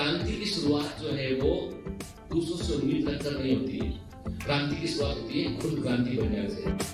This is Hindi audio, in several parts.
क्रांति की शुरुआत जो है वो दूसरों से उम्मीद रखकर नहीं होती है। क्रांति की शुरुआत होती है खुद क्रांति बनने से।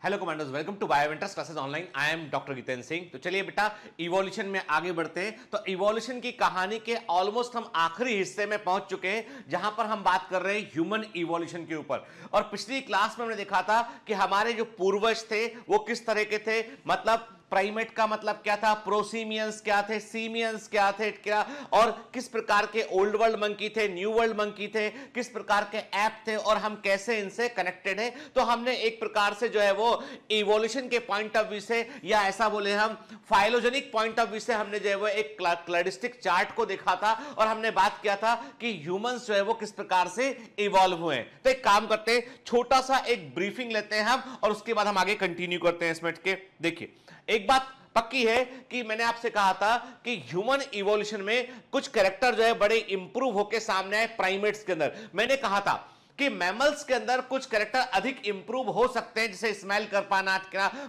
Hello commanders, welcome to Bioventures classes online. I am doctor Jitendra Singh. तो चलिए बेटा, इवोल्यूशन में आगे बढ़ते हैं। तो इवोल्यूशन की कहानी के ऑलमोस्ट हम आखिरी हिस्से में पहुंच चुके हैं, जहां पर हम बात कर रहे हैं ह्यूमन इवोल्यूशन के ऊपर। और पिछली क्लास में हमने देखा था कि हमारे जो पूर्वज थे वो किस तरह के थे, मतलब प्राइमेट का मतलब क्या था, प्रोसीमियंस क्या थे, सीमियंस क्या थे, क्या और किस प्रकार के ओल्ड वर्ल्ड मंकी थे, न्यू वर्ल्ड मंकी थे, किस प्रकार के ऐप थे और हम कैसे इनसे कनेक्टेड हैं। तो हमने एक प्रकार से जो है वो इवोल्यूशन के पॉइंट ऑफ व्यू से, या ऐसा बोले हम फाइलोजेनिक पॉइंट ऑफ व्यू से, हमने जो है वो एक क्लैडिस्टिक चार्ट को देखा था और हमने बात किया था कि ह्यूमंस जो है वो किस प्रकार से इवॉल्व हुए हैं। तो एक काम करते हैं, छोटा सा एक ब्रीफिंग लेते हैं हम और उसके बाद हम आगे कंटिन्यू करते हैं इसमें के। देखिए, एक बात पक्की है कि मैंने आपसे कहा था कि ह्यूमन इवोल्यूशन में कुछ कैरेक्टर जो है बड़े इंप्रूव होकर सामने आए प्राइमेट्स के अंदर। मैंने कहा था कि मैमल्स के अंदर कुछ कैरेक्टर अधिक इंप्रूव हो सकते हैं, जैसे स्मेल कर पाना,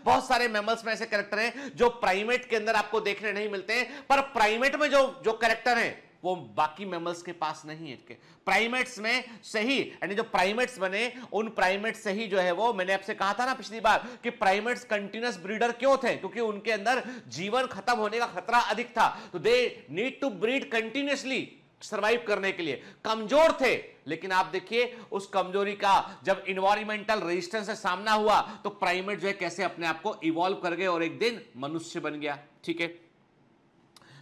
बहुत सारे मैमल्स में ऐसे कैरेक्टर हैं जो प्राइमेट के अंदर आपको देखने नहीं मिलते हैं। पर प्राइमेट में जो कैरेक्टर हैं वो बाकी मैमल्स के पास नहीं है। प्राइमेट्स में सही, यानी जो प्राइमेट्स बने उन प्राइमेट्स से ही जो है वो, मैंने आपसे कहा था ना पिछली बार कि प्राइमेट्स कंटिन्यूअस ब्रीडर क्यों थे, क्योंकि उनके अंदर जीवन खत्म होने का खतरा अधिक था। तो they need to breed continuously survive करने के लिए। कमजोर थे, लेकिन आप देखिए उस कमजोरी का जब इन्वायरमेंटल रेजिस्टेंस से सामना हुआ तो प्राइमेट जो है कैसे अपने आप को इवॉल्व कर गए और एक दिन मनुष्य बन गया। ठीक है,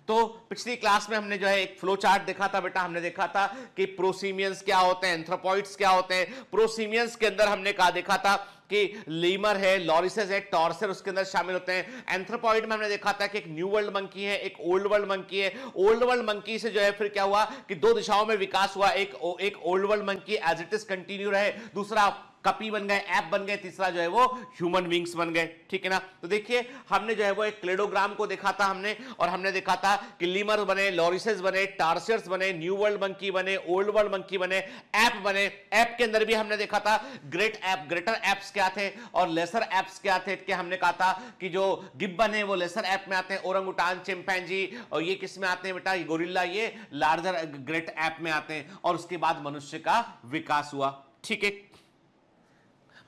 तो पिछली क्लास में हमने जो है एक फ्लो चार्ट देखा था बेटा। हमने देखा था कि प्रोसीमियंस क्या होते हैं, एंथ्रोपॉइड्स क्या होते हैं। प्रोसीमियंस के अंदर हमने कहा देखा था कि लीमर है, लॉरिसेस है, टॉर्सर उसके अंदर शामिल होते हैं। एंथ्रोपॉइड में हमने देखा था कि एक न्यू वर्ल्ड मंकी है, एक ओल्ड वर्ल्ड मंकी है। ओल्ड वर्ल्ड मंकी से जो है फिर क्या हुआ कि दो दिशाओं में विकास हुआ। एक old world monkey as it is continue रहे, दूसरा कपी बन गए, ऐप बन गए, तीसरा जो है वो ह्यूमन विंग्स बन गए। ठीक है ना। तो देखिए हमने जो है वो एक क्लेडोग्राम को देखा था हमने, और हमने देखा था कि लीमर बने, लॉरिसेस बने, टार्सियर्स बने, न्यू वर्ल्ड मंकी बने, ओल्ड वर्ल्ड मंकी बने, ऐप बने। ऐप के अंदर भी हमने देखा था ग्रेटर एप्स क्या थे और लेसर एप्स क्या थे। कि हमने कहा था कि जो गिब्बन है वो लेसर ऐप में आते हैं, ओरंगुटान, चिंपैंजी और ये किस में आते हैं बेटा, गोरिल्ला ये लार्जर ग्रेट ऐप में आते हैं। और उसके बाद मनुष्य का विकास हुआ। ठीक है,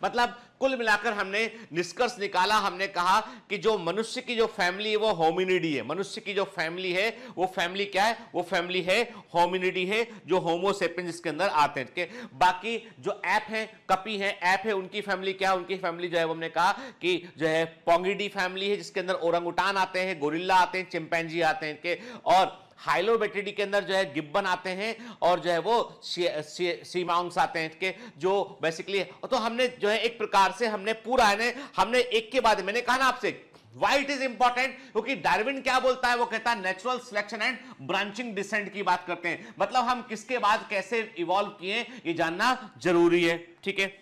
मतलब कुल मिलाकर हमने निष्कर्ष निकाला, हमने कहा कि जो मनुष्य की जो फैमिली है वो होमिनिडी है। मनुष्य की जो फैमिली है वो फैमिली क्या है, वो फैमिली है होमिनिडी है, जो होमो सेपियंस के अंदर आते हैं। के बाकी जो ऐप है, कपी है, ऐप है, उनकी फैमिली क्या है, उनकी फैमिली जो है वो हमने कहा कि जो है पोंगिडी फैमिली है, जिसके अंदर ओरंगुटान आते हैं, गोरिल्ला आते हैं, चिंपैंजी आते हैं के, और हाइलोबैटिडी के अंदर जो है गिब्बन आते हैं और जो है वो सीमाउंस आते हैं के, जो बेसिकली। तो हमने जो है एक प्रकार से हमने पूरा है, हमने एक के बाद, मैंने कहा ना आपसे व्हाई इट इज इंपॉर्टेंट, क्योंकि डार्विन क्या बोलता है, वो कहता है natural selection and branching descent की बात करते हैं। मतलब हम किसके बाद कैसे इवॉल्व किए ये जानना जरूरी है। ठीक है,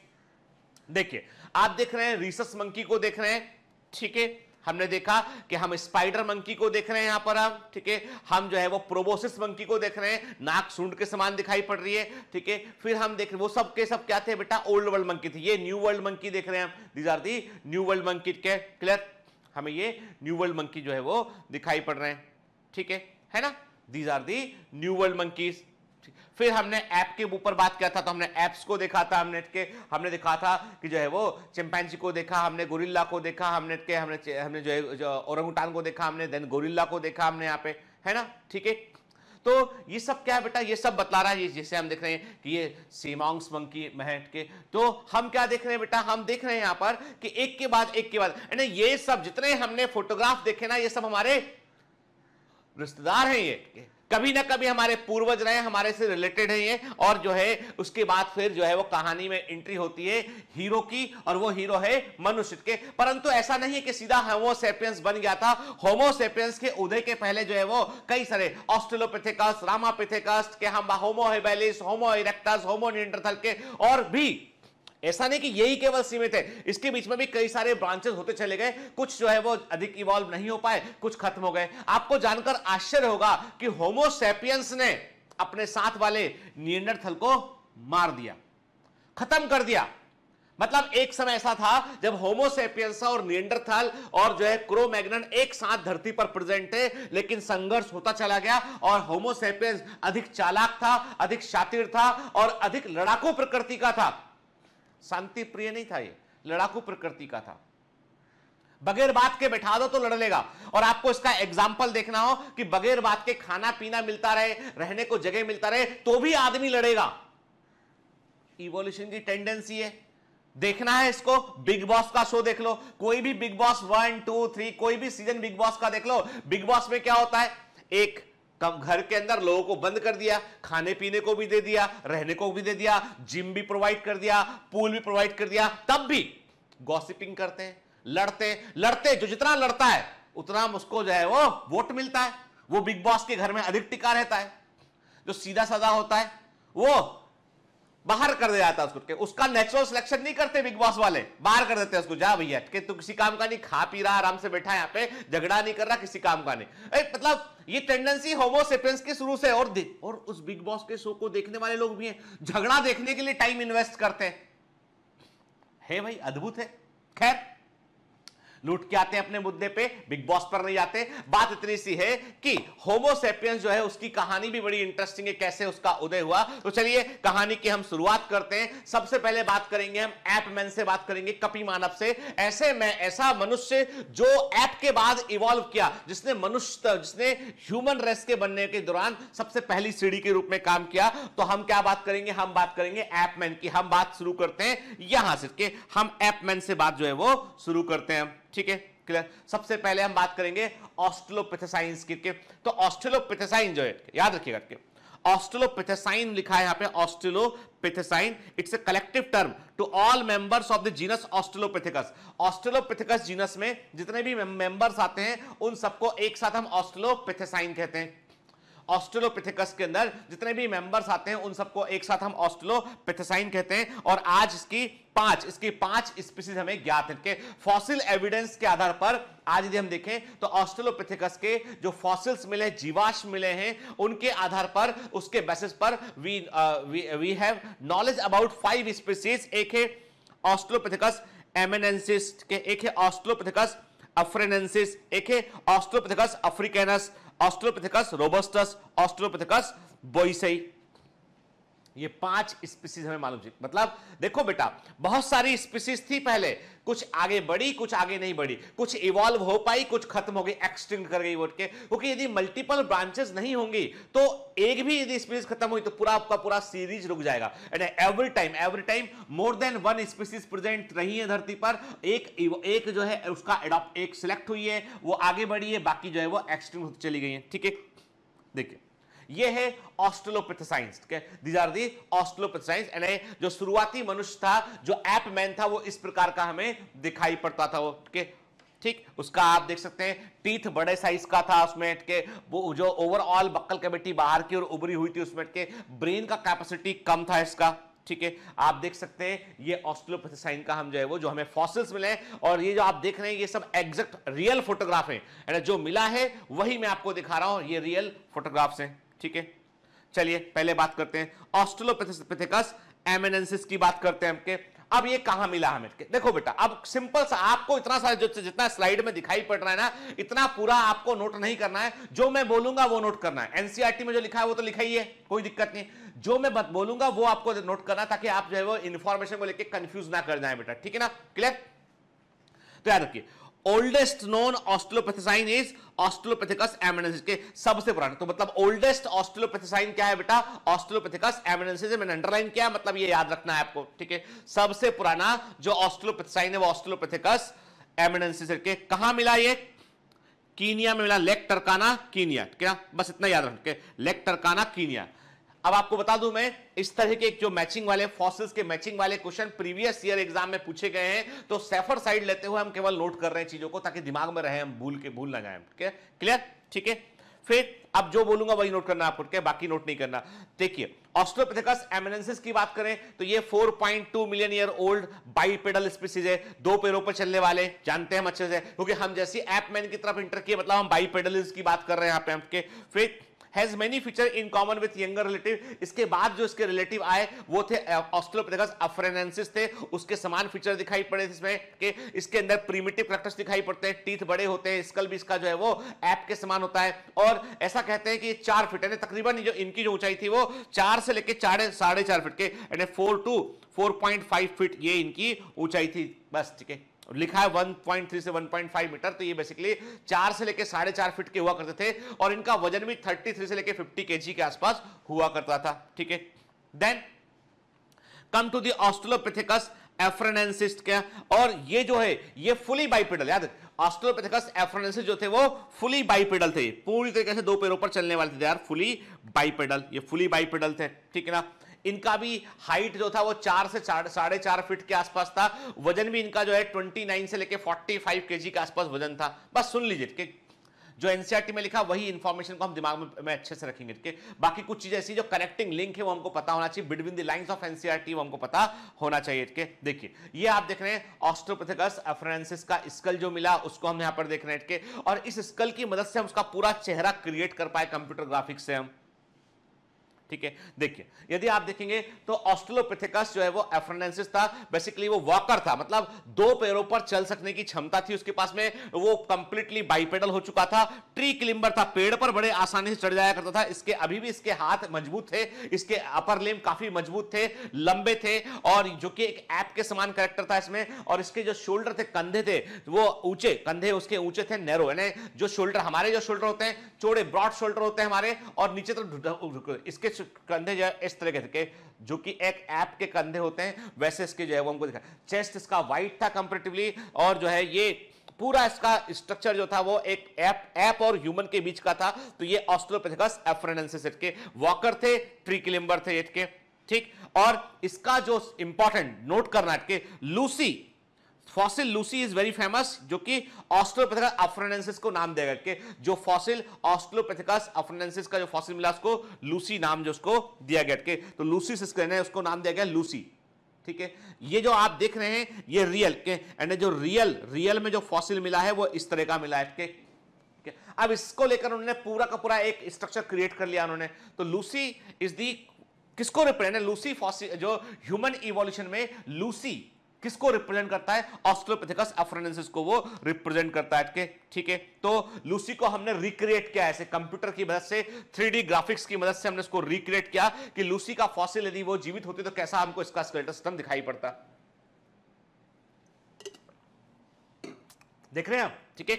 देखिए आप देख रहे हैं रीसस मंकी को देख रहे हैं। ठीक है, हमने देखा कि हम स्पाइडर मंकी को देख रहे हैं यहां पर हम। ठीक है, हम जो है वो प्रोबोसिस मंकी को देख रहे हैं, नाक सूंड के समान दिखाई पड़ रही है। ठीक है, फिर हम देख रहे हैं वो सब के सब क्या थे बेटा, ओल्ड वर्ल्ड मंकी थे। ये न्यू वर्ल्ड मंकी देख रहे हैं हम, these are the new world monkey के। क्लियर, हमें ये न्यू वर्ल्ड मंकी जो है वो दिखाई पड़ रहे हैं। ठीक है ना, these are the new world monkeys. फिर हमने ऐप के ऊपर बात किया था, तो हमने ऐप्स को देखा था, हमने देखा था कि जो है वो चिंपैंजी को देखा, हमने गोरिल्ला को देखा, हमने जो है ओरंगुटान को देखा, हमने देन गोरिल्ला को देखा हमने यहाँ पे, है ना। ठीक है, तो ये सब क्या है बेटा, ये सब बतला रहा है, जैसे हम देख रहे हैं कि ये सीमांग्स मंकी महट के। तो हम क्या देख रहे हैं बेटा, हम देख रहे हैं यहाँ पर कि एक के बाद ये सब जितने हमने फोटोग्राफ देखे ना, ये सब हमारे रिश्तेदार हैं ये। कभी ना कभी हमारे पूर्वज रहे, हमारे से रिलेटेड है ये, और जो है उसके बाद फिर जो है वो कहानी में एंट्री होती है हीरो की, और वो हीरो है मनुष्य के। परंतु ऐसा नहीं है कि सीधा होमो सेपियंस बन गया था। होमो सेपियंस के उदय के पहले जो है वो कई सारे ऑस्ट्रेलोपिथेकस, रामापिथेकस के, हम होमो हेबेलिस, होमो इरेक्टस, होमो निएंडरथल के, और भी ऐसा नहीं कि यही केवल सीमित है, इसके बीच में भी कई सारे ब्रांचेस होते चले गए। कुछ जो है वो अधिक इवॉल्व नहीं हो पाए, कुछ खत्म हो गए। आपको जानकर आश्चर्य होगा कि होमो सेपियंस ने अपने साथ वाले निएंडरथल को मार दिया, खत्म कर दिया। मतलब एक समय ऐसा था जब होमो सेपियंस और निएंडरथल और जो है क्रो मैग्नन एक साथ धरती पर प्रेजेंट थे, लेकिन संघर्ष होता चला गया और होमो सेपियंस अधिक चालाक था, अधिक शातिर था और अधिक लड़ाकू प्रकृति का था। शांति प्रिय नहीं था, ये लड़ाकू प्रकृति का था। बगैर बात के बैठा दो तो लड़ लेगा। और आपको इसका एग्जाम्पल देखना हो कि बगैर बात के खाना पीना मिलता रहे, रहने को जगह मिलता रहे, तो भी आदमी लड़ेगा। इवोल्यूशन की टेंडेंसी है। देखना है इसको, बिग बॉस का शो देख लो, कोई भी बिग बॉस 1, 2, 3 कोई भी सीजन बिग बॉस का देख लो। बिग बॉस में क्या होता है, एक घर के अंदर लोगों को बंद कर दिया, खाने पीने को भी दे दिया, रहने को भी दे दिया, जिम भी प्रोवाइड कर दिया, पूल भी प्रोवाइड कर दिया, तब भी गॉसिपिंग करते हैं, लड़ते जो जितना लड़ता है उतना उसको जो है वो वोट मिलता है। वो बिग बॉस के घर में अधिक टिका रहता है। जो सीधा साधा होता है वो बाहर कर दिया जाता है उसको। उसका नेचुरल सिलेक्शन नहीं करते बिग बॉस वाले, बाहर कर देते हैं उसको। जा भैया कि तू किसी काम का नहीं, खा पी रहा, आराम से बैठा है यहाँ पे, झगड़ा नहीं कर रहा, किसी काम का नहीं। मतलब ये टेंडेंसी होमो सेपियंस के शुरू से, और उस बिग बॉस के शो को देखने वाले लोग भी हैं, झगड़ा देखने के लिए टाइम इन्वेस्ट करते हैं। है भाई, अद्भुत है। खैर, लूट के आते हैं अपने मुद्दे पे, बिग बॉस पर नहीं जाते। बात इतनी सी है कि होमो सेपियंस जो है उसकी कहानी भी बड़ी इंटरेस्टिंग है, कैसे उसका उदय हुआ। तो चलिए कहानी की हम शुरुआत करते हैं। सबसे पहले बात करेंगे हम ऐपमैन से, बात करेंगे कपी मानव से। ऐसा मनुष्य जो ऐप के बाद इवॉल्व किया, जिसने ह्यूमन रेस के बनने के दौरान सबसे पहली सीढ़ी के रूप में काम किया। तो हम क्या बात करेंगे, हम बात करेंगे ऐपमैन की। हम बात शुरू करते हैं यहां से कि हम ऐपमैन से बात जो है वो शुरू करते हैं। ठीक है, क्लियर। सबसे पहले हम बात करेंगे ऑस्ट्रेलोपिथेसाइंस की। तो ऑस्ट्रेलोपिथेसाइन जो है, याद रखिएगा कि ऑस्ट्रेलोपिथेसाइन लिखा है यहां पे, australopithecine it's a collective term to all members of the genus Australopithecus. Australopithecus genus में जितने भी मेंबर्स आते हैं उन सबको एक साथ हम ऑस्ट्रेलोपिथेसाइन कहते हैं। ऑस्ट्रेलोपिथेकस के अंदर जितने भी मेंबर्स आते हैं उन सबको एक साथ हम ऑस्ट्रेलोपिथेसाइन कहते हैं। और आज इसकी पांच स्पीसीज हमें ज्ञात है कि फॉसिल एविडेंस के आधार पर। आज यदि हम देखें तो ऑस्ट्रेलोपिथेकस के जो फॉसिल्स मिले, जीवाश्म मिले हैं, उनके आधार पर, उसके बेसिस पर we have knowledge about 5 species. एक है ऑस्ट्रेलोपिथेकस एमिनेंसिस के, एक है ऑस्ट्रेलोपिथेकस अफ्रीनेंसिस, एक है ऑस्ट्रेलोपिथेकस अफ्रीकैनस, ऑस्ट्रेलोपिथेकस रोबस्टस, ऑस्ट्रेलोपिथेकस बोइसेई। ये 5 स्पीसीज हमें मालूम थी। मतलब देखो बेटा, बहुत सारी स्पीसीज थी पहले, कुछ आगे बढ़ी, कुछ आगे नहीं बढ़ी, कुछ इवॉल्व हो पाई, कुछ खत्म हो गई, एक्सटिंक्ट कर गई वोट के। क्योंकि यदि मल्टीपल ब्रांचेस नहीं होंगी तो एक भी यदि स्पीसीज खत्म हुई तो पूरा आपका पूरा सीरीज रुक जाएगा। And every time more than 1 species present रही है धरती पर। एक जो है उसका एडॉप्ट, एक सिलेक्ट हुई है, वो आगे बढ़ी है, बाकी जो है वो एक्सटिंक्ट होती चली गई है। ठीक है, देखिए ये है australopithecines. These are the australopithecines. And जो शुरुआती मनुष्य था, जो ऐपमैन था, वो इस प्रकार का हमें दिखाई पड़ता था वो। ठीक, उसका आप देख सकते हैं टीथ बड़े साइज का था उसमें के, वो जो ओवरऑल बक्कल कैविटी बाहर की ओर उभरी हुई थी उसमें के, ब्रेन का कैपेसिटी कम था इसका। ठीक है, आप देख सकते हैं ये ऑस्ट्रेलोपिथेसाइन का हम जो है वो, जो हमें फॉसिल्स मिले हैं, और ये जो आप देख रहे हैं ये सब एग्जैक्ट रियल फोटोग्राफ है। जो मिला है वही मैं आपको दिखा रहा हूं, ये रियल फोटोग्राफ्स हैं। ठीक है, चलिए पहले बात करते हैं ऑस्ट्रेलोपिथेकस एमिनेंसिस की बात करते हैं हमके। अब ये कहां मिला हमें, देखो बेटा, अब सिंपल सा, आपको इतना सारा जितना स्लाइड में दिखाई पड़ रहा है ना, इतना पूरा आपको नोट नहीं करना है। जो मैं बोलूंगा वो नोट करना है। एनसीईआरटी में जो लिखा है वो तो लिखा ही है, कोई दिक्कत नहीं। जो मैं बोलूंगा वो आपको नोट करना, ताकि आप जो है वो इंफॉर्मेशन को लेकर कंफ्यूज ना कर जाए बेटा। ठीक है ना, क्लियर। तो याद रखिए, ओल्डेस्ट नोन ऑस्ट्रेलोपिथेसाइन इज ऑस्ट्रेलोपिथेकस एमिनेंसिस के सबसे पुराना। तो मतलब ओल्डेस्ट ऑस्ट्रेलोपिथेसाइन क्या है बेटा, ऑस्ट्रेलोपिथेकस एमिनेंसिस। मैंने अंडरलाइन किया, मतलब ये याद रखना है आपको। ठीक है, सबसे पुराना जो ऑस्ट्रेलोपिथेसाइन है वो ऑस्ट्रेलोपिथेकस एमिनेंसिस के। कहां मिला ये, कीनिया में मिला लेक टर्काना कीनिया, क्या बस इतना याद रखें, लेक टर्काना कीनिया। अब आपको बता दूं मैं, इस तरह के जो मैचिंग वाले फॉसिल्स के मैचिंग वाले क्वेश्चन प्रीवियस ईयर एग्जाम में पूछे गए हैं, तो सेफर साइड लेते हुए हम केवल नोट कर रहे हैं चीजों को ताकि दिमाग में रहे, हम भूल ना जाए। क्लियर? ठीक है। फिर अब जो बोलूंगा वही नोट करना आपको, क्या बाकी नोट नहीं करना। देखिए ऑस्ट्रोपिथेकस एमिनेंसिस की बात करें तो ये 4.2 million year old bipedal species है, दो पैरों पर चलने वाले, जानते हैं हम अच्छे से, क्योंकि हम जैसी ऐपमैन की तरफ इंटर किए, मतलब हम बाइपेडलिस्ट की बात कर रहे हैं यहां पे हमके। फिर has many feature in common with younger relative, इसके बाद जो इसके रिलेटिव आए वो थे ऑस्ट्रोपिथेकस अफ्रेनेंसिस थे, उसके समान फीचर दिखाई पड़े इसमें कि इसके अंदर प्रीमिटिव कैरेक्टर्स दिखाई पड़ते हैं, टीथ बड़े होते हैं, स्कल भी इसका जो है वो ऐप के समान होता है, और ऐसा कहते हैं कि 4 फीट है तकरीबन, जो इनकी जो ऊंचाई थी वो 4 से लेके 4.5 फीट के, यानी 4 to 4.5 फीट ये इनकी ऊंचाई थी बस। ठीक है, लिखा है 1.3 से 1.5 मीटर, तो ये बेसिकली 4 से लेके 4.5 फीट के हुआ करते थे, और इनका वजन भी 33 से लेके 50 केजी के आसपास हुआ करता था। ठीक है, then come to the Australopithecus afarensis, क्या, और ये जो है ये फुली बाइपेडल, याद ऑस्ट्रेलोपिथेकस एफ्रेनेंसिस जो थे वो फुली बाइपेडल थे, पूरी तरीके से दो पैरों पर चलने वाले थे यार, फुली बाइपेडल, ये फुली बाइपेडल थे। ठीक है ना, इनका भी हाइट जो था वो 4 से 4.5 फीट के आसपास था, वजन भी इनका जो है 29 से लेके 45 केजी के आसपास वजन था। बस सुन लीजिए कि जो एनसीईआरटी में लिखा वही इंफॉर्मेशन को हम दिमाग में अच्छे से रखेंगे कि बाकी कुछ चीजें ऐसी जो कनेक्टिंग लिंक है वो हमको पता होना चाहिए, between the lines of NCERT वो हमको पता होना चाहिए। कि देखिए ये आप देख रहे हैं ऑस्ट्रोपिथेकस अफ्रेनेंसिस का स्कल जो मिला उसको हम यहां पर देख रहे हैं कि, और इस स्कल की मदद से हम उसका पूरा चेहरा क्रिएट कर पाए कंप्यूटर ग्राफिक्स से हम। ठीक है, देखिए यदि आप देखेंगे तो ऑस्ट्रेलोपिथेकस जो है वो एफ्रेनेंसिस था, बेसिकली वो वॉकर था, मतलब दो पैरों पर चल सकने की क्षमता थी उसके पास में, वो कंप्लीटली बाइपेडल हो चुका था, ट्री क्लिम्बर था, पेड़ पर बड़े आसानी से चढ़ जाया करता था, इसके अभी भी इसके हाथ मजबूत थे, इसके अपर लिम्ब काफी मजबूत थे, लंबे थे, और जो कि एक ऐप के समान कैरेक्टर था इसमें, और इसके जो शोल्डर थे, कंधे थे वो ऊंचे, कंधे उसके ऊंचे थे, नैरो, यानी जो शोल्डर हमारे जो शोल्डर होते हैं चौड़े ब्रॉड शोल्डर होते हैं हमारे, और नीचे तो इसके कंधे जो है इस तरह के जो कि एक ऐप के कंधे होते हैं वैसे इसके जो है वो हमको दिखा। चेस्ट इसका वाइड था कंपैरेटिवली, और जो है ये पूरा इसका स्ट्रक्चर जो था वो एक ऐप और ह्यूमन के बीच का था। तो ये ऑस्ट्रेलोपिथेकस एफ्रेनेंसिस के वॉकर थे, ट्री क्लिम्बर थे इसके। ठीक, और इसका जो इंपॉर्टेंट नोट करना है कि Lucy, fossil Lucy is very famous, जो कि ऑस्ट्रेलोपिथेकस अफ्रेनेंसिस को नाम देगा कि जो फॉसिल ऑस्ट्रेलोपिथेकस अफ्रेनेंसिस का जो फॉसिल मिला उसको लूसी नाम जो उसको दिया गया के, तो लूसी उसको नाम दिया गया लूसी। ठीक है, ये जो आप देख रहे हैं ये रियल के, एंड जो रियल में जो फॉसिल मिला है वो इस तरह का मिला है के। अब इसको लेकर उन्होंने पूरा का पूरा एक स्ट्रक्चर क्रिएट कर लिया उन्होंने। तो लूसी इज दी किसको रिप्रेजेंट, लूसी फॉसिल जो ह्यूमन इवोल्यूशन में लूसी किसको रिप्रेजेंट करता है, ऑस्ट्रेलोपिथेकस अफ्रेनेंसिस को वो रिप्रेजेंट करता है। ठीक है, तो लूसी को हमने रिक्रिएट किया ऐसे कंप्यूटर की मदद से, 3D ग्राफिक्स की मदद से हमने इसको रिक्रिएट किया कि लूसी का फॉसिल यदि वो जीवित होती तो कैसा हमको इसका स्केलेटल सिस्टम दिखाई पड़ता। देख रहे हैं आप? ठीक है,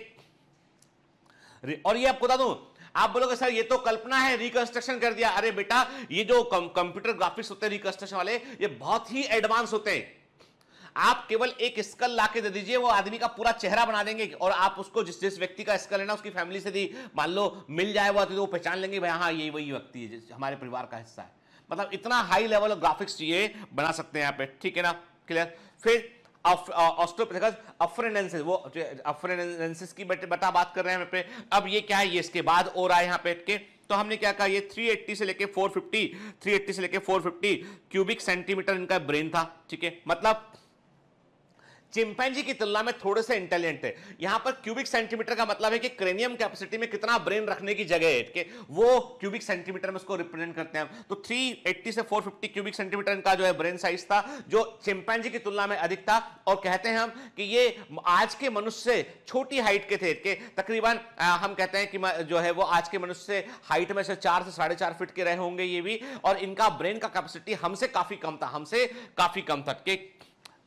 और ये आपको बता दूं, आप बोलोगे सर ये तो कल्पना है, रिकंस्ट्रक्शन कर दिया। अरे बेटा ये जो कंप्यूटर ग्राफिक्स होते हैं रिकंस्ट्रक्शन वाले, ये बहुत ही एडवांस होते हैं। आप केवल एक स्कल लाके दे दीजिए, वो आदमी का पूरा चेहरा बना देंगे, और आप उसको जिस व्यक्ति का स्कल है ना उसकी फैमिली से दी मान लो मिल जाए वो, तो वो पहचान लेंगे भाई हाँ ये वही व्यक्ति है हमारे परिवार का हिस्सा है। मतलब इतना हाई लेवल ऑफ ग्राफिक्स ये बना सकते हैं यहाँ पे। ठीक है ना, क्लियर। फिर ऑस्ट्रोपिथेकस अफ्रेनेंसिस, वो अफ्रेनेंसिस की बता बात कर रहे हैं यहाँ पे। अब ये क्या है, ये इसके बाद और आए यहाँ पे के, तो हमने क्या कहा, ये 380 से लेके 450 क्यूबिक सेंटीमीटर इनका ब्रेन था। ठीक है, मतलब चिंपैंजी की तुलना में थोड़े से इंटेलिजेंट है। यहां पर क्यूबिक सेंटीमीटर का मतलब है कि क्रेनियम कैपेसिटी में कितना ब्रेन रखने की जगह है कि वो क्यूबिक सेंटीमीटर में उसको रिप्रेजेंट करते हैं। तो 380 से 450 क्यूबिक सेंटीमीटर इनका जो है ब्रेन साइज था, जो चिंपैंजी की तुलना में अधिक था। और कहते हैं हम कि ये आज के मनुष्य से छोटी हाइट के थे, कि तकरीबन हम कहते हैं कि जो है वो आज के मनुष्य से हाइट में से 4 से 4.5 फीट के रहे होंगे ये भी, और इनका ब्रेन का कैपेसिटी हमसे काफी कम था, कि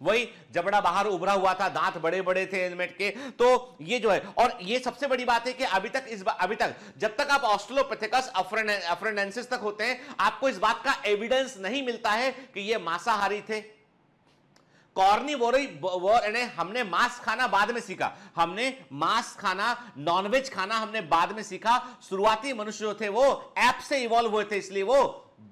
वही जबड़ा बाहर उभरा हुआ था, दांत बड़े बड़े थे हेलमेट के। तो ये जो है, और ये सबसे बड़ी बात है कि अभी तक जब तक आप ऑस्ट्रेलोपिथेकस अफ्रेनेंसिस तक होते हैं, आपको इस बात का एविडेंस नहीं मिलता है कि ये मांसाहारी थे। कार्निवोरस हमने मांस खाना बाद में सीखा, हमने मांस खाना, नॉनवेज खाना हमने बाद में सीखा। शुरुआती मनुष्य जो थे वो एप से इवॉल्व हुए थे, इसलिए वो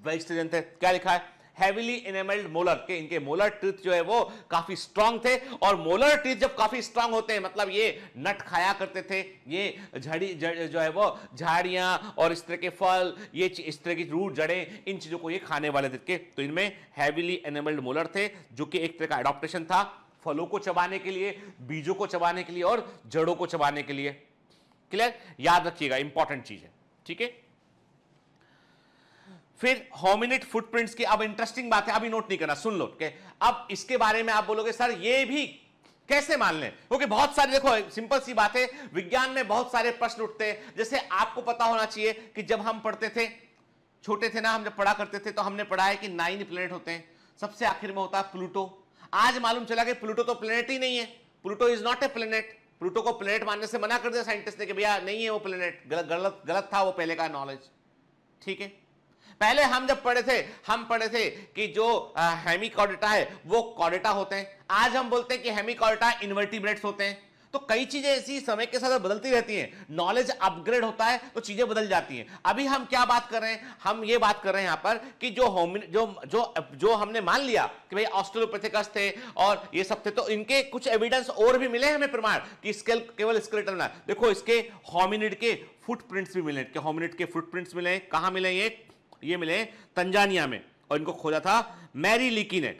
वेजिटेरियन थे। क्या लिखा है? हेवीली इनेमल्ड मोलर के इनके मोलर टीथ जो है वो काफी स्ट्रांग थे, और मोलर टीथ जब काफी स्ट्रांग होते हैं मतलब ये नट खाया करते थे, ये जो है वो झाड़ियां और इस तरह के फल, ये इस तरह की रूट जड़ें, इन चीजों को ये खाने वाले थे। तो इनमें हेवीली इनेमल्ड मोलर थे, जो कि एक तरह का एडॉप्टेशन था फलों को चबाने के लिए, बीजों को चबाने के लिए और जड़ों को चबाने के लिए। क्लियर? याद रखिएगा, इंपॉर्टेंट चीज है। ठीक है, फिर होमिनिड फुटप्रिंट्स की अब इंटरेस्टिंग बात है, अभी नोट नहीं करना, सुन लो। अब इसके बारे में आप बोलोगे सर ये भी कैसे मान लें, क्योंकि बहुत सारे, देखो सिंपल सी बात है, विज्ञान में बहुत सारे प्रश्न उठते हैं। जैसे आपको पता होना चाहिए कि जब हम पढ़ते थे, छोटे थे ना, हम जब पढ़ा करते थे तो हमने पढ़ा है कि 9 प्लेनेट होते हैं, सबसे आखिर में होता है प्लूटो। आज मालूम चला कि प्लूटो तो प्लेनेट ही नहीं है, Pluto is not a planet. Pluto को प्लेनेट मानने से मना कर दिया साइंटिस्ट ने कि भैया नहीं है वो प्लेनेट, गलत था वो पहले का नॉलेज। ठीक है, पहले हम जब पढ़े थे, हम पढ़े थे कि जो हेमिकॉर्डेटा है वो कॉर्डेटा होते हैं, आज हम बोलते हैं कि हेमिकॉर्डेटा इन्वर्टिब्रेट्स होते हैं। तो कई चीजें ऐसी समय के साथ बदलती रहती हैं, नॉलेज अपग्रेड होता है तो चीजें बदल जाती हैं। अभी हम क्या बात कर रहे हैं? हम ये बात कर रहे हैं यहां पर कि जो हमने मान लिया कि भाई ऑस्ट्रेलोपिथेकस थे और ये सब थे, तो इनके कुछ एविडेंस और भी मिले हमें प्रमाण कि केवल स्केलेटल ना, देखो इसके होमिनिड के फुटप्रिंट्स भी मिले, होमिनिड के फुटप्रिंट्स मिले। कहां मिले? ये मिले तंजानिया में, और इनको खोजा था मैरी लीकी ने।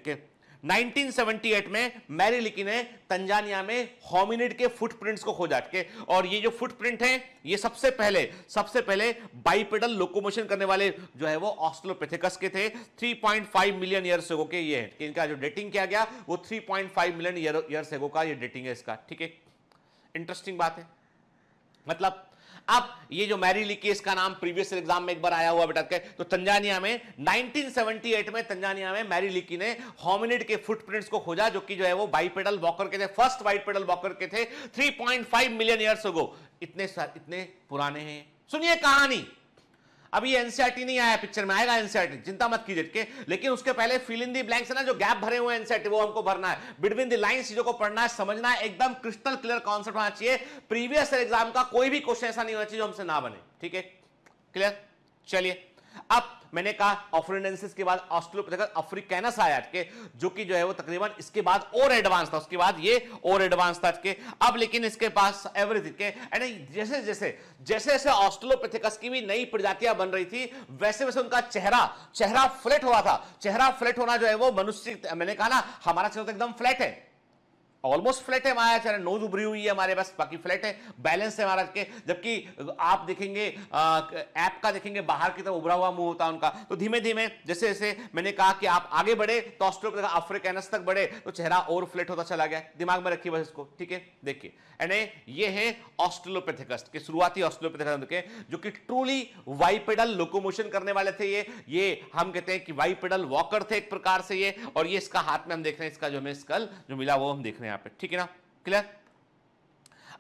1978 में मैरी लीकी ने तंजानिया में होमिनिड के फुटप्रिंट्स को खोजा के, और ये जो फुटप्रिंट हैं ये सबसे पहले बाइपेडल लोकोमोशन करने वाले जो है वो ऑस्ट्रेलोपिथेकस के थे। 3.5 मिलियन ईयर्स एगो के ये है, इनका जो डेटिंग किया गया वो 3.5 मिलियन ईयर्स एगो का ये डेटिंग है इसका। ठीक है, इंटरेस्टिंग बात है। मतलब अब ये जो मैरी लीकी, इसका नाम प्रीवियस एग्जाम में एक बार आया हुआ बेटा के, तो तंजानिया में 1978 में तंजानिया में मैरी लीकी ने होमिनिड के फुटप्रिंट्स को खोजा, जो कि जो है वो बाइपेडल वॉकर के थे, फर्स्ट बाइपेडल वॉकर के थे 3.5 मिलियन ईयर्स अगो। इतने पुराने हैं। सुनिए कहानी, अभी एनसीईआरटी नहीं आया, पिक्चर में आएगा एनसीईआरटी, चिंता मत कीजिए। लेकिन उसके पहले फिल इन दी ब्लैंक्स है ना, जो गैप भरे हुए एनसीईआरटी, वो हमको भरना है। बिटवीन द लाइंस चीजों को पढ़ना है, समझना है, एकदम क्रिस्टल क्लियर कॉन्सेप्ट होना चाहिए। प्रीवियस एग्जाम का कोई भी क्वेश्चन ऐसा नहीं होना चाहिए जो हमसे ना बने। ठीक है, क्लियर? चलिए, अब मैंने कहा ऑफ्रिनेंसिस के बाद ऑस्ट्रेलोपिथेकस अफ्रीकैनस आया के, जो कि जो है वो तकरीबन इसके बाद और एडवांस था, उसके बाद ये और एडवांस था के। अब लेकिन इसके पास एवरीथिंग के जैसे जैसे ऑस्ट्रेलोपिथेकस की भी नई प्रजातियां बन रही थी, वैसे वैसे उनका चेहरा फ्लैट हुआ था। चेहरा फ्लैट होना जो है वो मनुष्य, मैंने कहा ना हमारा चेहरा तो एकदम फ्लैट है, ऑलमोस्ट फ्लैट है हमारा चेहरा, नोज उभरी हुई है हमारे, बस बाकी फ्लैट है, बैलेंस है हमारा के। जबकि आप देखेंगे ऐप का देखेंगे बाहर की तरफ उभरा हुआ मुंह होता है उनका। तो धीमे धीमे जैसे जैसे मैंने कहा कि आप आगे बढ़े तो ऑस्ट्रेलोपिथेकस अफ्रीकैनस तक बढ़े तो चेहरा और फ्लैट होता चला गया। दिमाग में रखिए बस इसको। ठीक है, देखिए ये है ऑस्ट्रेलोपिथेकस के शुरुआती ऑस्ट्रेलोपिथेकस के, जो कि ट्रूली बाइपेडल लोकोमोशन करने वाले थे। ये हम कहते हैं कि बाइपेडल वॉकर थे एक प्रकार से ये, और ये इसका हाथ में हम देख रहे हैं, इसका जो हमें स्कल जो मिला वो हम देख रहे हैं यहाँ पे। ठीक है ना, क्लियर?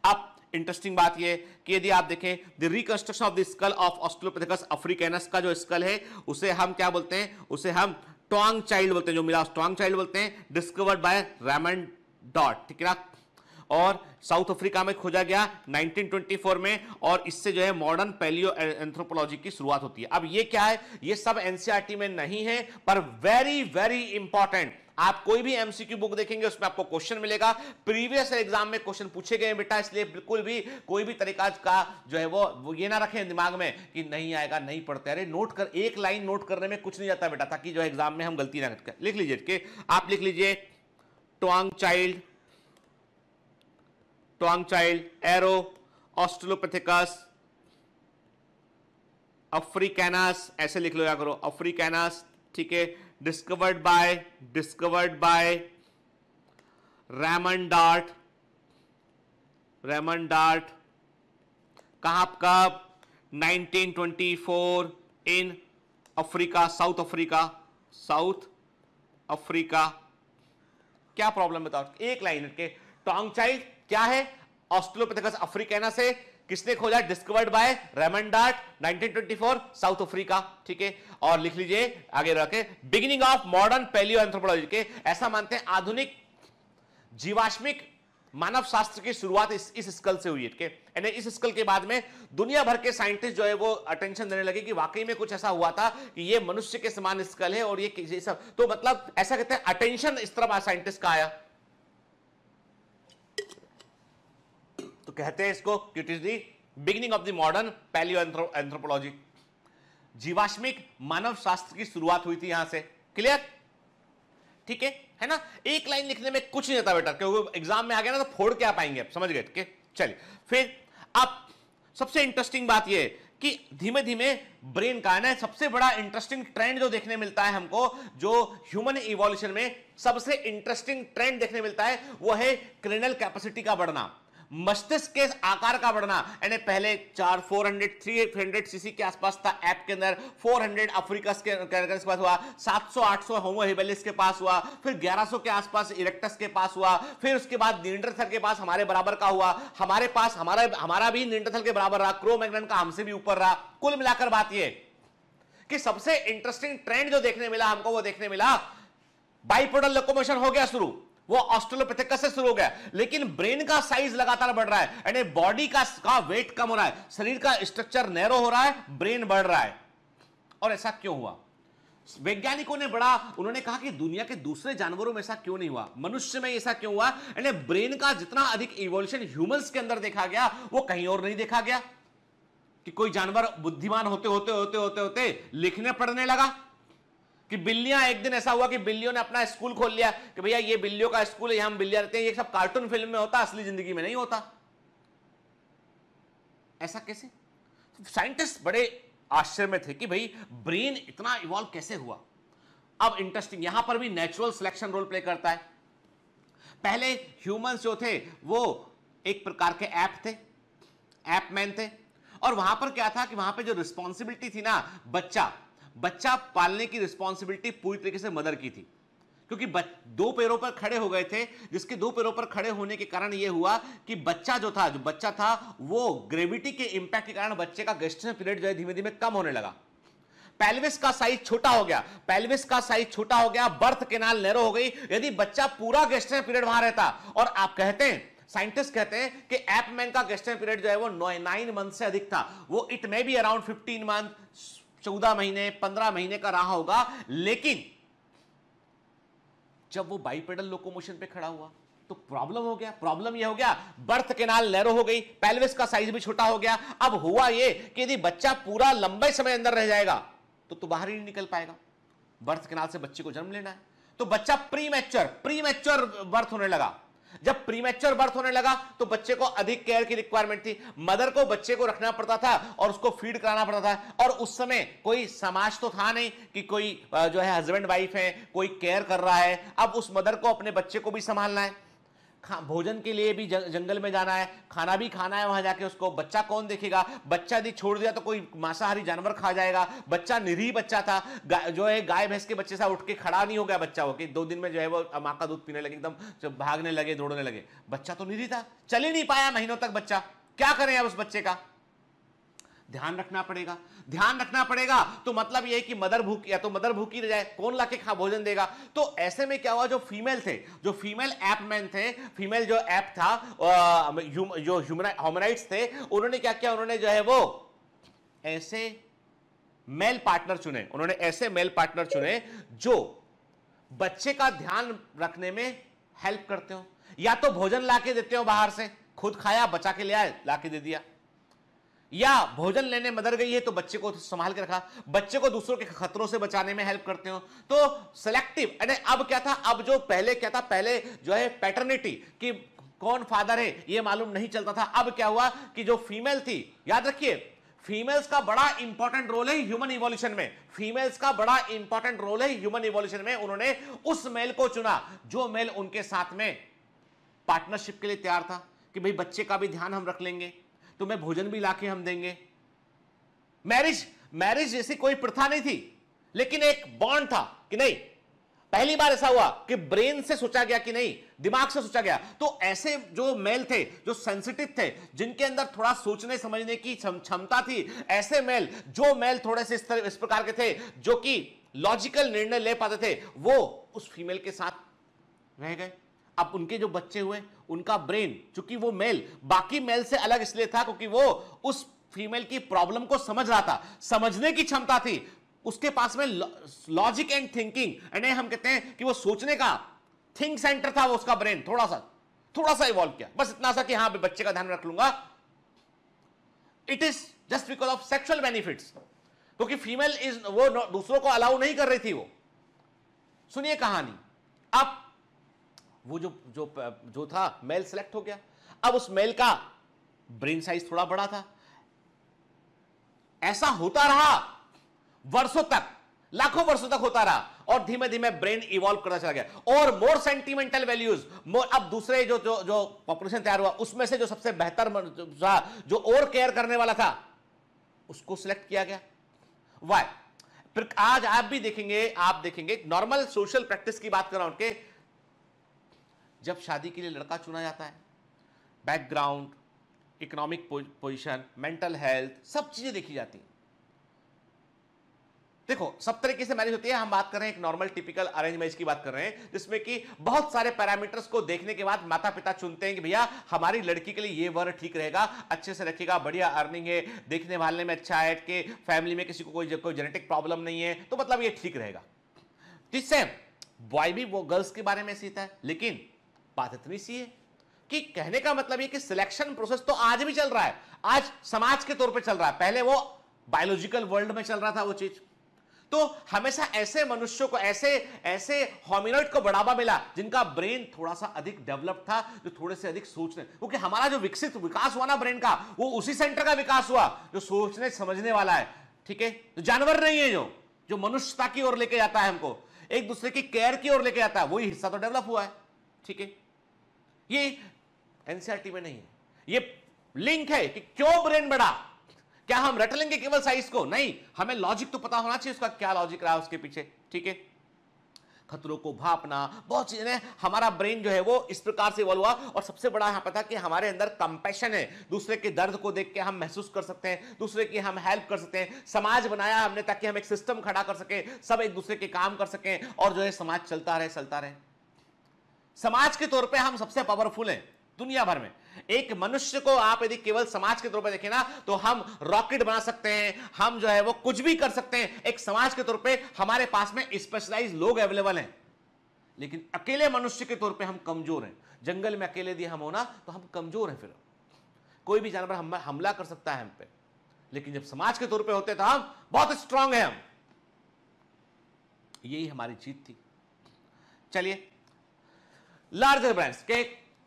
अब इंटरेस्टिंग बात ये कि यदि आप देखें the reconstruction of the skull of Australopithecus africanus का जो स्कल है उसे हम क्या बोलते हैं? उसे हम ट्वांग चाइल्ड बोलते हैं, जो मिला ट्वांग चाइल्ड बोलते हैं, डिस्कवर्ड बाय रेमंड डॉट। ठीक है ना, और साउथ अफ्रीका में खोजा गया 1924 में, और इससे जो है मॉडर्न पैलियो एंथ्रोपोलॉजी की शुरुआत होती है। अब ये क्या है? ये सब एनसीईआरटी में नहीं है, पर वेरी वेरी इंपॉर्टेंट। आप कोई भी एमसीक्यू बुक देखेंगे उसमें आपको क्वेश्चन मिलेगा, प्रीवियस एग्जाम में क्वेश्चन पूछे गए बेटा, इसलिए बिल्कुल भी कोई भी तरीका का जो है वो ये ना रखें दिमाग में कि नहीं आएगा, नहीं पढ़ते। अरे नोट कर, एक लाइन नोट करने में कुछ नहीं जाता बेटा, ताकि जो एग्जाम में हम गलती ना करें। लिख लीजिए कि आप लिख लीजिए ट्वांग चाइल्ड एरो ऑस्ट्रेलोपिथेकस अफ्रीकैनस, ऐसे लिख लो या करो अफ्रीकैनस। ठीक है, डिस्कवर्ड बाय रेमंड डार्ट। कब? 1924 इन अफ्रीका, साउथ अफ्रीका। क्या प्रॉब्लम बताओ? एक लाइन के ट्वांग चाइल्ड क्या है? ऑस्ट्रेलोपिथेकस अफ्रीकैनस है, किसने खोजा? Discovered by Raymond Dart, 1924 South Africa. ठीक है, और लिख लीजिए आगे रखे beginning of modern palaeo anthropology के, ऐसा मानते हैं आधुनिक जीवाश्मिक मानव शास्त्र की शुरुआत इस स्कल से हुई है। यानी इस स्कल के बाद में दुनिया भर के साइंटिस्ट जो है वो अटेंशन देने लगे कि वाकई में कुछ ऐसा हुआ था कि ये मनुष्य के समान स्कल है और ये सब, तो मतलब ऐसा कहते हैं अटेंशन इस तरफ साइंटिस्ट का आया, तो कहते हैं इसको it is the beginning of the modern palaeo anthropology. जीवाश्मिक मानव शास्त्र की शुरुआत हुई थी यहां से। क्लियर? ठीक है ना? एक लाइन लिखने में कुछ नहीं होता बेटा, क्योंकि एग्जाम में आ गया ना तो फोड़ के आ पाएंगे आप, समझ गए? ठीक है, चलिए फिर अब सबसे इंटरेस्टिंग बात यह कि धीमे धीमे ब्रेन का ना सबसे बड़ा इंटरेस्टिंग ट्रेंड जो देखने मिलता है हमको, जो ह्यूमन इवोल्यूशन में सबसे इंटरेस्टिंग ट्रेंड देखने मिलता है, वो है क्रेनल कैपेसिटी का बढ़ना, मस्तिष्क के आकार का बढ़ना। यानी पहले 400-300 सीसी के आसपास था ऐप के अंदर, 400 अफ्रीकस के पास हुआ, 700-800 होमो हेबिलिस के पास हुआ, फिर 1100 के आसपास इरेक्टस के पास हुआ, फिर उसके बाद निएंडरथल के पास हमारे बराबर का हुआ, हमारे पास हमारा भी निएंडरथल के बराबर रहा, क्रो-मैग्नन का हमसे भी ऊपर रहा। कुल मिलाकर बात यह कि सबसे इंटरेस्टिंग ट्रेंड जो देखने मिला हमको, वो देखने मिला बाइपोडल लोकोमोशन हो गया शुरू, वो ऑस्ट्रेलोपिथेकस से शुरू हो गया, लेकिन ब्रेन का साइज लगातार बढ़ रहा है, यानी बॉडी का वेट कम हो रहा है, शरीर का स्ट्रक्चर नैरो हो रहा है, ब्रेन बढ़ रहा है। और ऐसा क्यों हुआ? वैज्ञानिकों ने उन्होंने कहा कि दुनिया के दूसरे जानवरों में ऐसा क्यों नहीं हुआ, मनुष्य में ऐसा क्यों हुआ? यानी ब्रेन का जितना अधिक इवोल्यूशन ह्यूमंस के अंदर देखा गया, वो कहीं और नहीं देखा गया। कि कोई जानवर बुद्धिमान होते होते होते होते होते लिखने पढ़ने लगा, कि बिल्लियां, एक दिन ऐसा हुआ कि बिल्लियों ने अपना स्कूल खोल लिया कि भैया ये बिल्लियों का स्कूल है, यहां हम बिल्लियां रहते हैं। ये सब कार्टून फिल्म में होता, असली जिंदगी में नहीं होता। ऐसा कैसे? साइंटिस्ट बड़े आश्चर्य में थे कि भाई ब्रेन इतना इवॉल्व कैसे हुआ। अब इंटरेस्टिंग, यहां पर भी नेचुरल सिलेक्शन रोल प्ले करता है। पहले ह्यूमंस जो थे वो एक प्रकार के ऐप थे, ऐप मैन थे, और वहां पर क्या था कि वहां पर जो रिस्पॉन्सिबिलिटी थी ना, बच्चा पालने की रिस्पॉन्सिबिलिटी पूरी तरीके से मदर की थी, क्योंकि दो पैरों पर खड़े हो गए थे, जिसके दो पैरों पर खड़े होने के कारण यह हुआ कि जो बच्चा था वो ग्रेविटी के इंपैक्ट के कारण बच्चे का गेस्टेशनल पीरियड जो है धीमे धीमे कम होने लगा। पेल्विस का साइज छोटा हो गया, बर्थ कैनाल नैरो हो गई। यदि बच्चा पूरा गेस्टेशनल पीरियड वहां रहता, और आप कहते हैं, साइंटिस्ट कहते हैं कि ऐपमैन का गेस्टेशनल पीरियड जो है वो 9 मंथ से अधिक था, वो it may be around 15 month, 14 महीने, 15 महीने का रहा होगा। लेकिन जब वो बाइपेडल लोकोमोशन पे खड़ा हुआ तो प्रॉब्लम यह हो गया, बर्थ कैनाल नैरो हो गई, पेल्विस का साइज भी छोटा हो गया। अब हुआ ये कि यदि बच्चा पूरा लंबे समय अंदर रह जाएगा तो बाहर ही नहीं निकल पाएगा। बर्थ कैनाल से बच्चे को जन्म लेना है, तो बच्चा प्रीमैच्योर बर्थ होने लगा। जब प्रीमैच्योर बर्थ होने लगा तो बच्चे को अधिक केयर की रिक्वायरमेंट थी, मदर को बच्चे को रखना पड़ता था और उसको फीड कराना पड़ता था। और उस समय कोई समाज तो था नहीं कि कोई जो है हस्बैंड वाइफ है, कोई केयर कर रहा है। अब उस मदर को अपने बच्चे को भी संभालना है, भोजन के लिए भी जंगल में जाना है, खाना भी खाना है वहां जाके, उसको बच्चा कौन देखेगा? बच्चा यदि छोड़ दिया तो कोई मांसाहारी जानवर खा जाएगा। बच्चा निरीह बच्चा था, जो है गाय भैंस के बच्चे सा उठ के खड़ा नहीं हो गया बच्चा, हो कि 2 दिन में जो है वो माँ का दूध पीने लगे, एकदम भागने लगे, दौड़ने लगे। बच्चा तो निरीह था, चल ही नहीं पाया महीनों तक बच्चा। क्या करें अब उस बच्चे का? ध्यान रखना पड़ेगा। तो मतलब यह है कि मदर भूखी रह जाए, कौन लाके भोजन देगा? तो ऐसे में क्या हुआ, जो फीमेल ऐप मैन थे, फीमेल जो ऐप था, जो ह्यूमनाइट्स थे, उन्होंने क्या किया? उन्होंने जो है वो ऐसे मेल पार्टनर चुने जो बच्चे का ध्यान रखने में हेल्प करते हो। या तो भोजन लाके देते हो बाहर से, खुद खाया, बचा के ले आए, लाके दे दिया, या भोजन लेने मदर गई है तो बच्चे को संभाल के रखा, बच्चे को दूसरों के खतरों से बचाने में हेल्प करते हो। तो सिलेक्टिव। अब क्या था, पहले जो है पैटर्निटी की कौन फादर है ये मालूम नहीं चलता था। अब क्या हुआ कि जो फीमेल थी, याद रखिए फीमेल्स का बड़ा इंपॉर्टेंट रोल है ह्यूमन इवोल्यूशन में। उन्होंने उस मेल को चुना जो मेल उनके साथ में पार्टनरशिप के लिए तैयार था, कि भाई बच्चे का भी ध्यान हम रख लेंगे, तुम्हें भोजन भी लाके हम देंगे। मैरिज जैसी कोई प्रथा नहीं थी, लेकिन एक बॉन्ड था कि नहीं। पहली बार ऐसा हुआ कि ब्रेन से सोचा गया कि नहीं, दिमाग से सोचा गया। तो ऐसे जो मेल थे, जो सेंसिटिव थे, जिनके अंदर थोड़ा सोचने समझने की क्षमता थी, ऐसे मेल थोड़े से इस प्रकार के थे जो कि लॉजिकल निर्णय ले पाते थे, वो उस फीमेल के साथ रह गए। अब उनके जो बच्चे हुए उनका ब्रेन, चूंकि वो मेल बाकी मेल से अलग इसलिए था क्योंकि वो उस फीमेल की प्रॉब्लम को समझ रहा था, समझने की क्षमता थी उसके पास में, लॉजिक एंड थिंकिंग, यानी हम कहते हैं कि वो सोचने का थिंक सेंटर था वो, उसका ब्रेन थोड़ा सा इवॉल्व किया, बस इतना सा कि हाँ बच्चे का ध्यान रख लूंगा। It is just because of sexual benefits, क्योंकि फीमेल इज वो दूसरों को अलाउ नहीं कर रही थी वो। सुनिए कहानी। अब वो जो था मेल सेलेक्ट हो गया। अब उस मेल का ब्रेन साइज थोड़ा बड़ा था। ऐसा होता रहा वर्षों तक, लाखों वर्षों तक होता रहा, और धीमे धीमे ब्रेन इवॉल्व करता चला गया, और मोर सेंटिमेंटल वैल्यूज, अब दूसरे जो जो जो पॉपुलेशन तैयार हुआ उसमें से जो सबसे बेहतर जो और केयर करने वाला था उसको सिलेक्ट किया गया। वाई? फिर आज आप देखेंगे नॉर्मल सोशल प्रैक्टिस की बात कर रहा हूं उनके, जब शादी के लिए लड़का चुना जाता है, background, economic position, mental health, सब चीजें देखी जाती हैं। देखो सब तरीके से मैरिज होती है, हम बात कर रहे हैं एक नॉर्मल टिपिकल अरेंज मैरिज की बात कर रहे हैं, जिसमें कि बहुत सारे पैरामीटर्स को देखने के बाद माता पिता चुनते हैं कि भैया हमारी लड़की के लिए ये वर ठीक रहेगा, अच्छे से रखेगा, बढ़िया अर्निंग है, देखने वालने में अच्छा है, कि फैमिली में किसी को कोई जेनेटिक प्रॉब्लम नहीं है, तो मतलब ये ठीक रहेगा। जिससे बॉय भी वो गर्ल्स के बारे में सीखता है, लेकिन बात इतनी सी है कि कहने का मतलब ये कि सिलेक्शन प्रोसेस तो आज भी चल रहा है, आज समाज के तौर पे चल रहा है, पहले वो बायोलॉजिकल वर्ल्ड में चल रहा था वो चीज। तो हमेशा ऐसे मनुष्यों को, ऐसे हॉमिनॉइड को बढ़ावा मिला जिनका ब्रेन थोड़ा सा अधिक डेवलप था, जो थोड़े से अधिक सोचने, क्योंकि हमारा जो विकास हुआ ना ब्रेन का, वो उसी सेंटर का विकास हुआ जो सोचने समझने वाला है। ठीक है, तो जानवर नहीं है जो मनुष्यता की ओर लेके जाता है, हमको एक दूसरे की केयर की ओर लेके जाता है, वही हिस्सा तो डेवलप हुआ है। ठीक है, ये एनसीईआरटी में नहीं है, ये लिंक है कि क्यों ब्रेन बढ़ा। क्या हम रट लेंगे केवल साइज को? नहीं, हमें लॉजिक तो पता होना चाहिए उसका क्या लॉजिक रहा उसके पीछे। ठीक है, खतरों को भापना, बहुत चीजें, हमारा ब्रेन जो है वो इस प्रकार से इवॉल्व हुआ। और सबसे बड़ा यहां पता कि हमारे अंदर कंपैशन है, दूसरे के दर्द को देख के हम महसूस कर सकते हैं, दूसरे की हम हेल्प कर सकते हैं। समाज बनाया हमने ताकि हम एक सिस्टम खड़ा कर सके, सब एक दूसरे के काम कर सकें, और जो है समाज चलता रहे। समाज के तौर पे हम सबसे पावरफुल हैं दुनिया भर में। एक मनुष्य को आप यदि केवल समाज के तौर पे देखें ना, तो हम रॉकेट बना सकते हैं, हम जो है वो कुछ भी कर सकते हैं। एक समाज के तौर पे हमारे पास में स्पेशलाइज्ड लोग अवेलेबल हैं, लेकिन अकेले मनुष्य के तौर पे हम कमजोर हैं। जंगल में अकेले यदि हम हो ना, तो हम कमजोर हैं। फिर कोई भी जानवर हमला कर सकता है हम पे, लेकिन जब समाज के तौर पे होते तो हम बहुत स्ट्रांग हैं। हम, यही हमारी जीत थी। चलिए, larger brains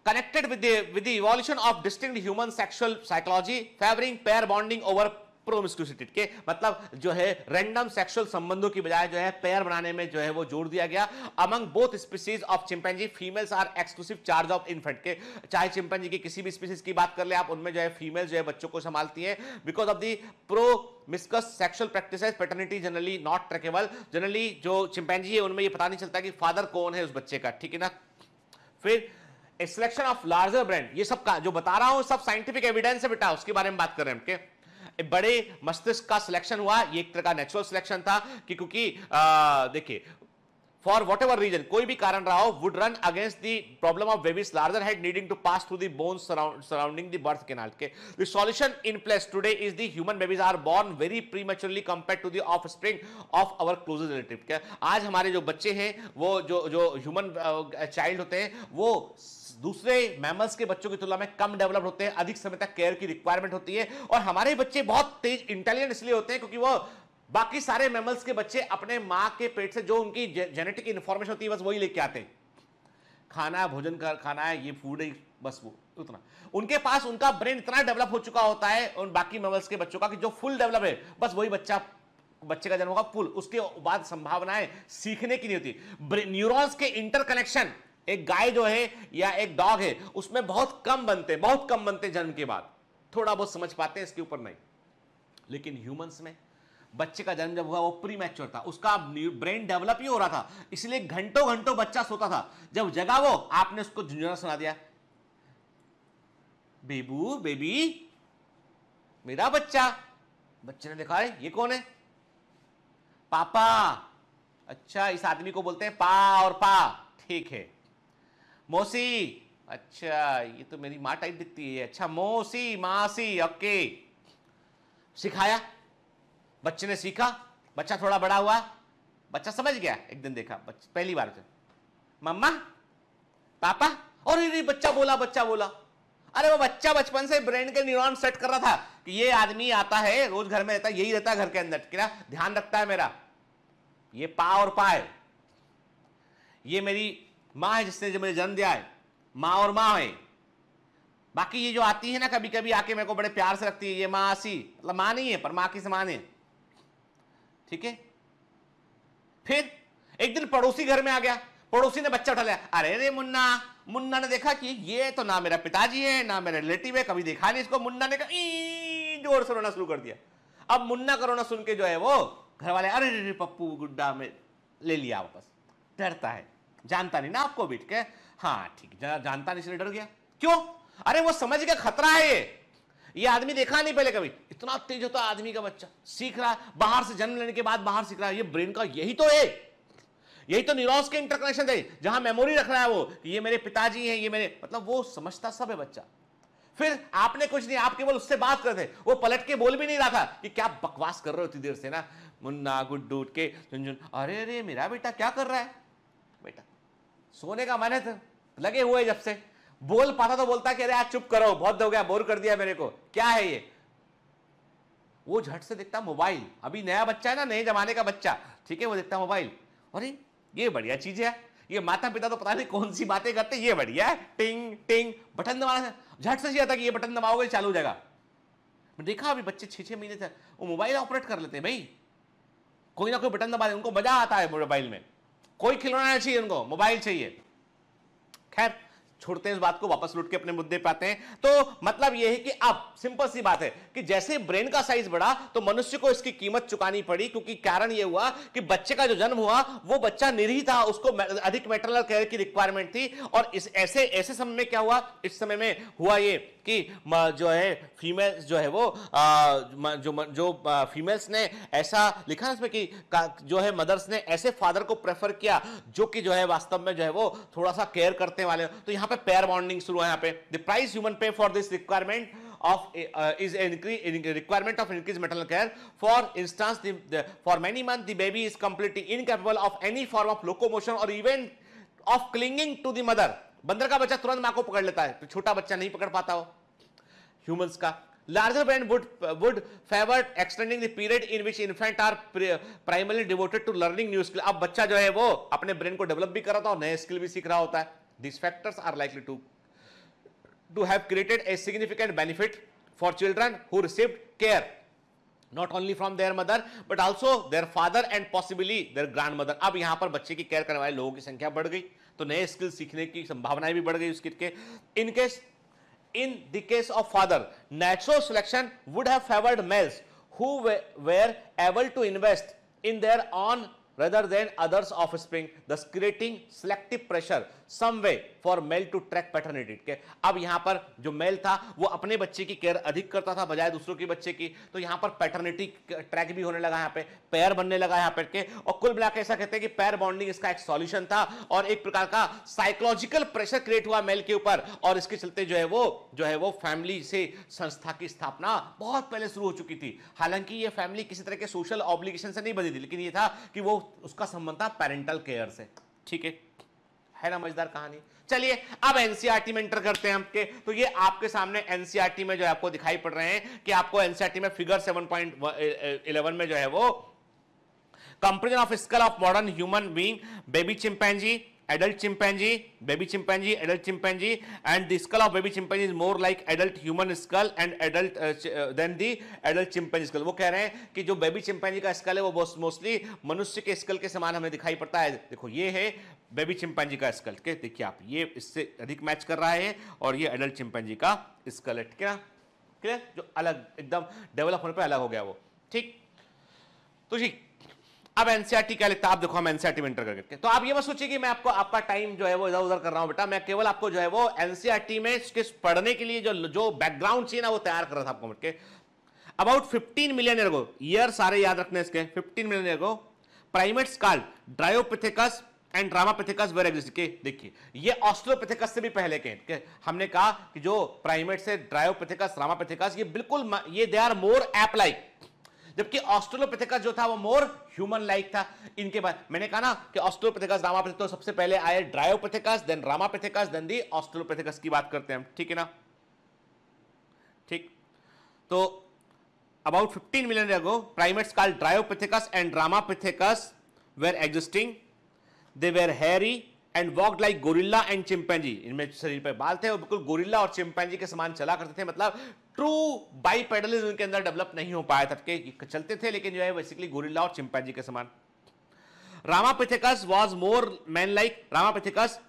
connected with the evolution of distinct human sexual psychology favoring pair bonding over promiscuity के मतलब जो है रैंडम सेक्सुअल संबंधों की बजाय जो है पेयर बनाने में जो है वो जोर दिया गया। Among both species of chimpanzee females are exclusive charge of infant के, चाहे चिंपैंजी की किसी भी स्पीसीज की बात कर ले आप, उनमें जो है फीमेल जो है बच्चों को संभालती है। Because of the promiscuous sexual practices paternity generally not traceable, generally जो चिंपैंजी है उनमें ये पता नहीं चलता कि फादर कौन है उस बच्चे का। ठीक है ना। फिर सिलेक्शन ऑफ लार्जर ब्रेन, ये सब का जो बता रहा हूं सब साइंटिफिक एविडेंस है बेटा, उसके बारे में बात कर रहे हैं। के बड़े मस्तिष्क का सिलेक्शन हुआ, ये एक तरह का नेचुरल सिलेक्शन था कि क्योंकि देखिए फॉर वॉट एवर रीजन, कोई भी कारण रहा हो, would run against the problem of babies larger head needing to pass through the bones surrounding the birth canal के। The solution in place today is the human babies are born very prematurely compared to the offspring of our closest relative के। आज हमारे जो बच्चे हैं वो जो ह्यूमन चाइल्ड होते हैं वो दूसरे मैमल्स के बच्चों की तुलना में कम डेवलप होते हैं, अधिक समय तक केयर की रिक्वायरमेंट होती है। और हमारे बच्चे बहुत तेज इंटेलिजेंट इसलिए होते हैं क्योंकि वो बाकी सारे मैमल्स के बच्चे अपने मां के पेट से जो उनकी जेनेटिक इंफॉर्मेशन होती है बस वही लेके आते हैं। खाना है, भोजन खाना है, ये फूड है, बस वो उतना। उनके पास उनका ब्रेन इतना डेवलप हो चुका होता है उन बाकी मैमल्स के बच्चों का कि जो फुल डेवलप है, बस वही बच्चे का जन्म होगा फुल, उसके बाद संभावनाएं सीखने की नहीं होती। न्यूरॉन्स के इंटरकनेक्शन एक गाय जो है या एक डॉग है उसमें बहुत कम बनते जन्म के बाद, थोड़ा बहुत समझ पाते हैं, इसके ऊपर नहीं। लेकिन ह्यूमंस में बच्चे का जन्म जब हुआ वो प्री मैच्योर था, उसका ब्रेन डेवलप ही हो रहा था, इसलिए घंटों बच्चा सोता था। जब जगा वो, आपने उसको झुंझुना सुना दिया, बेबू बेबी मेरा बच्चा। बच्चे ने देखा है ये कौन है? पापा। अच्छा, इस आदमी को बोलते हैं पा और पा। ठीक है, मौसी, अच्छा ये तो मेरी माँ टाइप दिखती है, अच्छा मौसी मासी, ओके। सिखाया, बच्चे ने सीखा, बच्चा थोड़ा बड़ा हुआ, बच्चा समझ गया। एक दिन देखा पहली बार से, मम्मा पापा, और ये बच्चा बोला। अरे वो बच्चा बचपन से ब्रेन के न्यूरॉन सेट कर रहा था कि ये आदमी आता है रोज घर में रहता है, यही रहता है घर के अंदर, क्या ध्यान रखता है मेरा, ये पा और पा है, ये मेरी माँ है जिसने जो मुझे जन्म दिया है, माँ और माँ है। बाकी ये जो आती है ना कभी कभी आके मेरे को बड़े प्यार से रखती है, ये मासी, मतलब माँ नहीं है पर माँ की समान है, ठीक है। फिर एक दिन पड़ोसी घर में आ गया, पड़ोसी ने बच्चा उठा लिया, अरे रे मुन्ना ने देखा कि ये तो ना मेरा पिताजी है ना मेरा रिलेटिव है, कभी देखा नहीं इसको। मुन्ना ने कहा जोर से रोना शुरू कर दिया। अब मुन्ना का रोना सुन के जो है वो घर वाले, अरे रे पप्पू गुड्डा में ले लिया वापस। डरता है, जानता नहीं ना आपको बीट के, हाँ ठीक जानता नहीं इसलिए डर गया। क्यों? अरे वो समझ गया खतरा है, ये आदमी देखा नहीं पहले कभी, इतना तेज होता आदमी का बच्चा, सीख रहा बाहर से, जन्म लेने के बाद बाहर सीख रहा है, ये ब्रेन का यही तो है, यही तो न्यूरॉन्स के इंटरकनेक्शन है, जहां मेमोरी रख रहा है वो कि ये मेरे पिताजी हैं, ये मेरे, मतलब वो समझता सब है बच्चा। फिर आपने कुछ नहीं, आप केवल उससे बात करते, वो पलट के बोल भी नहीं रहा था कि क्या बकवास कर रहे हो इतनी देर से ना, मुन्ना गुड्डू के झुनझुन, अरे अरे मेरा बेटा क्या कर रहा है, बेटा सोने का मन है तो लगे हुए, जब से बोल पाता तो बोलता कि अरे आज चुप करो, बहुत हो गया, बोर कर दिया मेरे को, क्या है ये। वो झट से देखता मोबाइल, अभी नया बच्चा है ना, नए जमाने का बच्चा, ठीक है, वो देखता मोबाइल, अरे ये बढ़िया चीज है, ये माता पिता तो पता नहीं कौन सी बातें करते, ये बढ़िया है, टिंग टिंग बटन दबाना, झट से था कि ये बटन दबाओगे चालू हो जाएगा। मैं देखा अभी बच्चे 6-6 महीने से वो मोबाइल ऑपरेट कर लेते हैं भाई, कोई ना कोई बटन दबा दे, उनको मजा आता है मोबाइल में, कोई खिलौना नहीं चाहिए उनको, मोबाइल चाहिए। खैर छोड़ते हैं इस बात को, वापस लौट के अपने मुद्दे पे आते हैं। तो मतलब यह है कि अब सिंपल सी बात है कि जैसे ब्रेन का साइज बढ़ा तो मनुष्य को इसकी कीमत चुकानी पड़ी, क्योंकि कारण यह हुआ कि बच्चे का जो जन्म हुआ वो बच्चा निरीह था, उसको अधिक मैटरनल केयर की रिक्वायरमेंट थी। और इस ऐसे समय में क्या हुआ, इस समय में हुआ ये कि जो है फीमेल्स जो है वो जो फीमेल्स ने ऐसा लिखा ना इसमें कि जो है मदर्स ने ऐसे फादर को प्रेफर किया जो कि जो है वास्तव में जो है वो थोड़ा सा केयर करते वाले। तो यहाँ पे पेयर बॉन्डिंग शुरू है। यहाँ पे द प्राइस ह्यूमन पे for this requirement of is requirement of increased maternal care. For instance, for many months the baby is completely incapable of any form of locomotion or even of clinging to the mother. बंदर का बच्चा तुरंत मां को पकड़ लेता है, तो छोटा बच्चा नहीं पकड़ पाता हो। ह्यूमंस का larger brain would favor extending the period in which infant are primarily devoted to learning new skill. अब बच्चा जो है वो अपने ब्रेन को डेवलप भी कर रहा था और नए स्किल भी सीख रहा होता है। These factors are likely to have created a significant benefit for children who received care not only from their mother but also their father and possibly their grandmother. अब यहां पर बच्चे की केयर करने वाले लोगों की संख्या बढ़ गई तो नए स्किल सीखने की संभावनाएं भी बढ़ गई उस किड के। In the case of father, natural selection would have favored males who were able to invest in their own rather than others' offspring, thus creating selective pressure some way for male to track paternity. के अब यहाँ पर जो मेल था वो अपने बच्चे की केयर अधिक करता था बजाय दूसरों के बच्चे की, तो यहाँ पर पैटर्निटी ट्रैक भी होने लगा, यहाँ पे पेयर बनने लगा यहाँ पे के। और कुल मिलाकर ऐसा कहते हैं कि पेयर बॉन्डिंग इसका एक सॉल्यूशन था और एक प्रकार का साइकोलॉजिकल प्रेशर क्रिएट हुआ मेल के ऊपर, और इसके चलते जो है वो फैमिली से संस्था की स्थापना बहुत पहले शुरू हो चुकी थी। हालांकि ये फैमिली किसी तरह के सोशल ऑब्लिगेशन से नहीं बनी थी, लेकिन ये था कि वो उसका संबंध था पेरेंटल केयर से। ठीक है ना मजेदार कहानी। चलिए अब एनसीईआरटी में एंटर करते हैं आपके। तो ये आपके सामने एनसीईआरटी में जो है आपको दिखाई पड़ रहे हैं कि आपको एनसीईआरटी में फिगर 7.11 में जो है वो comparison of skull of modern human being, baby chimpanzee, adult chimpanzee, baby chimpanzee, adult chimpanzee, and the skull of baby chimpanzee is more like adult human skull and adult than the adult chimpanzee skull. वो कह रहे हैं कि जो बेबी चिंपैंजी का स्कल है वो मोस्टली मनुष्य के स्कल के समान हमें दिखाई पड़ता है। देखो ये है बेबी चिंपैंजी का स्कल, ठीक है, देखिए आप, ये इससे अधिक मैच कर रहा है और ये एडल्ट चिंपैंजी का स्कल है, ठीक है ना, क्लियर, जो अलग एकदम डेवलप होने पर अलग हो गया वो, ठीक। तो जी अब एनसीईआरटी क्या लिखता है आप देखो, हम एनसीईआरटी में एंटर करके, तो आप ये मत सोचिए कि मैं आपको आपका टाइम जो है वो इधर उधर कर रहा हूं बेटा, मैं केवल आपको जो है वो एनसीईआरटी में इसके पढ़ने के लिए जो बैकग्राउंड चाहिए ना वो तैयार कर रहा था आपको के। About 15 million year ago, year सारे याद रखने इसके, 15 million year ago primates called Dryopithecus and Ramapithecus were exist के देखिए ये ऑस्ट्रोपिथेकस से भी पहले के हमने कहा कि जो प्राइमेट से ड्रायोपिथेकस रामापिथेकस ये बिल्कुल ये they are more ape like, जबकि ऑस्ट्रेलोपिथेकस जो था वो मोर ह्यूमन लाइक था। इनके बाद मैंने कहा ना कि ऑस्ट्रेलोपिथेकस रामापिथेकस तो सबसे पहले आए ड्रायोपिथेकस, देन रामापिथेकस, देन दी ऑस्ट्रेलोपिथेकस की बात करते हैं हम, ठीक है ना। ठीक, तो about 15 million ago primates called Dryopithecus and Ramapithecus were existing, they were hairy and walked like gorilla and chimpanzee, इनमें शरीर पे बाल थे और बिल्कुल गोरिल्ला और चिंपैंजी के समान चला करते थे, मतलब ट्रू बाइपेडलिज्म उनके अंदर डेवलप नहीं हो पाया था, चलते थे लेकिन जो है बेसिकली गोरिल्ला और चिंपैंजी के समान। Ramapithecus was more man like, Ramapithecus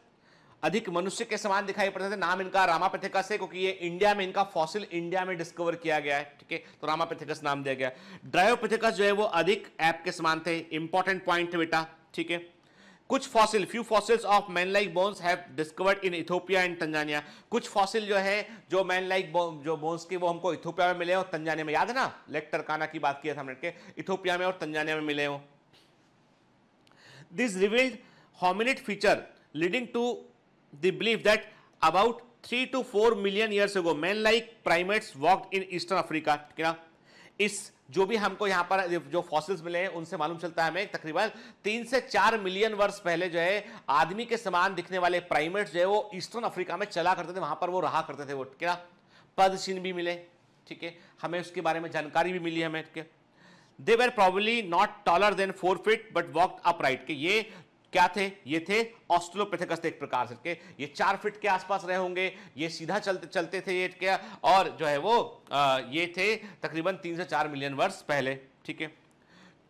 अधिक मनुष्य के समान दिखाई पड़ते थे। नाम इनका रामापिथेकस है क्योंकि ये इंडिया में इनका फॉसिल इंडिया में डिस्कवर किया गया है, ठीक है, तो रामापिथेकस नाम दिया गया। ड्रायोपिथेकस जो है वो अधिक ऐप के समान थे, इंपॉर्टेंट पॉइंट है बेटा, ठीक है। कुछ fossil, few fossils of man like bones have discovered in Ethiopia and Tanzania, कुछ फॉसिल जो है जो मैन लाइक जो बोन्स के वो हमको इथियोपिया में मिले और तंजानिया में, याद है ना लेक टरकाना की बात किया था हमने के, इथियोपिया में और तंजानिया में मिले हो। This revealed hominid feature leading to the belief that about 3 to 4 million years ago man like primates walked in eastern Africa. क्या इस जो भी हमको यहां पर जो फॉसिल्स मिले हैं उनसे मालूम चलता है हमें तकरीबन 3 से 4 मिलियन वर्ष पहले जो है आदमी के समान दिखने वाले प्राइमेट्स जो है वो ईस्टर्न अफ्रीका में चला करते थे, वहां पर वो रहा करते थे। वो क्या पद चिन्ह भी मिले, ठीक है, हमें उसके बारे में जानकारी भी मिली हमें। They were probably not taller than 4 feet but walked upright, के ये क्या थे, ये थे ऑस्ट्रेलोपिथेकस थे एक प्रकार से के, ये 4 फीट के आसपास रहे होंगे, ये सीधा चलते थे ये क्या, और जो है वो ये थे तकरीबन 3 से 4 मिलियन वर्ष पहले, ठीक है।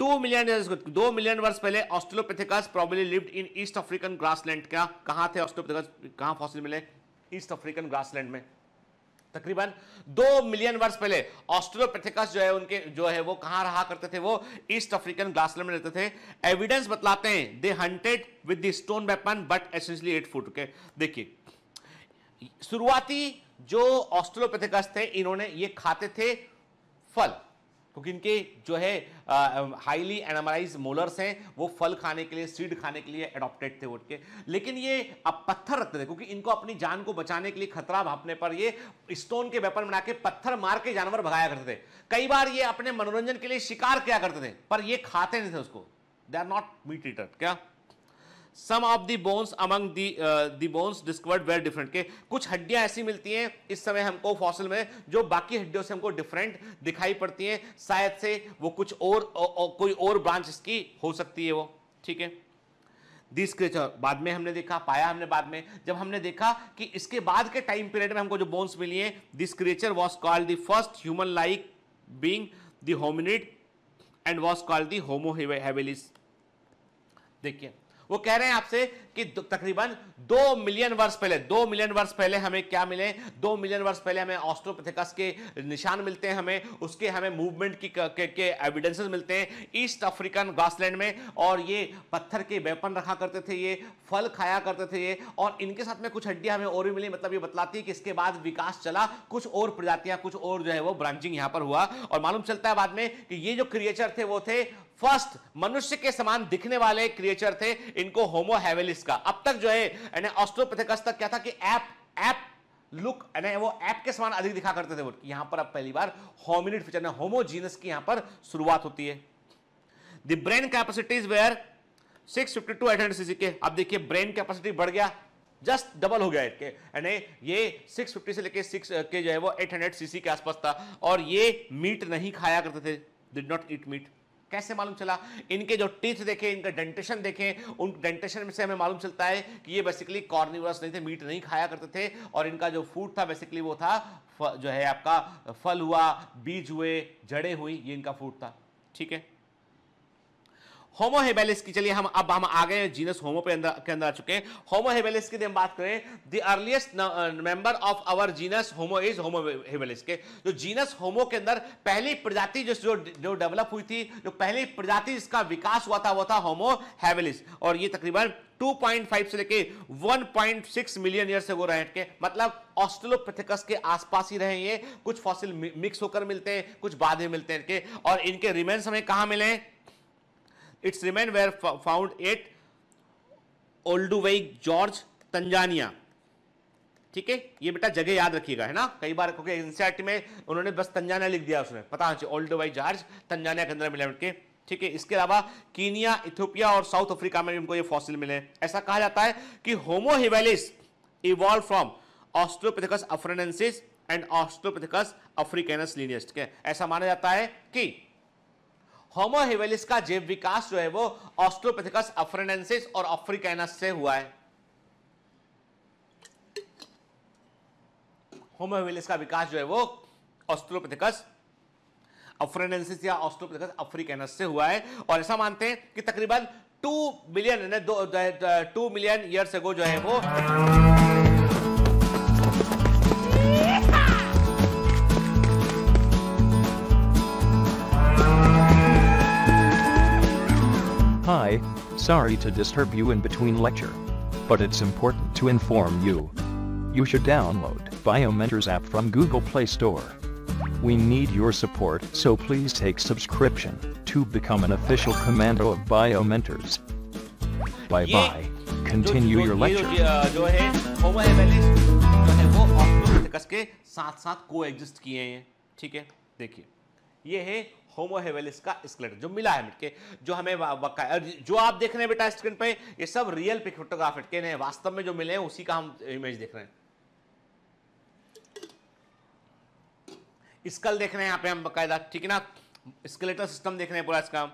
2 मिलियन वर्ष पहले Australopithecus probably lived in east African grassland. क्या कहां थे ऑस्ट्रेलोपिथेकस, कहां फॉसिल मिले, ईस्ट अफ्रीकन ग्रासलैंड में। तकरीबन 2 मिलियन वर्ष पहले ऑस्ट्रेलोपिथेकस जो है उनके जो है वो कहां रहा करते थे, वो ईस्ट अफ्रीकन ग्रासलैंड में रहते थे। एविडेंस बतलाते हैं they hunted with the stone weapon but essentially 8 foot के। देखिए शुरुआती जो ऑस्ट्रेलोपिथेकस थे इन्होंने ये खाते थे फल, क्योंकि इनके जो है हाईली एनामलाइज मोलर्स हैं, वो फल खाने के लिए, सीड खाने के लिए एडॉप्टेड थे उठ के। लेकिन ये अब पत्थर रखते थे क्योंकि इनको अपनी जान को बचाने के लिए खतरा भापने पर ये स्टोन के वेपन बना के पत्थर मार के जानवर भगाया करते थे। कई बार ये अपने मनोरंजन के लिए शिकार किया करते थे पर ये खाते नहीं थे उसको, they are not meat eater. क्या Some of the bones among the bones discovered were different, के कुछ हड्डियां ऐसी मिलती हैं इस समय हमको फॉसिल में जो बाकी हड्डियों से हमको डिफरेंट दिखाई पड़ती हैं, शायद से वो कुछ और कोई और ब्रांच इसकी हो सकती है वो, ठीक है। दिस क्रिएचर बाद में हमने देखा, पाया हमने बाद में, जब हमने देखा कि इसके बाद के टाइम पीरियड में हमको जो बोन्स मिली हैं, this creature was called the first human like being the hominid and was called the Homo habilis. देखिए वो कह रहे हैं आपसे कि तकरीबन 2 मिलियन वर्ष पहले हमें क्या मिले, 2 मिलियन वर्ष पहले हमें ऑस्ट्रेलोपिथेकस के निशान मिलते हैं, हमें उसके हमें मूवमेंट के एविडेंसेस मिलते हैं ईस्ट अफ्रीकन ग्रासलैंड में। और ये पत्थर के वेपन रखा करते थे, ये फल खाया करते थे ये, और इनके साथ में कुछ हड्डियां हमें और भी मिली, मतलब ये बतलाती है कि इसके बाद विकास चला, कुछ और प्रजातियां, कुछ और जो है वो ब्रांचिंग यहां पर हुआ। और मालूम चलता है बाद में कि ये जो क्रिएचर थे वो थे फर्स्ट मनुष्य के समान दिखने वाले क्रिएचर थे, इनको होमो हैवेलिस का। अब तक जो है ऑस्ट्रेलोपिथेकस तक क्या था कि एप लुक वो एप के समान अधिक दिखा करते थे वो, यहां पर अब पहली बार होमिनिड फीचर ने होमोजीनस की यहां पर शुरुआत होती है। The brain capacities were 650 to 800 CC के। अब देखिए ब्रेन कैपेसिटी बढ़ गया, जस्ट डबल हो गया यानी ये 650 से लेके 6 के जो है वो 800 सीसी के आसपास था। और ये मीट नहीं खाया करते थे, डिड नॉट ईट मीट। कैसे मालूम चला, इनके जो टीथ देखें, इनका डेंटेशन देखें, उन डेंटेशन में से हमें मालूम चलता है कि ये बेसिकली कॉर्निवरस नहीं थे, मीट नहीं खाया करते थे। और इनका जो फूड था बेसिकली वो था जो है आपका फल हुआ, बीज हुए, जड़ें हुई, ये इनका फूड था, ठीक है। होमो हेबेलिस की चलिए हम आ गए जीनस होमो के अंदर आ चुके हैं। होमो हेबेलिस की हम बात करें, the earliest member of our genus Homo is Homo habilis के। जो जीनस होमो के अंदर पहली प्रजाति जो डेवलप हुई थी, जो पहली प्रजाति जिसका विकास हुआ था वो था होमो हेबेलिस। और ये तकरीबन 2.5 से लेके 1.6 मिलियन ईयर से हो रहे हैं, मतलब ऑस्ट्रेलोपिथेकस के आसपास ही रहे। ये कुछ फॉसिल मिक्स होकर मिलते हैं, कुछ बाद में मिलते हैं, और इनके रिमेन्स हमें कहां मिले, its remain were found 8 Olduvai Gorge Tanzania. ठीक है, ये बेटा जगह याद रखिएगा, है ना, कई बार क्योंकि एनसीईआरटी में उन्होंने बस तंजानिया लिख दिया, उसमें पता होना चाहिए ओल्डुवई जॉर्ज तंजानिया के अंदर मिले उनके। ठीक है, इसके अलावा कीनिया, इथियोपिया और साउथ अफ्रीका में उनको ये फॉसिल मिले। ऐसा कहा जाता है कि होमो हिवेलिस इवॉल्व फ्रॉम ऑस्ट्रोपिथेकस अफ्रीनेंसिस एंड ऑस्ट्रोपिथेकस अफ्रीकानस लीनिएज। ठीक है, ऐसा माना जाता है कि होमो हिवेलिस का जैव विकास जो है वो ऑस्ट्रोपिथेकस अफ्रीनेंसिस और अफ्रीकानस से हुआ है। होमो हिवेलिस का विकास जो है वो ऑस्ट्रोपिथेकस अफ्रीनेंसिस या ऑस्ट्रोपिथेकस अफ्रीकानस से हुआ है। और ऐसा मानते हैं कि तकरीबन 2 मिलियन ईयर्स अगो जो है वो Hi, sorry to disturb you in between lecture. But it's important to inform you. You should download BioMentors app from Google Play Store. We need your support, so please take subscription to become an official commando of BioMentors. Bye bye. Continue your lecture. जो है होमो हिवेलिस जो है वो ऑस्ट्रोपिथेकस के साथ साथ कोएग्जिस्ट किए हैं। ठीक है, देखिए ये है होमो हिवेलिस का स्केलेटन जो मिला है मिटके, जो हमें जो आप देख रहे हैं बेटा स्क्रीन पे, ये सब रियल पिक फोटोग्राफ के ने वास्तव में जो मिले हैं उसी का हम इमेज देख रहे हैं। स्कल देख रहे हैं यहाँ पे हम बकायदा, ठीक है ना, स्केलेटल सिस्टम देख रहे हैं पूरा इसका।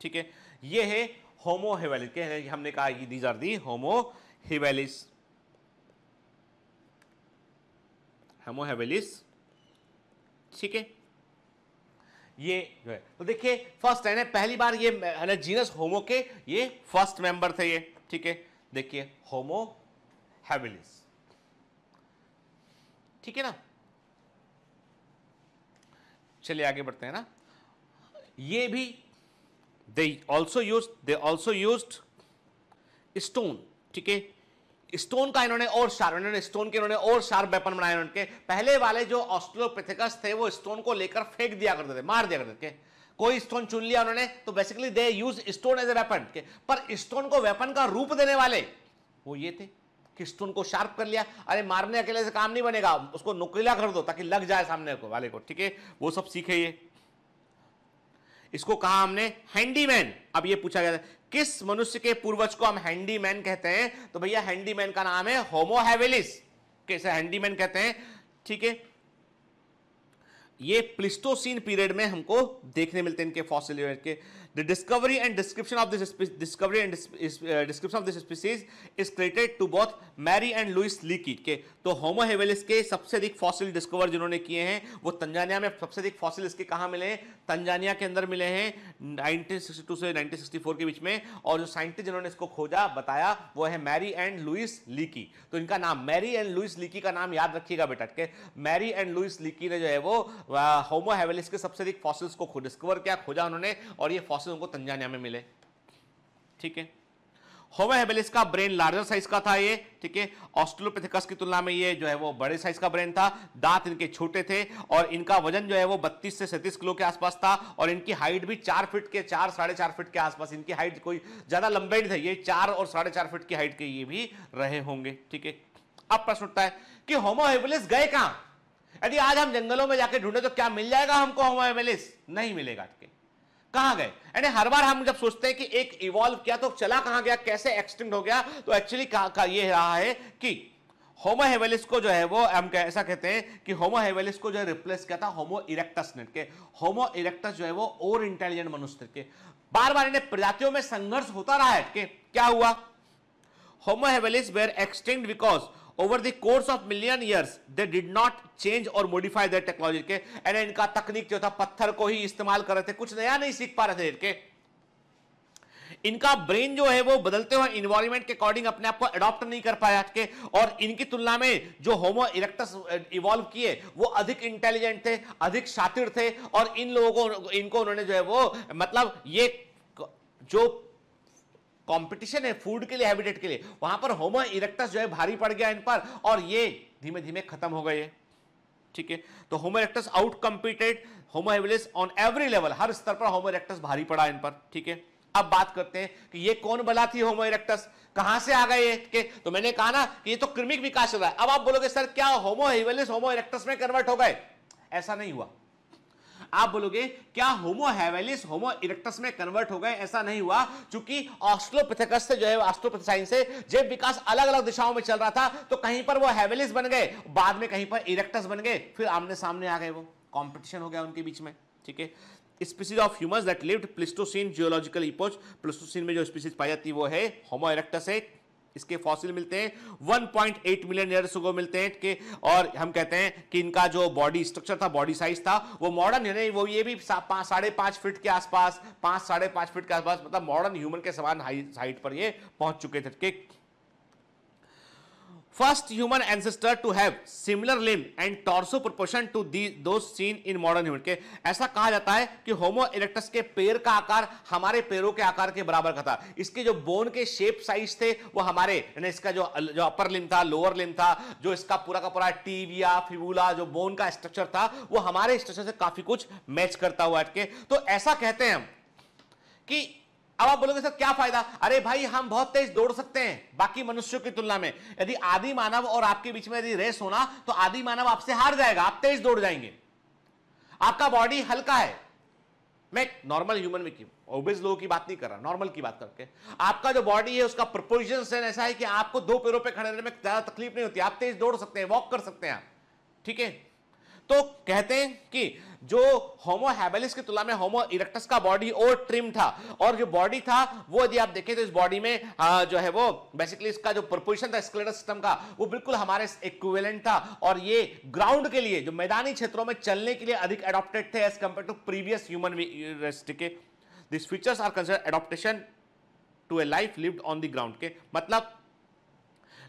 ठीक है, ये है होमो हिवेलिस के, हमने कहा दीज आर दी होमो हिवेलिस, होमो हिवेलिस। ठीक है, ये जो है तो देखिए फर्स्ट है ना, पहली बार ये है ना जीनस होमो के ये फर्स्ट मेंबर थे ये। ठीक है, देखिए होमो हैबिलिस। ठीक है ना, चलिए आगे बढ़ते हैं ना। ये भी दे ऑल्सो यूज्ड स्टोन। ठीक है, स्टोन का इन्होंने और शार्प, इन्होंने और शार्प वेपन बनाए। उनके पहले वाले जो ऑस्ट्रेलोपिथेकस थे वो स्टोन को लेकर फेंक दिया करते थे, मार दिया करते थे। कोई स्टोन चुन लिया उन्होंने तो basically they use stone as a weapon. पर स्टोन को वेपन का रूप देने वाले वो ये थे कि स्टोन को शार्प कर लिया, अरे मारने अकेले से काम नहीं बनेगा, उसको नुकीला कर दो ताकि लग जाए सामने को वाले को। ठीक है, वो सब सीखे ये, इसको कहा हमने हैंडीमैन। अब ये पूछा गया किस मनुष्य के पूर्वज को हम हैंडीमैन कहते हैं, तो भैया हैंडीमैन का नाम है होमो हैबिलिस। कैसे हैंडीमैन कहते हैं? ठीक है, ये प्लिस्टोसीन पीरियड में हमको देखने मिलते हैं इनके फॉसिल के। The discovery and description of this species is credited to both Mary and Louis Leakey के। तो होमो हेवेलिस के सबसे अधिक फॉसिल डिस्कवर जिन्होंने किए हैं वो तंजानिया में, सबसे अधिक फॉसिल इसके कहाँ मिले हैं? तंजानिया के अंदर मिले हैं 1962 से 1964 के बीच में। और जो साइंटिस्ट जिन्होंने इसको खोजा बताया वो है मैरी एंड लुइस लीकी। तो इनका नाम मैरी एंड लुइस लीकी का नाम याद रखिएगा बेटा के। मैरी एंड लुइस लीकी ने जो है वो होमो हेवेलिस के सबसे अधिक फॉसिल्स को डिस्कवर किया, खोजा उन्होंने, और ये फॉसिल उनको तंजानिया में मिले। ठीक है, होमो हेबिलिस का ब्रेन लार्जर साइज का था ये। ठीक है, ऑस्ट्रेलोपिथेकस की तुलना में ये जो है वो बड़े साइज का ब्रेन था। दांत इनके छोटे थे और इनका वजन जो है वो 32 से 37 किलो के आसपास था। और इनकी हाइट भी 4 फीट के 4-4.5 फीट के आसपास इनकी हाइट, कोई ज्यादा लंबे नहीं थे ये, 4 और 4.5 फीट की हाइट के ये भी रहे होंगे। ठीक है, अब प्रश्न उठता है कि होमो हेबिलिस गए कहां? यदि आज हम जंगलों में जाके ढूंढे तो क्या मिल जाएगा हमको होमो हेबिलिस? नहीं मिलेगा। कहां गए? यानी हर बार हम जब सोचते हैं कि एक इवॉल्व किया तो चला कहां गया, कैसे एक्सटिंक्ट हो गया, तो एक्चुअली ये रहा है कि होमो हेवेलिस को जो है वो हम ऐसा कहते हैं कि होमो हेवेलिस को जो है रिप्लेस किया था होमो इरेक्टस ने के। होमो इरेक्टस जो है वो और इंटेलिजेंट मनुष्य के। बार बार इन्हें प्रजातियों में संघर्ष होता रहा है कि क्या हुआ? Homo habilis were extinct because over the course of million years they did not change or modify their technology के। यानी इनका तकनीक जो था पत्थर को ही इस्तेमाल कर रहे थे, कुछ नया नहीं सीख पा रहे थे इनके। इनका ब्रेन जो है वो बदलते हुए इन्वायरमेंट के अकॉर्डिंग अपने आप को अडॉप्ट नहीं कर पाया के। और इनकी तुलना में जो होमो इरेक्टस इवॉल्व किए वो अधिक इंटेलिजेंट थे, अधिक शातिर थे। और इन लोगों को इनको उन्होंने जो है वो मतलब ये जो कंपटीशन है फूड के लिए, हैबिटेट के लिए, वहां पर होमो इरेक्टस जो है भारी पड़ गया इन पर और ये धीमे धीमे खत्म हो गए। ठीक है, तो Homo erectus outcompeted Homo habilis on every level. हर स्तर पर होमो इरेक्टस भारी पड़ा इन पर। ठीक है, अब बात करते हैं कि ये कौन बला थी होमो इरेक्टस, कहां से आ गए ये? तो मैंने कहा ना कि ये तो कृमिक विकास चल रहा है। अब आप बोलोगे सर क्या होमो हैवेलिस होमो इरेक्टस में कन्वर्ट हो गए? ऐसा नहीं हुआ। आप बोलोगे क्या होमो हैवेलिस होमो इरेक्टस में कन्वर्ट हो गए? ऐसा नहीं हुआ, क्योंकि ऑस्ट्रेलोपिथेकस से जो है ऑस्ट्रोपिथेसाइन से जब विकास अलग अलग दिशाओं में चल रहा था तो कहीं पर वो हैवेलिस बन गए, बाद में कहीं पर इरेक्टस बन गए, फिर आमने सामने आ गए, वो कंपटीशन हो गया उनके बीच में। ठीक है, species of humans that lived Pleistocene geological epoch, Pleistocene में जो स्पीसीज पाई जाती है वो है होमो इरेक्टस है। इसके फॉसिल मिलते हैं 1.8 मिलियन ईयर्स अगो मिलते हैं कि, और हम कहते हैं कि इनका जो बॉडी स्ट्रक्चर था, बॉडी साइज था, वो मॉडर्न है, वो ये भी 5.5 फीट के आसपास, 5-5.5 फीट के आसपास, मतलब मॉडर्न ह्यूमन के समान हाइट पर ये पहुंच चुके थे। First human ancestor to have similar limb and torso proportion to those seen in modern human के ऐसा कहा जाता है कि होमो इरेक्टस के पैर का आकार हमारे पैरों के आकार के बराबर का था। इसके जो बोन के शेप साइज थे वो हमारे, यानी इसका जो अपर लिम्ब था, लोअर लिम्ब था, जो इसका पूरा का पूरा टिबिया फिबुला जो बोन का स्ट्रक्चर था वो हमारे स्ट्रक्चर से काफी कुछ मैच करता हुआ है। तो ऐसा कहते हैं हम कि अब आप बोलोगे सर क्या फायदा? अरे भाई हम बहुत तेज दौड़ सकते हैं बाकी मनुष्यों की तुलना में। यदि आदि मानव और आपके बीच में यदि रेस होना तो आदि मानव आपसे हार जाएगा, आप तेज दौड़ जाएंगे। आपका बॉडी हल्का है, मैं नॉर्मल ह्यूमन में ओबेस लोगों की बात नहीं कर रहा, नॉर्मल की बात करके आपका जो बॉडी है उसका प्रोपोर्शन ऐसा है कि आपको 2 पैरों पे खड़े रहने में ज्यादा तकलीफ नहीं होती, आप तेज दौड़ सकते हैं, वॉक कर सकते हैं। ठीक है, तो कहते हैं कि जो होमो हैवेलिस की तुलना में होमो इरेक्टस का बॉडी और ट्रिम था, और जो बॉडी था वो यदि आप देखें तो इस बॉडी में जो है वो बेसिकली इसका जो प्रोपोर्शन था स्केलेटल सिस्टम का वो बिल्कुल हमारे इक्विवेलेंट था, और ये ग्राउंड के लिए जो मैदानी क्षेत्रों में चलने के लिए अधिक एडॉप्टेड थे as compare to previous human race. This features are considered adaptation to a life lived on the ground के, मतलब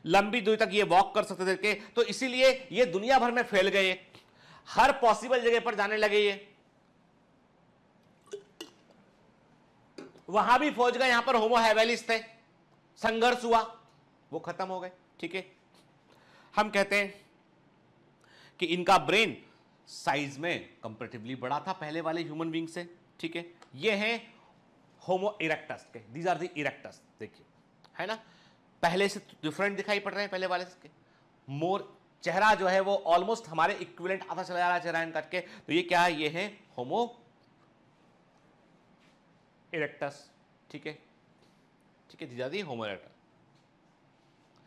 लंबी दूरी तक ये वॉक कर सकते थे, तो इसीलिए ये दुनिया भर में फैल गए, हर पॉसिबल जगह पर जाने लगे। ये वहां भी पहुंच गए, यहां पर होमो हैवेलिस थे, संघर्ष हुआ, वो खत्म हो गए। ठीक है, हम कहते हैं कि इनका ब्रेन साइज में कंपैरेटिवली बड़ा था पहले वाले ह्यूमन बीइंग से। ठीक है, ये है होमो इरेक्टस के, दीज आर द इरेक्टस। देखिए है ना, पहले से डिफरेंट दिखाई पड़ रहे हैं पहले वाले के, मोर चेहरा जो है वो ऑलमोस्ट हमारे इक्विवेलेंट आता चला जा रहा है चेहरा इनका के। तो ये क्या है? ये है होमो इरेक्टस। ठीक है, ठीक है, दीजादी होमो इरेक्टस।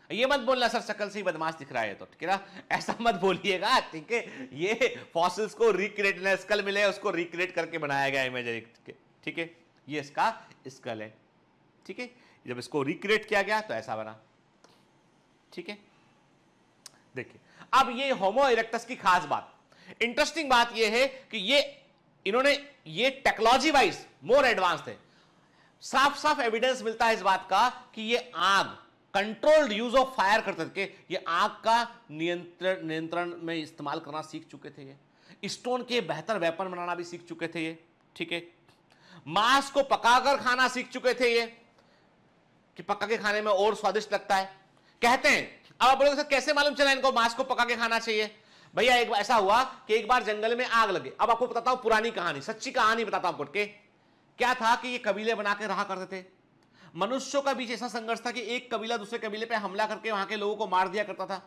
ये मत बोलना सर शक्ल से ही बदमाश दिख रहा है तो, ठीक है ना, ऐसा मत बोलिएगा। ठीक है, ये फॉसिल्स को रिक्रिएट, स्कल मिले उसको रिक्रिएट करके बनाया गया इमेज। ठीक है, ये इसका स्कल है। ठीक है, जब इसको रिक्रिएट किया गया तो ऐसा बना। ठीक है, देखिए अब ये होमो इरेक्टस की खास बात, इंटरेस्टिंग बात ये है कि ये इन्होंने ये टेक्नोलॉजी वाइज मोर एडवांस थे। साफ साफ एविडेंस मिलता है इस बात का कि ये आग कंट्रोल्ड यूज ऑफ फायर करते थे, ये आग का नियंत्रण में इस्तेमाल करना सीख चुके थे, ये स्टोन के बेहतर वेपन बनाना भी सीख चुके थे ये। ठीक है, मांस को पकाकर खाना सीख चुके थे ये, कि पका के खाने में और स्वादिष्ट लगता है कहते हैं। अब आप बोलोगे सर कैसे मालूम चला इनको मांस को पका के खाना चाहिए? भैया एक बार ऐसा हुआ कि एक बार जंगल में आग लगी। अब आपको बताता हूं पुरानी कहानी, सच्ची कहानी बताता हूं आपको के। क्या था कि ये कबीले बना के रहा करते थे, मनुष्यों का बीच ऐसा संघर्ष था कि एक कबीला दूसरे कबीले पे हमला करके वहां के लोगों को मार दिया करता था।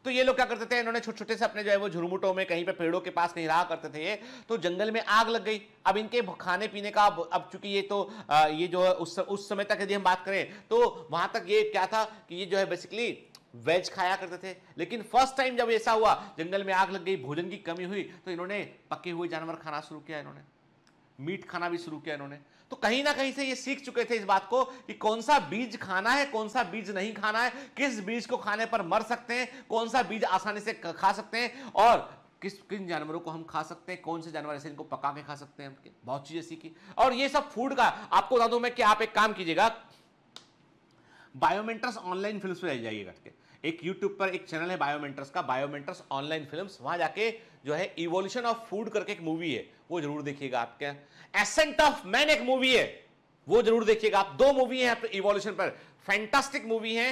तो ये लोग क्या करते थे, इन्होंने छोटे छोटे से अपने जो है वो झुरमुटों में कहीं पे पेड़ों के पास कहीं रहा करते थे। तो जंगल में आग लग गई। अब इनके खाने पीने का, अब चूंकि ये तो ये जो है उस समय तक यदि हम बात करें तो वहां तक ये क्या था कि ये जो है बेसिकली वेज खाया करते थे। लेकिन फर्स्ट टाइम जब ऐसा हुआ, जंगल में आग लग गई, भोजन की कमी हुई, तो इन्होंने पके हुए जानवर खाना शुरू किया, इन्होंने मीट खाना भी शुरू किया इन्होंने। तो कहीं ना कहीं से ये सीख चुके थे इस बात को कि कौन सा बीज खाना है, कौन सा बीज नहीं खाना है, किस बीज को खाने पर मर सकते हैं, कौन सा बीज आसानी से खा सकते हैं, और किन जानवरों को हम खा सकते हैं, कौन से जानवर ऐसे इनको पका के खा सकते हैं। बहुत चीजें सीखी। और ये सब फूड का आपको बता दूं मैं कि आप एक काम कीजिएगा, बायोमेंटर्स ऑनलाइन फिल्म्स पे जाइएगा। एक यूट्यूब पर एक चैनल है बायोमेंटर्स का, बायोमेंटर्स ऑनलाइन फिल्म्स, वहां जाके जो है इवोल्यूशन ऑफ फूड करके एक मूवी है, वो जरूर देखिएगा। आपके एसेंट ऑफ मैन एक मूवी है, वो जरूर देखिएगा आप। 2 मूवी है इवोल्यूशन पर, फैंटास्टिक मूवी है।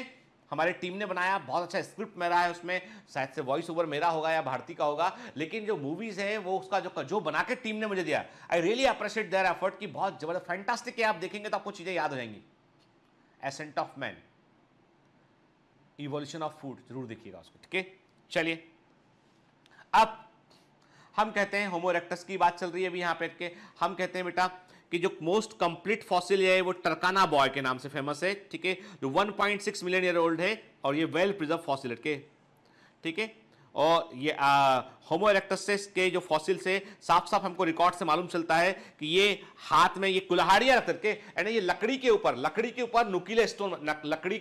हमारी टीम ने बनाया, बहुत अच्छा स्क्रिप्ट मेरा है उसमें, शायद से वॉइस ओवर मेरा होगा या भारती का होगा, लेकिन जो मूवीज है वो उसका जो बना के टीम ने मुझे दिया, I really appreciate their effort कि बहुत जबरदस्त फैंटास्टिक है। आप देखेंगे तो आपको चीजें याद हो जाएंगी। Ascent of man, evolution of food, जरूर देखिएगा उसको, ठीक है। चलिए अब हम कहते हैं होमो इरेक्टस की बात चल रही है अभी यहाँ पे के, हम कहते हैं बेटा कि जो मोस्ट कंप्लीट फॉसिल है वो टर्काना बॉय के नाम से फेमस है, ठीक है, जो 1.6 मिलियन ईयर ओल्ड है और ये वेल प्रिजर्व फॉसिल के, ठीक है। और ये होमो इरेक्टस के जो फॉसिल से साफ साफ हमको रिकॉर्ड से मालूम चलता है कि ये हाथ में ये कुल्हाड़ियां रख करके, यानी ये लकड़ी के ऊपर नुकीले स्टोन, लकड़ी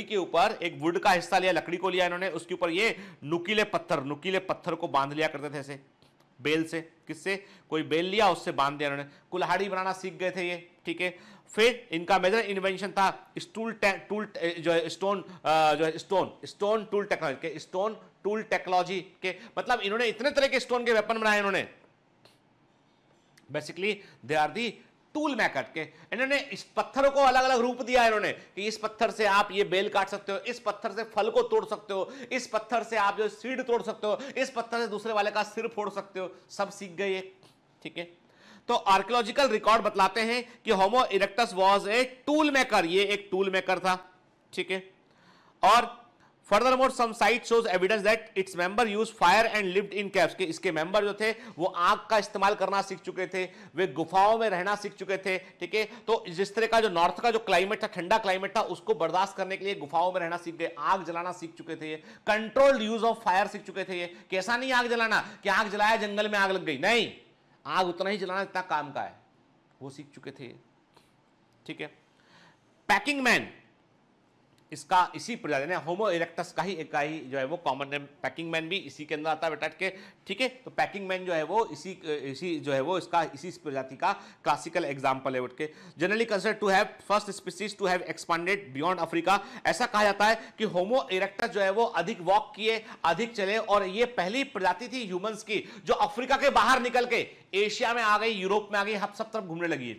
के ऊपर एक वुड का हिस्सा लिया, लकड़ी को लिया इन्होंने, उसके ऊपर ये नुकीले पत्थर को बांध लिया करते थे ऐसे बेल से, किससे, कोई बेल लिया उससे बांध दिया इन्होंने, कुल्हाड़ी बनाना सीख गए थे ये, ठीक है। फिर इनका मेजर इन्वेंशन था स्टोन टूल टेक्नोलॉजी के, मतलब इन्होंने इतने तरह के स्टोन के वेपन बनाए इन्होंने, basically they are the tool maker के। इन्होंने इस पत्थरों को अलग अलग रूप दिया इन्होंने कि इस पत्थर से आप ये बेल काट सकते हो, इस पत्थर से फल को तोड़ सकते हो, इस पत्थर से आप जो सीड तोड़ सकते हो, इस पत्थर से दूसरे वाले का सिर फोड़ सकते हो, सब सीख गए ये, ठीक है। तो आर्कियोलॉजिकल रिकॉर्ड बतलाते हैं कि Homo erectus was a tool maker, ये एक टूल मेकर था, ठीक है। और furthermore some site shows evidence that its member use fire and lived in caves, के इसके मेंबर जो थे वो आग का इस्तेमाल करना सीख चुके थे, वे गुफाओं में रहना सीख चुके थे, ठीक है। तो जिस तरह का जो नॉर्थ का जो क्लाइमेट था, ठंडा क्लाइमेट था, उसको बर्दाश्त करने के लिए गुफाओं में रहना सीख गए, आग जलाना सीख चुके थे, कंट्रोल्ड यूज ऑफ फायर सीख चुके थे। ये कैसा नहीं आग जलाना कि आग जलाया जंगल में आग लग गई, नहीं, आग उतना ही जलाना जितना काम का है, वो सीख चुके थे, ठीक है। पैकिंग मैन, इसका इसी प्रजाति ने होमो इरेक्टस का ही जो है वो कॉमन नेम, पैकिंग मैन भी इसी के अंदर आता है बेटा के, ठीक है। तो पैकिंग मैन जो है वो इसी जो है वो इसका इसी प्रजाति का क्लासिकल एग्जांपल है के। Generally considered to have first species to have expanded beyond Africa, ऐसा कहा जाता है कि होमो इरेक्टस जो है वो अधिक वॉक किए, अधिक चले, और ये पहली प्रजाति थी ह्यूमंस की जो अफ्रीका के बाहर निकल के एशिया में आ गई, यूरोप में आ गई, सब तरफ घूमने लगी।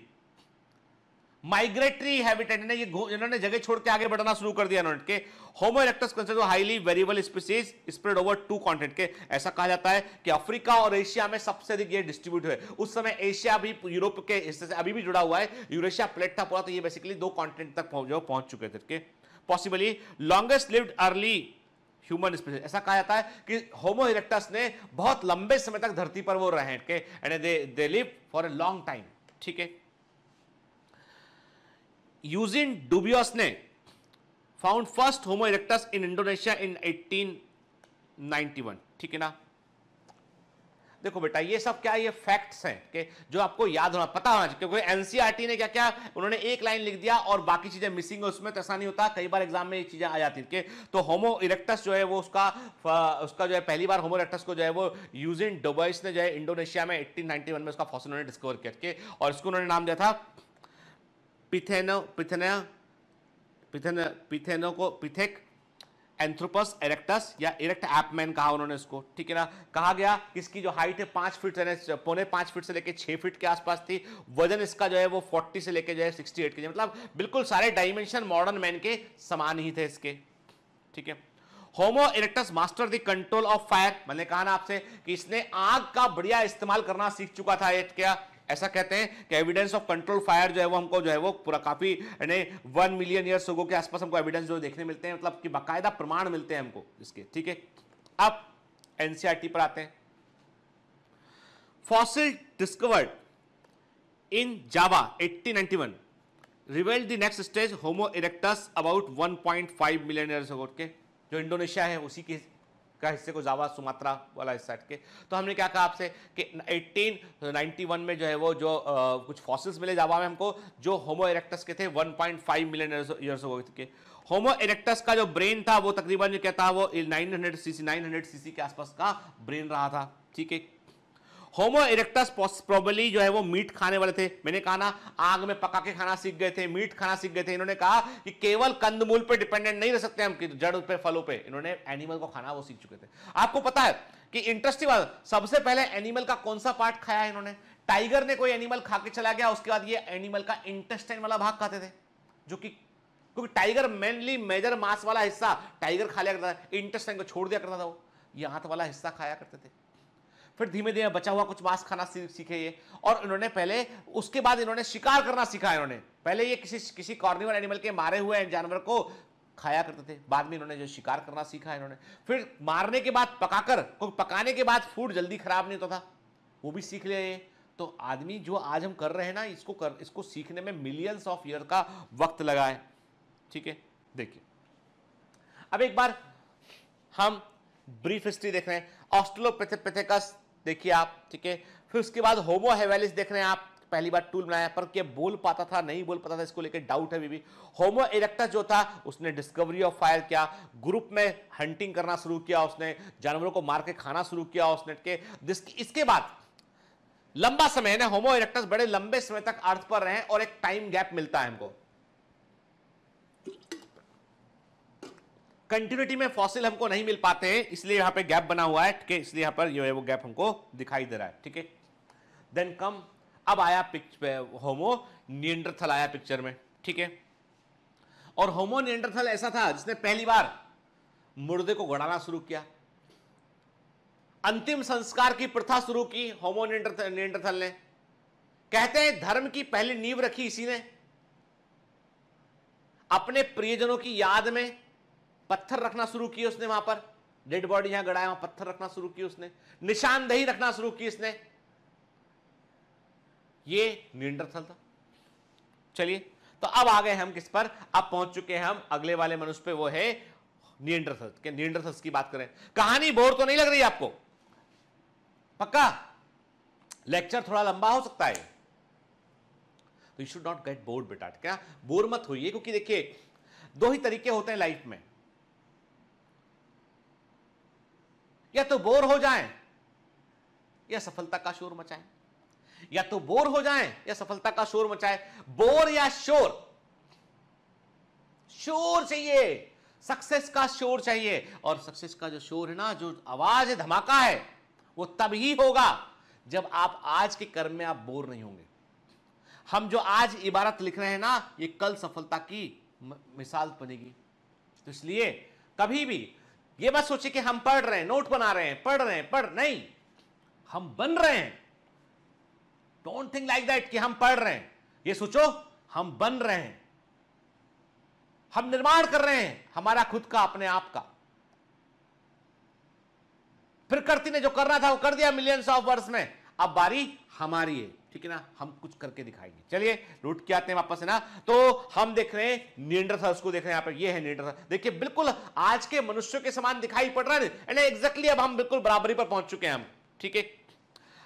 माइग्रेटरी हैबिटेट ने इन्होंने जगह छोड़ के आगे बढ़ना शुरू कर दिया इन्होंने के। Homo erectus considered highly variable species spread over 2 continent के, ऐसा कहा जाता है कि अफ्रीका और एशिया में सबसे अधिक ये डिस्ट्रीब्यूट हुए। उस समय एशिया भी यूरोप के हिस्से से अभी भी जुड़ा हुआ है, यूरेशिया प्लेट था पूरा, तो ये बेसिकली 2 कॉन्टिनेंट तक पहुंच चुके थे। Possibly longest lived early human species, ऐसा कहा जाता है कि होमो इरेक्टस ने बहुत लंबे समय तक धरती पर वो रहे के, and they live for a long time, ठीक है। यूजिन डुबियोस ने found first Homo erectus in Indonesia in 1891, ठीक है ना। देखो बेटा ये सब क्या, ये फैक्ट्स हैं कि जो आपको याद होना, पता होना चाहिए, क्योंकि एनसीईआरटी ने क्या क्या उन्होंने एक लाइन लिख दिया और बाकी चीजें मिसिंग है उसमें, तो ऐसा नहीं होता, कई बार एग्जाम में ये चीजें आ जाती है। तो होमो इरेक्टस जो है वो उसका जो है पहली बार होमो इरेक्टस को जो है वो यूजिन डुबियोस ने जो है इंडोनेशिया में 1891 में उसका फॉसिल उन्होंने डिस्कवर किया, और इसको उन्होंने नाम दिया था पिथेक एंथ्रोपस इरेक्टस या इरेक्ट एपमैन कहा उन्होंने इसको, ठीक है ना। कहा गया कि इसकी जो हाइट है 5 फीट पौने 5 फीट से लेके 6 फीट के आसपास थी, वजन इसका जो है वो 40 से लेके जो है 68 के, मतलब बिल्कुल सारे डायमेंशन मॉडर्न मैन के समान ही थे इसके, ठीक है। Homo erectus master the control of fire, मैंने कहा ना आपसे कि इसने आग का बढ़िया इस्तेमाल करना सीख चुका था, ये क्या ऐसा कहते हैं कि एविडेंस ऑफ कंट्रोल फायर जो है वो हमको जो है वो पूरा काफी 1 मिलियन ईयर्स अगो के आसपास हमको एविडेंस जो देखने मिलते हैं, मतलब कि बाकायदा प्रमाण मिलते हैं हमको इसके, ठीक है। अब एनसीईआरटी पर आते हैं। Fossil discovered in Java 1891 revelled the next stage homo erectus about 1.5 million years अगो के, जो इंडोनेशिया है उसी के का हिस्से को, जावा सुमात्रा वाला हिस्सा के। तो हमने क्या कहा आपसे कि 1891 में जो है वो जो कुछ फॉसिल्स मिले जावा में हमको, जो होमो इरेक्टस के थे 1.5 मिलियन ईयर्स हो गए थे। होमो इरेक्टस का जो ब्रेन था वो तकरीबन जो क्या था वो 900 सीसी के आसपास का ब्रेन रहा था, ठीक है। होमो इरेक्टस प्रोबेबली जो है वो मीट खाने वाले थे, मैंने कहा ना आग में पका के खाना सीख गए थे, मीट खाना सीख गए थे। इन्होंने कहा कि केवल कंदमूल पे डिपेंडेंट नहीं रह सकते हम, जड़ पे फलों पे, इन्होंने एनिमल को खाना वो सीख चुके थे। आपको पता है कि इंटरेस्टिंग बात, सबसे पहले एनिमल का कौन सा पार्ट खाया है इन्होंने? टाइगर ने कोई एनिमल खा के चला गया, उसके बाद ये एनिमल का इंटेस्टाइन वाला भाग खाते थे, जो कि क्योंकि टाइगर मेनली मेजर मांस वाला हिस्सा टाइगर खा लिया करता था, इंटेस्टाइन को छोड़ दिया करता था, वो ये हाथ वाला हिस्सा खाया करते थे। फिर धीमे धीमे बचा हुआ कुछ मांस खाना सीखे ये, और इन्होंने पहले, उसके बाद इन्होंने शिकार करना सीखा। इन्होंने पहले ये किसी कार्निवोर एनिमल के मारे हुए जानवर को खाया करते थे, बाद में इन्होंने जो शिकार करना सीखा इन्होंने, फिर मारने के बाद पकाकर, पकाने के बाद फूड जल्दी खराब नहीं होता था, वो भी सीख लिया ये। तो आदमी जो आज हम कर रहे हैं ना, इसको सीखने में मिलियंस ऑफ ईयर का वक्त लगा है। ठीक है, देखिए अब एक बार हम ब्रीफ हिस्ट्री देख रहे हैं। ऑस्ट्रेलोपिथेकस देखिए आप, ठीक है। फिर उसके बाद होमो हेवेलिस देख रहे हैं आप, पहली बार टूल बनाया, पर क्या बोल पाता था नहीं बोल पाता था, इसको लेकर डाउट है अभी भी। होमो इरेक्टस जो था उसने डिस्कवरी ऑफ फायर किया, ग्रुप में हंटिंग करना शुरू किया, उसने जानवरों को मार के खाना शुरू किया उसने के। इसके बाद लंबा समय ना, होमो इरेक्टस बड़े लंबे समय तक अर्थ पर रहे और एक टाइम गैप मिलता है हमको। कंटिन्यूटी में फॉसिल हमको नहीं मिल पाते हैं, इसलिए यहां पे गैप बना हुआ है, ठीक है, इसलिए यहां पर जो है वो गैप हमको दिखाई दे रहा है। ठीक है, देन कम, अब आया होमो निएंडरथल आया पिक्चर में। ठीक है, और होमो निएंडरथल ऐसा था जिसने पहली बार मुर्दे को गड़ाना शुरू किया, अंतिम संस्कार की प्रथा शुरू की होमो निएंडरथल ने। कहते हैं धर्म की पहली नींव रखी इसी ने। अपने प्रियजनों की याद में पत्थर रखना शुरू किए उसने, वहां पर डेड बॉडी यहां गड़ाया, वहां पत्थर रखना शुरू की उसने, निशानदेही रखना शुरू की इसने। ये निएंडरथल था। चलिए, तो अब आ गए हम किस पर, अब पहुंच चुके हैं हम अगले वाले मनुष्य पे, वो है निएंडरथल के। निएंडरथल्स की बात करें, कहानी बोर तो नहीं लग रही आपको? पक्का लेक्चर थोड़ा लंबा हो सकता है, तो you should not get bored बेटा, क्या बोर मत होइए, क्योंकि देखिए दो ही तरीके होते हैं लाइफ में, या तो बोर हो जाएं या सफलता का शोर मचाएं, या तो बोर हो जाएं या सफलता का शोर मचाएं। बोर या शोर? शोर चाहिए, सक्सेस का शोर चाहिए, और सक्सेस का जो शोर है ना, जो आवाज है, धमाका है, वो तब ही होगा जब आप आज के कर्म में आप बोर नहीं होंगे। हम जो आज इबारत लिख रहे हैं ना, ये कल सफलता की मिसाल बनेगी। तो इसलिए कभी भी ये मत सोचिए कि हम पढ़ रहे हैं, नोट बना रहे हैं, पढ़ नहीं, हम बन रहे हैं। डोंट थिंक लाइक दैट कि हम पढ़ रहे हैं, ये सोचो हम बन रहे हैं, हम निर्माण कर रहे हैं हमारा खुद का, अपने आप का। प्रकृति ने जो करना था वो कर दिया मिलियंस ऑफ वर्ष में, अब बारी हमारी है, ठीक है ना, हम कुछ करके दिखाएंगे। चलिए रूट के आते हैं वापस, है ना। तो हम देख रहे हैं निएंडरथल्स को, देख रहे हैं यहां पर, ये है निएंडरथल। देखिए बिल्कुल आज के मनुष्यों के समान दिखाई पड़ रहा है, एग्जैक्टली अब हम बिल्कुल बराबरी पर पहुंच चुके हैं हम। ठीक है,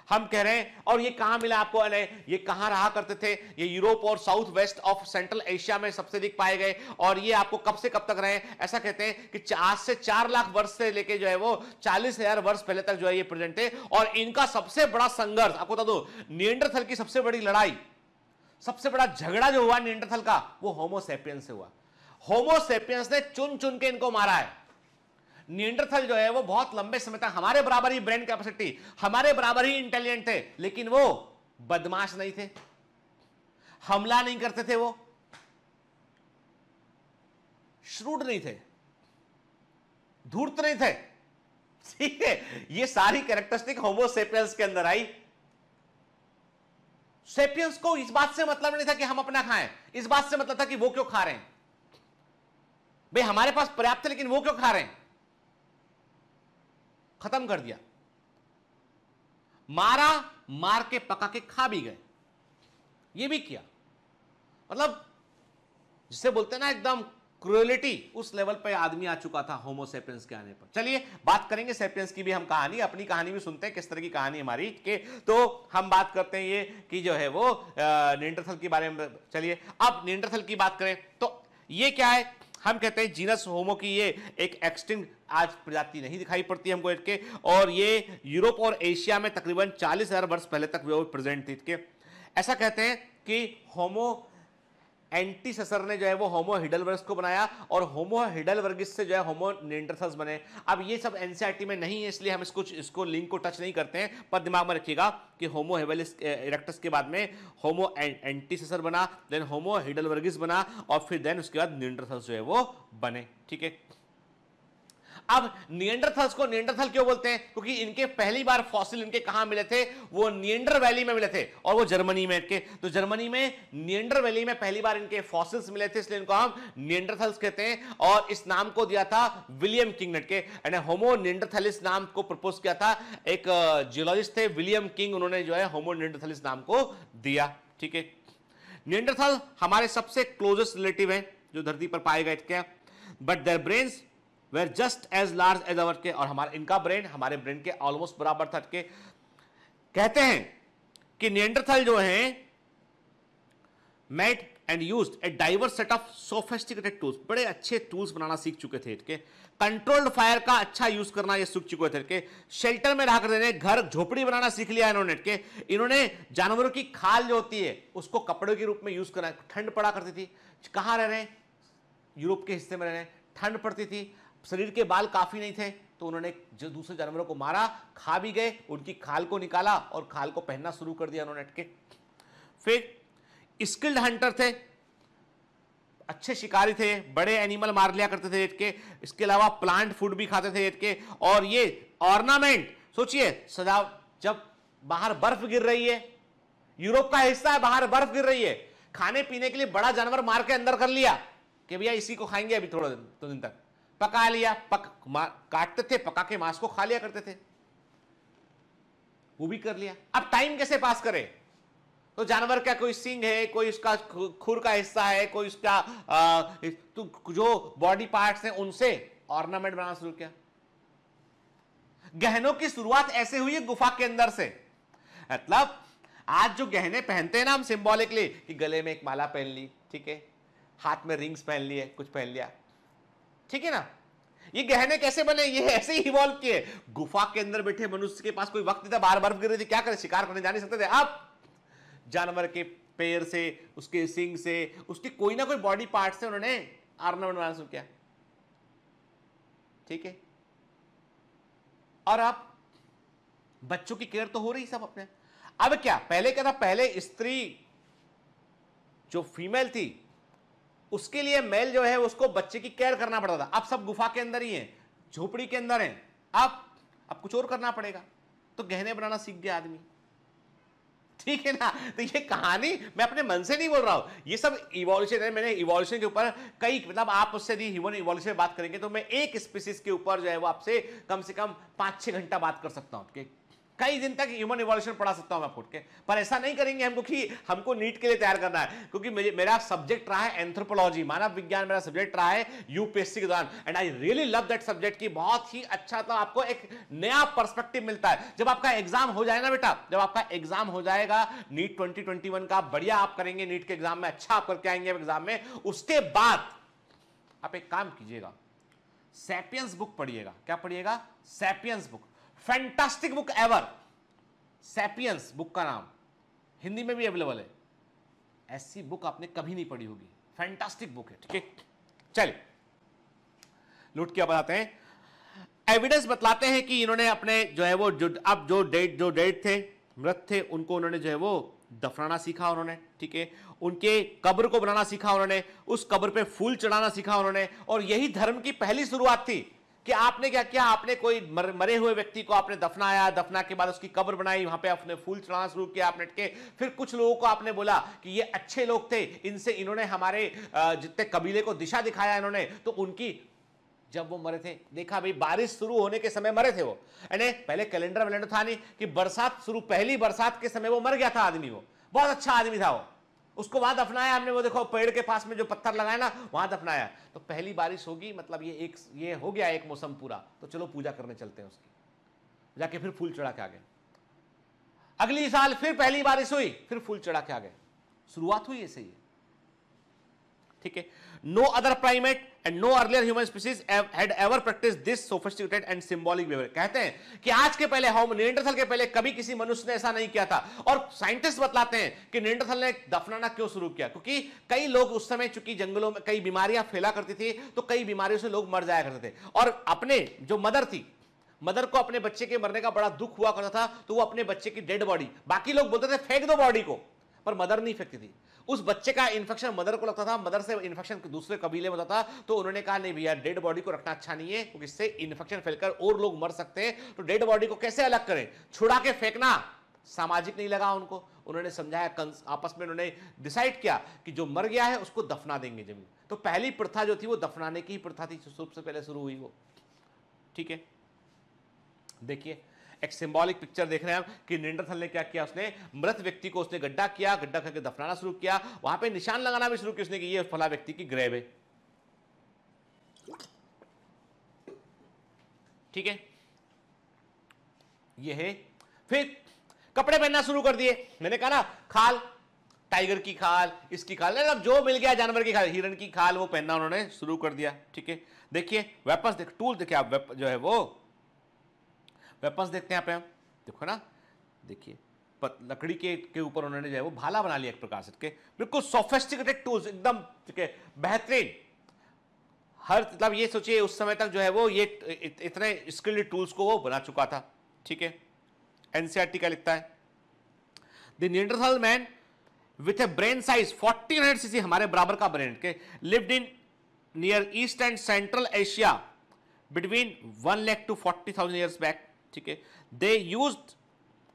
हम कह रहे हैं, और ये कहां मिला आपको, ये कहां रहा करते थे, ये यूरोप और south west of central Asia में सबसे अधिक पाए गए, और ये आपको कब से कब तक रहे, ऐसा कहते हैं कि आज से 4 लाख वर्ष से लेके जो है वो 40,000 वर्ष पहले तक जो है ये प्रेजेंट थे। और इनका सबसे बड़ा संघर्ष आपको बता दो, निएंडरथल की सबसे बड़ी लड़ाई, सबसे बड़ा झगड़ा जो हुआ निएंडरथल का, वो होमो सेपियंस से हुआ। होमो सेपियंस ने चुन चुन के इनको मारा है। निएंडरथल जो है वो बहुत लंबे समय तक हमारे बराबर ही ब्रेन कैपेसिटी, हमारे बराबर ही इंटेलिजेंट थे, लेकिन वो बदमाश नहीं थे, हमला नहीं करते थे, वो श्रूड नहीं थे, धूर्त नहीं थे। ठीक है, ये सारी कैरेक्टरिस्टिक होमो सेपियंस के अंदर आई। सेपियंस को इस बात से मतलब नहीं था कि हम अपना खाएं, इस बात से मतलब था कि वो क्यों खा रहे हैं। भाई हमारे पास पर्याप्त है, लेकिन वो क्यों खा रहे हैं, खत्म कर दिया। मारा, मार के पका के खा भी गए, ये भी किया। मतलब जिसे बोलते हैं ना एकदम क्रूएलिटी, उस लेवल पे आदमी आ चुका था होमो सेपियंस के आने पर। चलिए बात करेंगे सेपियंस की भी, हम कहानी, अपनी कहानी भी सुनते हैं किस तरह की कहानी हमारी के। तो हम बात करते हैं ये कि जो है वो निएंडरथल के बारे में। चलिए अब निएंडरथल की बात करें तो ये क्या है, हम कहते हैं जीनस होमो की ये एक एक्सटिंक्ट आज प्रजाति नहीं दिखाई पड़ती हमको इसके, और ये यूरोप और एशिया में तकरीबन 40,000 वर्ष पहले तक वो प्रेजेंट थी। ऐसा कहते हैं कि होमो एंटीसेसर ने जो है वो होमो हिडलबर्गस को बनाया और होमो हिडलबर्गिस से जो है होमो निएंडरथाल्स बने। अब ये सब एनसीईआरटी में नहीं है इसलिए हम इसको लिंक को टच नहीं करते हैं, पर दिमाग में रखिएगा कि होमो हेबिलिस इरेक्टस के बाद में होमो एंटीसेसर बना, देन होमो हिडलबर्गिस बना और फिर देन उसके बाद निएंडरथाल्स जो है वो बने। ठीक है, अब निएंडरथाल्स को निएंडरथाल क्यों बोलते हैं? क्योंकि इनके पहली बार फॉसिल इनके कहां मिले थे? वो निएंडर वैली में मिले थे और वो जर्मनी में के, तो जर्मनी में निएंडर वैली में पहली बार इनके फॉसिल्स मिले थे, इसलिए इनको हम निएंडरथाल्स कहते हैं। और इस नाम को दिया था विलियम किंग के, एंड होमो निएंडरथालिस नाम को प्रपोज किया था एक जियोलॉजिस्ट थे विलियम किंग, उन्होंने जो है होमो निएंडरथालिस नाम को दिया। ठीक है, निएंडरथाल हमारे सबसे क्लोजेस्ट रिलेटिव हैं जो धरती पर पाए गए थे, but their brains were just as large as our के, और हमारा इनका ब्रेन हमारे ब्रेन के ऑलमोस्ट बराबर था। के कहते हैं कि निएंडरथाल जो है made and used a diverse set of sophisticated tools, बड़े अच्छे टूल्स बनाना सीख चुके थे के, कंट्रोल्ड फायर का अच्छा यूज करना ये सीख चुके थे के, शेल्टर में रहकर देने, घर झोपड़ी बनाना सीख लिया इन्होंने के, इन्होंने जानवरों की खाल जो होती है उसको कपड़े के रूप में यूज करना। ठंड पड़ा करती थी, कहां रह रहे हैं? यूरोप के हिस्से में रह रहे हैं, ठंड पड़ती थी, शरीर के बाल काफी नहीं थे, तो उन्होंने जो दूसरे जानवरों को मारा, खा भी गए, उनकी खाल को निकाला और खाल को पहनना शुरू कर दिया उन्होंने के। फिर स्किल्ड हंटर थे, अच्छे शिकारी थे, बड़े एनिमल मार लिया करते थे के, इसके अलावा प्लांट फूड भी खाते थे के, और ये ऑर्नामेंट सोचिए सजा, जब बाहर बर्फ गिर रही है, यूरोप का हिस्सा है, बाहर बर्फ गिर रही है, खाने पीने के लिए बड़ा जानवर मार के अंदर कर लिया कि भैया इसी को खाएंगे अभी थोड़ा दिन तक, पका लिया, काटते थे, पका के मांस को खा लिया करते थे, वो भी कर लिया। अब टाइम कैसे पास करे? तो जानवर का कोई सींग है, कोई उसका खुर का हिस्सा है, कोई उसका तो जो बॉडी पार्ट्स हैं उनसे ऑर्नामेंट बनाना शुरू किया। गहनों की शुरुआत ऐसे हुई है गुफा के अंदर से, मतलब आज जो गहने पहनते हैं ना हम सिंबॉलिकली, कि गले में एक माला पहन ली, ठीक है, हाथ में रिंग्स पहन लिए, कुछ पहन लिया, ठीक है ना, ये गहने कैसे बने? ये ऐसे ही इवॉल्व किए। गुफा के अंदर बैठे मनुष्य के पास कोई वक्त नहीं था, बाहर बर्फ गिर रही थी, क्या करे? शिकार करने जा नहीं सकते थे। अब जानवर के पैर से, उसके सिंग से, उसके कोई ना कोई बॉडी पार्ट से उन्होंने ऑर्नामेंट बनाना शुरू किया। ठीक है, और अब बच्चों की केयर तो हो रही सब अपने। अब क्या, पहले क्या था? पहले स्त्री जो फीमेल थी उसके लिए मेल जो है उसको बच्चे की केयर करना पड़ता था। अब सब गुफा के अंदर ही है, झोपड़ी के अंदर है, अब कुछ और करना पड़ेगा, तो गहने बनाना सीख गया आदमी। ठीक है ना? तो ये कहानी मैं अपने मन से नहीं बोल रहा हूं, ये सब इवोल्यूशन है। मैंने इवोल्यूशन के ऊपर कई, मतलब आप उससे यदि ह्यूमन इवोल्यूशन में बात करेंगे तो मैं एक स्पीसीज के ऊपर जो है वो आपसे कम से कम 5-6 घंटा बात कर सकता हूं, कई दिन तक ह्यूमन इवोल्यूशन पढ़ा सकता हूं मैं फुट के, पर ऐसा नहीं करेंगे हम, क्योंकि हमको नीट के लिए तैयार करना है। क्योंकि मेरा सब्जेक्ट रहा है एंथ्रोपोलॉजी, मानव विज्ञान मेरा सब्जेक्ट रहा है यूपीएससी के दौरान, and I really love that subject की बहुत ही अच्छा था। आपको एक नया पर्सपेक्टिव मिलता है जब आपका एग्जाम हो जाए ना बेटा, जब आपका एग्जाम हो जाएगा नीट 2021 का, बढ़िया आप करेंगे नीट के एग्जाम में, अच्छा आप करके आएंगे एग्जाम में, उसके बाद आप एक काम कीजिएगा, सैपियंस बुक पढ़िएगा। क्या पढ़िएगा? Sapiens book, fantastic book ever. Sapiens book का नाम हिंदी में भी अवेलेबल है, ऐसी बुक आपने कभी नहीं पढ़ी होगी, फैंटास्टिक बुक है। ठीक है, चलिए लूट क्या बताते हैं, एविडेंस बतलाते हैं कि इन्होंने अपने जो है वो जो डेड थे, मृत थे, उनको उन्होंने जो है वो दफनाना सीखा उन्होंने। ठीक है, उनके कब्र को बनाना सीखा उन्होंने, उस कब्र पे फूल चढ़ाना सीखा उन्होंने, और यही धर्म की पहली शुरुआत थी कि आपने क्या किया, आपने कोई मरे हुए व्यक्ति को आपने दफनाया, दफना के बाद उसकी कब्र बनाई, वहां पे आपने फूल चढ़ाना शुरू किया आपने के। फिर कुछ लोगों को आपने बोला कि ये अच्छे लोग थे, इन्होंने हमारे जितने कबीले को दिशा दिखाया इन्होंने, तो उनकी जब वो मरे थे, देखा भाई बारिश शुरू होने के समय मरे थे वो, पहले कैलेंडर वैलेंडर था नहीं कि बरसात शुरू, पहली बरसात के समय वो मर गया था आदमी, वो बहुत अच्छा आदमी था वो, उसको वहां दफनाया हमने, वो देखो पेड़ के पास में जो पत्थर लगाया ना वहां दफनाया। तो पहली बारिश होगी, मतलब ये हो गया एक मौसम पूरा, तो चलो पूजा करने चलते हैं उसकी, जाके फिर फूल चढ़ा के आ गए। अगली साल फिर पहली बारिश हुई, फिर फूल चढ़ा के आ गए, शुरुआत हुई ऐसे ही। ठीक है, no other primate and no earlier human species had ever practiced this sophisticated and symbolic behavior. कहते हैं कि आज के पहले निएंडरथल के पहले कभी किसी मनुष्य ने ऐसा नहीं किया था। और साइंटिस्ट बतलाते हैं कि निएंडरथल ने दफनाना क्यों शुरू किया, क्योंकि कई लोग उस समय चूंकि जंगलों में कई बीमारियां फैला करती थी, तो कई बीमारियों से लोग मर जाया करते थे। और अपने जो मदर थी, मदर को अपने बच्चे के मरने का बड़ा दुख हुआ करता था, तो वो अपने बच्चे की डेड बॉडी, बाकी लोग बोलते थे फेंक दो बॉडी को, पर मदर नहीं फेंकती थी। उस बच्चे का इन्फेक्शन मदर को लगता था, मदर से इन्फेक्शन दूसरे कबीले में होता था, तो उन्होंने कहा नहीं भैया डेड बॉडी को रखना अच्छा नहीं है, क्योंकि इससे इन्फेक्शन फैलकर और लोग मर सकते हैं, तो डेड बॉडी को कैसे अलग करें, छुड़ा के फेंकना सामाजिक नहीं लगा उनको। उन्होंने समझाया, आपस में उन्होंने डिसाइड किया कि जो मर गया है उसको दफना देंगे जमीन। तो पहली प्रथा जो थी वो दफनाने की ही प्रथा थी, सबसे पहले शुरू हुई वो। ठीक है, देखिए एक सिंबॉलिक पिक्चर देख रहे हैं हम कि निएंडरथल ने क्या किया, उसने मृत व्यक्ति को उसने गड्ढा किया, गड्ढा करके दफनाना शुरू किया, वहां पे निशान लगाना भी शुरू किया उसने कि ये फला व्यक्ति की ग्रेव है। ठीक है, ये है। फिर कपड़े पहनना शुरू कर दिए। मैंने कहा ना, खाल, टाइगर की खाल, इसकी खाल, अब जो मिल गया जानवर की खाल, हिरण की खाल, वो पहनना उन्होंने शुरू कर दिया। ठीक है, देखिए वेपन्स, देख टूल देखिए आप, जो है वो वेपन्स देखते हैं यहाँ पे हम, देखो ना, देखिए लकड़ी के ऊपर उन्होंने जो है वो भाला बना लिया एक प्रकार से, बिल्कुल सोफिस्टिकेटेड टूल्स, एकदम ठीक है, बेहतरीन। हर मतलब ये सोचिए उस समय तक जो है वो ये इतने स्किल्ड टूल्स को वो बना चुका था। ठीक है, एनसीईआरटी का लिखता है, the Neanderthal man with a brain size 1400 cc, हमारे बराबर का ब्रेन के, lived in near east and central Asia between 1 lakh to 40,000 years back. ठीक है, they used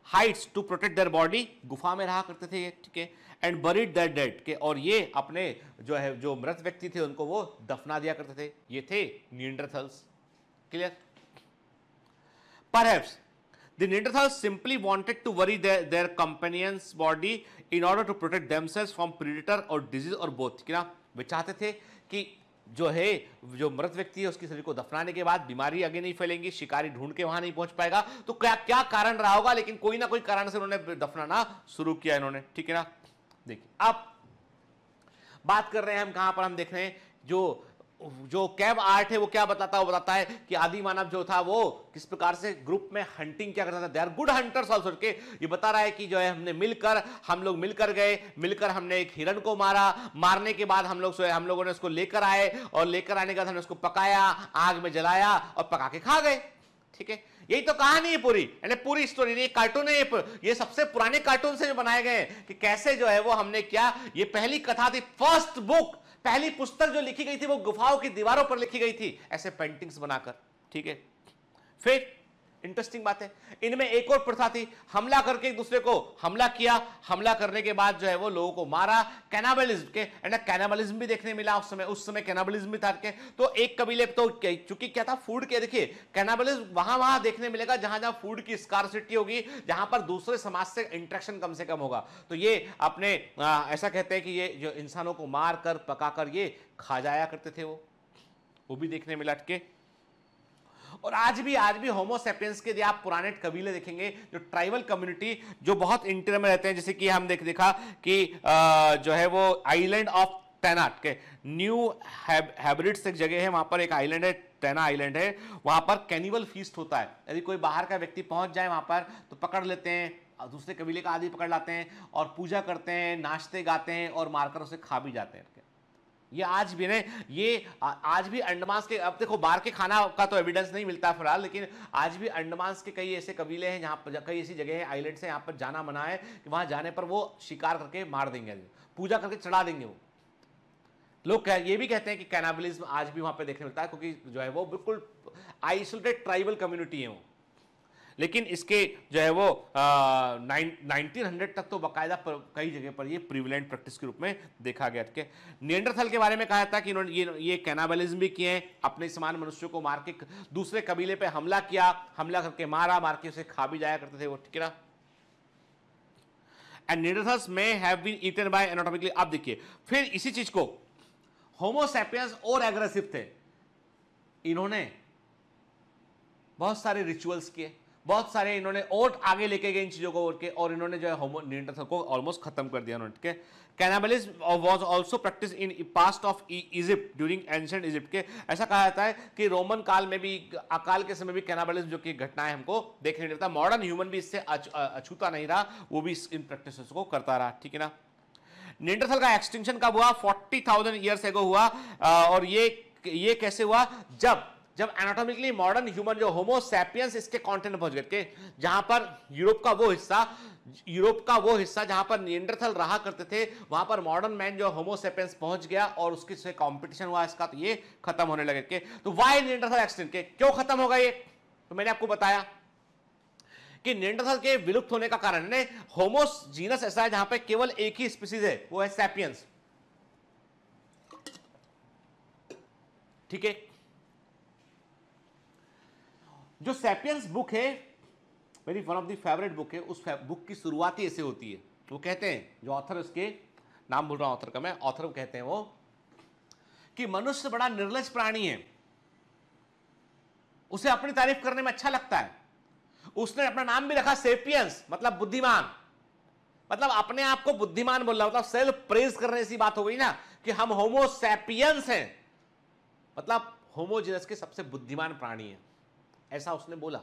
hides to protect their body, गुफा में रहा करते थे ये। ठीक है, एंड बरीड देयर डेड के, और ये अपने जो है जो मृत व्यक्ति थे उनको वो दफना दिया करते थे। ये थे Neanderthals. Clear? Perhaps the Neanderthals simply wanted to bury their companions body in order to protect themselves from predator और डिजीज और बोथ। कि ना वे चाहते थे कि जो है जो मृत व्यक्ति है उसके शरीर को दफनाने के बाद बीमारी आगे नहीं फैलेंगी, शिकारी ढूंढ के वहां नहीं पहुंच पाएगा, तो क्या क्या कारण रहा होगा, लेकिन कोई ना कोई कारण से उन्होंने दफनाना शुरू किया इन्होंने। ठीक है ना, देखिए अब बात कर रहे हैं हम कहां पर, हम देख रहे हैं जो कैव आर्ट है वो क्या बताता है, वो बताता है कि आदि मानव जो था वो किस प्रकार से ग्रुप में हंटिंग क्या करता था। They are good hunters also. के ये बता रहा है कि जो है हम लोग मिलकर गए, मिलकर हमने एक हिरण को मारा, मारने के बाद हम लोगों ने उसको लेकर आए, और लेकर आने के बाद हमने उसको पकाया, आग में जलाया और पका के खा गए। ठीक है, यही तो कहानी है पूरी, यानी पूरी स्टोरी, ये कार्टून है, ये सबसे पुराने कार्टून से बनाए गए कि कैसे जो है वो हमने क्या, ये पहली कथा थी, फर्स्ट बुक, पहली पुस्तक जो लिखी गई थी वो गुफाओं की दीवारों पर लिखी गई थी ऐसे पेंटिंग्स बनाकर। ठीक है, फिर इंटरेस्टिंग बात है, इनमें एक और प्रथा थी, हमला करके एक दूसरे को हमला किया, हमला करने के बाद जो है वो लोगों को मारा, कैनाबलिज्म के, एंड कैनाबलिज्म भी देखने मिला उस समय कैनाबलिज्म भी था के। तो एक कबीले तो चूंकि क्या था, फूड के, देखिए कैनाबलिज्म वहां देखने मिलेगा जहां जहां फूड की स्कार्सिटी होगी, जहां पर दूसरे समाज से इंटरेक्शन कम से कम होगा। तो ये अपने ऐसा कहते हैं कि ये जो इंसानों को मार कर पकाकर ये खा जाया करते थे, वो भी देखने मिला के। और आज भी होमो सैपियंस के, आप पुराने कबीले देखेंगे जो ट्राइबल कम्युनिटी जो बहुत इंटीरियर में रहते हैं, जैसे कि हम देखा कि जो है वो आइलैंड ऑफ टैनाट के न्यू हैब्रिड्स एक जगह है, वहां पर एक आइलैंड है, टैना आइलैंड है, वहां पर कैनिवल फीस्ट होता है। यदि कोई बाहर का व्यक्ति पहुंच जाए वहां पर तो पकड़ लेते हैं, दूसरे कबीले का आदमी पकड़ लाते हैं और पूजा करते हैं, नाचते गाते हैं और मारकर उसे खा भी जाते हैं। ये आज भी ने, ये आज भी अंडमान के, अब देखो बाहर के खाना का तो एविडेंस नहीं मिलता फिलहाल, लेकिन आज भी अंडमान के कई ऐसे कबीले हैं जहाँ पर, कई ऐसी जगह है, आइलैंड्स हैं, यहाँ पर जाना मना है कि वहां जाने पर वो शिकार करके मार देंगे, पूजा करके चढ़ा देंगे। वो लोग ये भी कहते हैं कि कैनाबलिज्म आज भी वहां पर देखने मिलता है, क्योंकि जो है वो बिल्कुल आइसोलेटेड ट्राइबल कम्युनिटी है वो। लेकिन इसके जो है वो 1900 तक तो बाकायदा कई जगह पर ये प्रिविलेंट प्रैक्टिस के रूप में देखा गया। ठीक है, निएंडरथल के बारे में कहा था कि इन्होंने ये कैनाबलिज्म भी किए, अपने समान मनुष्यों को मार के दूसरे कबीले पे हमला किया, हमला करके मारा, मार के उसे खा भी जाया करते थे वो। ठीक है ना, and Neanderthals may have been eaten by anatomically. अब देखिए फिर इसी चीज को होमो सैपियंस और एग्रेसिव थे, इन्होंने बहुत सारे रिचुअल्स किए, बहुत सारे इन्होंने और आगे लेके गए इन चीजों को और इन्होंने जो है होमो निएंडरथल को ऑलमोस्ट खत्म कर दिया उन्होंने। Cannibalism was also practice in past of Egypt during ancient Egypt के। ऐसा कहा जाता है कि रोमन काल में भी, अकाल के समय भी कैनाबलिज्म जो कि घटनाएं हमको देखने मिलता है। मॉडर्न ह्यूमन भी इससे अछूता नहीं रहा, वो भी इन प्रैक्टिसेस को करता रहा, ठीक है ना। निएंडरथल का एक्सटिंक्शन कब हुआ? 40,000 ईयर्स एगो हुआ। और ये कैसे हुआ? जब एनाटॉमिकली मॉडर्न ह्यूमन जो होमो सैपियंस इसके कॉन्टिनेंट पहुंच गए थे, जहां पर यूरोप का वो हिस्सा जहां पर निएंडरथल रहा करते थे, वहां पर मॉडर्न मैन जो होमो सैपियंस पहुंच गया और उसके से कंपटीशन हुआ इसका, तो ये खत्म होने लगे के। तो व्हाई निएंडरथल एक्सटिंक्ट के, क्यों खत्म होगा ये? तो मैंने आपको बताया कि निएंडरथल के विलुप्त होने का कारण है होमो जीनस ऐसा है जहां पे केवल एक ही स्पीसीज है, वो है सैपियंस, ठीक है। जो सैपियंस बुक है मेरी one of the favourite book है, उस बुक की शुरुआत ही ऐसे होती है। वो कहते हैं, जो ऑथर, उसके नाम भूल रहा हूं ऑथर का मैं, ऑथर कहते हैं वो कि मनुष्य बड़ा निर्लज प्राणी है, उसे अपनी तारीफ करने में अच्छा लगता है। उसने अपना नाम भी रखा सेपियंस, मतलब बुद्धिमान, मतलब अपने आप को बुद्धिमान बोलना, मतलब सेल्फ प्रेज करने सी बात हो गई ना कि हम होमो सैपियंस हैं, मतलब होमोजीनस के सबसे बुद्धिमान प्राणी है, ऐसा उसने बोला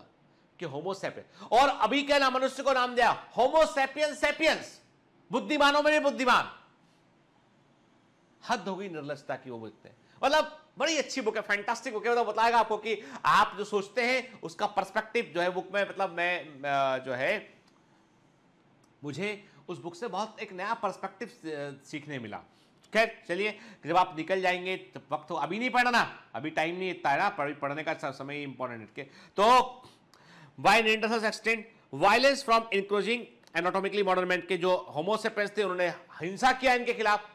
कि होमो सैपियंस। और अभी क्या नाम मनुष्य को नाम दिया? होमो सैपियंस सैपियंस, बुद्धिमानों में भी बुद्धिमान। हद हो गई निर्लजता की वो बोलते हैं। मतलब बड़ी अच्छी बुक है, फैंटास्टिक बुक है, मतलब बताएगा आपको कि आप जो सोचते हैं उसका पर्सपेक्टिव जो है बुक में, मतलब मैं जो है मुझे उस बुक से बहुत एक नया पर्सपेक्टिव सीखने मिला। खैर चलिए, जब आप निकल जाएंगे तो वक्त हो, अभी नहीं पढ़ना, अभी टाइम नहीं इतना है ना, पढ़ने का समय इंपॉर्टेंट है। तो why Neanderthals extinct? Violence from encroaching anatomically modern man के जो होमो सैपियंस थे, उन्होंने हिंसा किया, इनके खिलाफ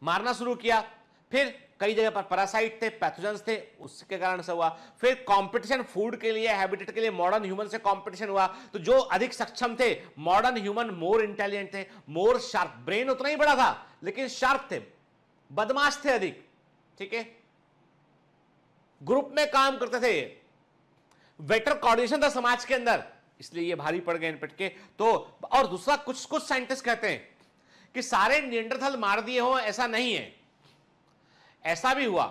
मारना शुरू किया। फिर कई जगह पर पैरासाइट थे, पैथोजेंस थे, उसके कारण से हुआ। फिर कंपटीशन फूड के लिए, हैबिटेट के लिए मॉडर्न ह्यूमन से कंपटीशन हुआ। तो जो अधिक सक्षम थे, मॉडर्न ह्यूमन मोर इंटेलिजेंट थे, मोर शार्प, ब्रेन उतना ही बड़ा था लेकिन शार्प थे, बदमाश थे अधिक, ठीक है, ग्रुप में काम करते थे, बेटर कोऑर्डिनेशन था समाज के अंदर, इसलिए ये भारी पड़ गए इन पिट तो। और दूसरा, कुछ साइंटिस्ट कहते हैं कि सारे निएंडरथल मार दिए हो, ऐसा नहीं है। ऐसा भी हुआ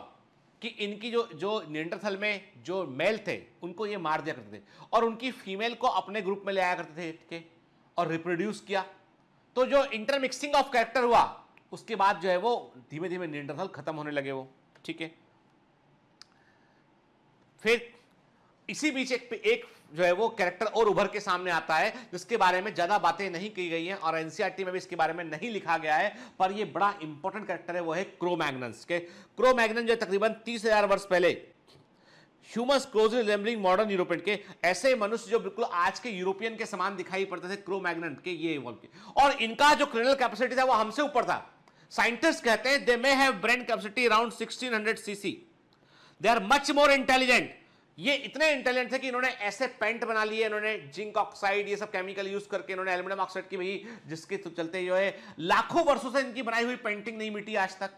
कि इनकी जो निएंडरथल में जो मेल थे उनको ये मार दिया करते थे और उनकी फीमेल को अपने ग्रुप में ले आया करते थे, ठीक है, और रिप्रोड्यूस किया। तो जो इंटरमिक्सिंग ऑफ कैरेक्टर हुआ, उसके बाद जो है वो धीमे धीमे निएंडरथल खत्म होने लगे वो, ठीक है। फिर इसी बीच एक जो है वो कैरेक्टर और उभर के सामने आता है जिसके बारे में ज्यादा बातें नहीं की गई हैं और एनसीईआरटी में भी इसके बारे में नहीं लिखा गया है, पर ये बड़ा इंपॉर्टेंट कैरेक्टर है, वो है क्रो-मैग्नस के। क्रो-मैग्नन जो तकरीबन 30,000 वर्ष पहले humans closely resembling modern European के, ऐसे मनुष्य जो बिल्कुल आज के यूरोपियन के समान दिखाई पड़ते थे, क्रो-मैग्नन के ये इवॉल्व के, और इनका जो क्रिमिनल कैपेसिटी था वो हमसे ऊपर था। साइंटिस्ट कहते हैं they may have brain capacity around 1600 CC, they are much more intelligent. ये इतने इंटेलिजेंट थे कि इन्होंने ऐसे पेंट बना लिए, इन्होंने जिंक ऑक्साइड ये सब केमिकल यूज करके, इन्होंने एल्यूमिनियम ऑक्साइड की भाई, जिसके तो चलते जो है लाखों वर्षों से इनकी बनाई हुई पेंटिंग नहीं मिटी आज तक।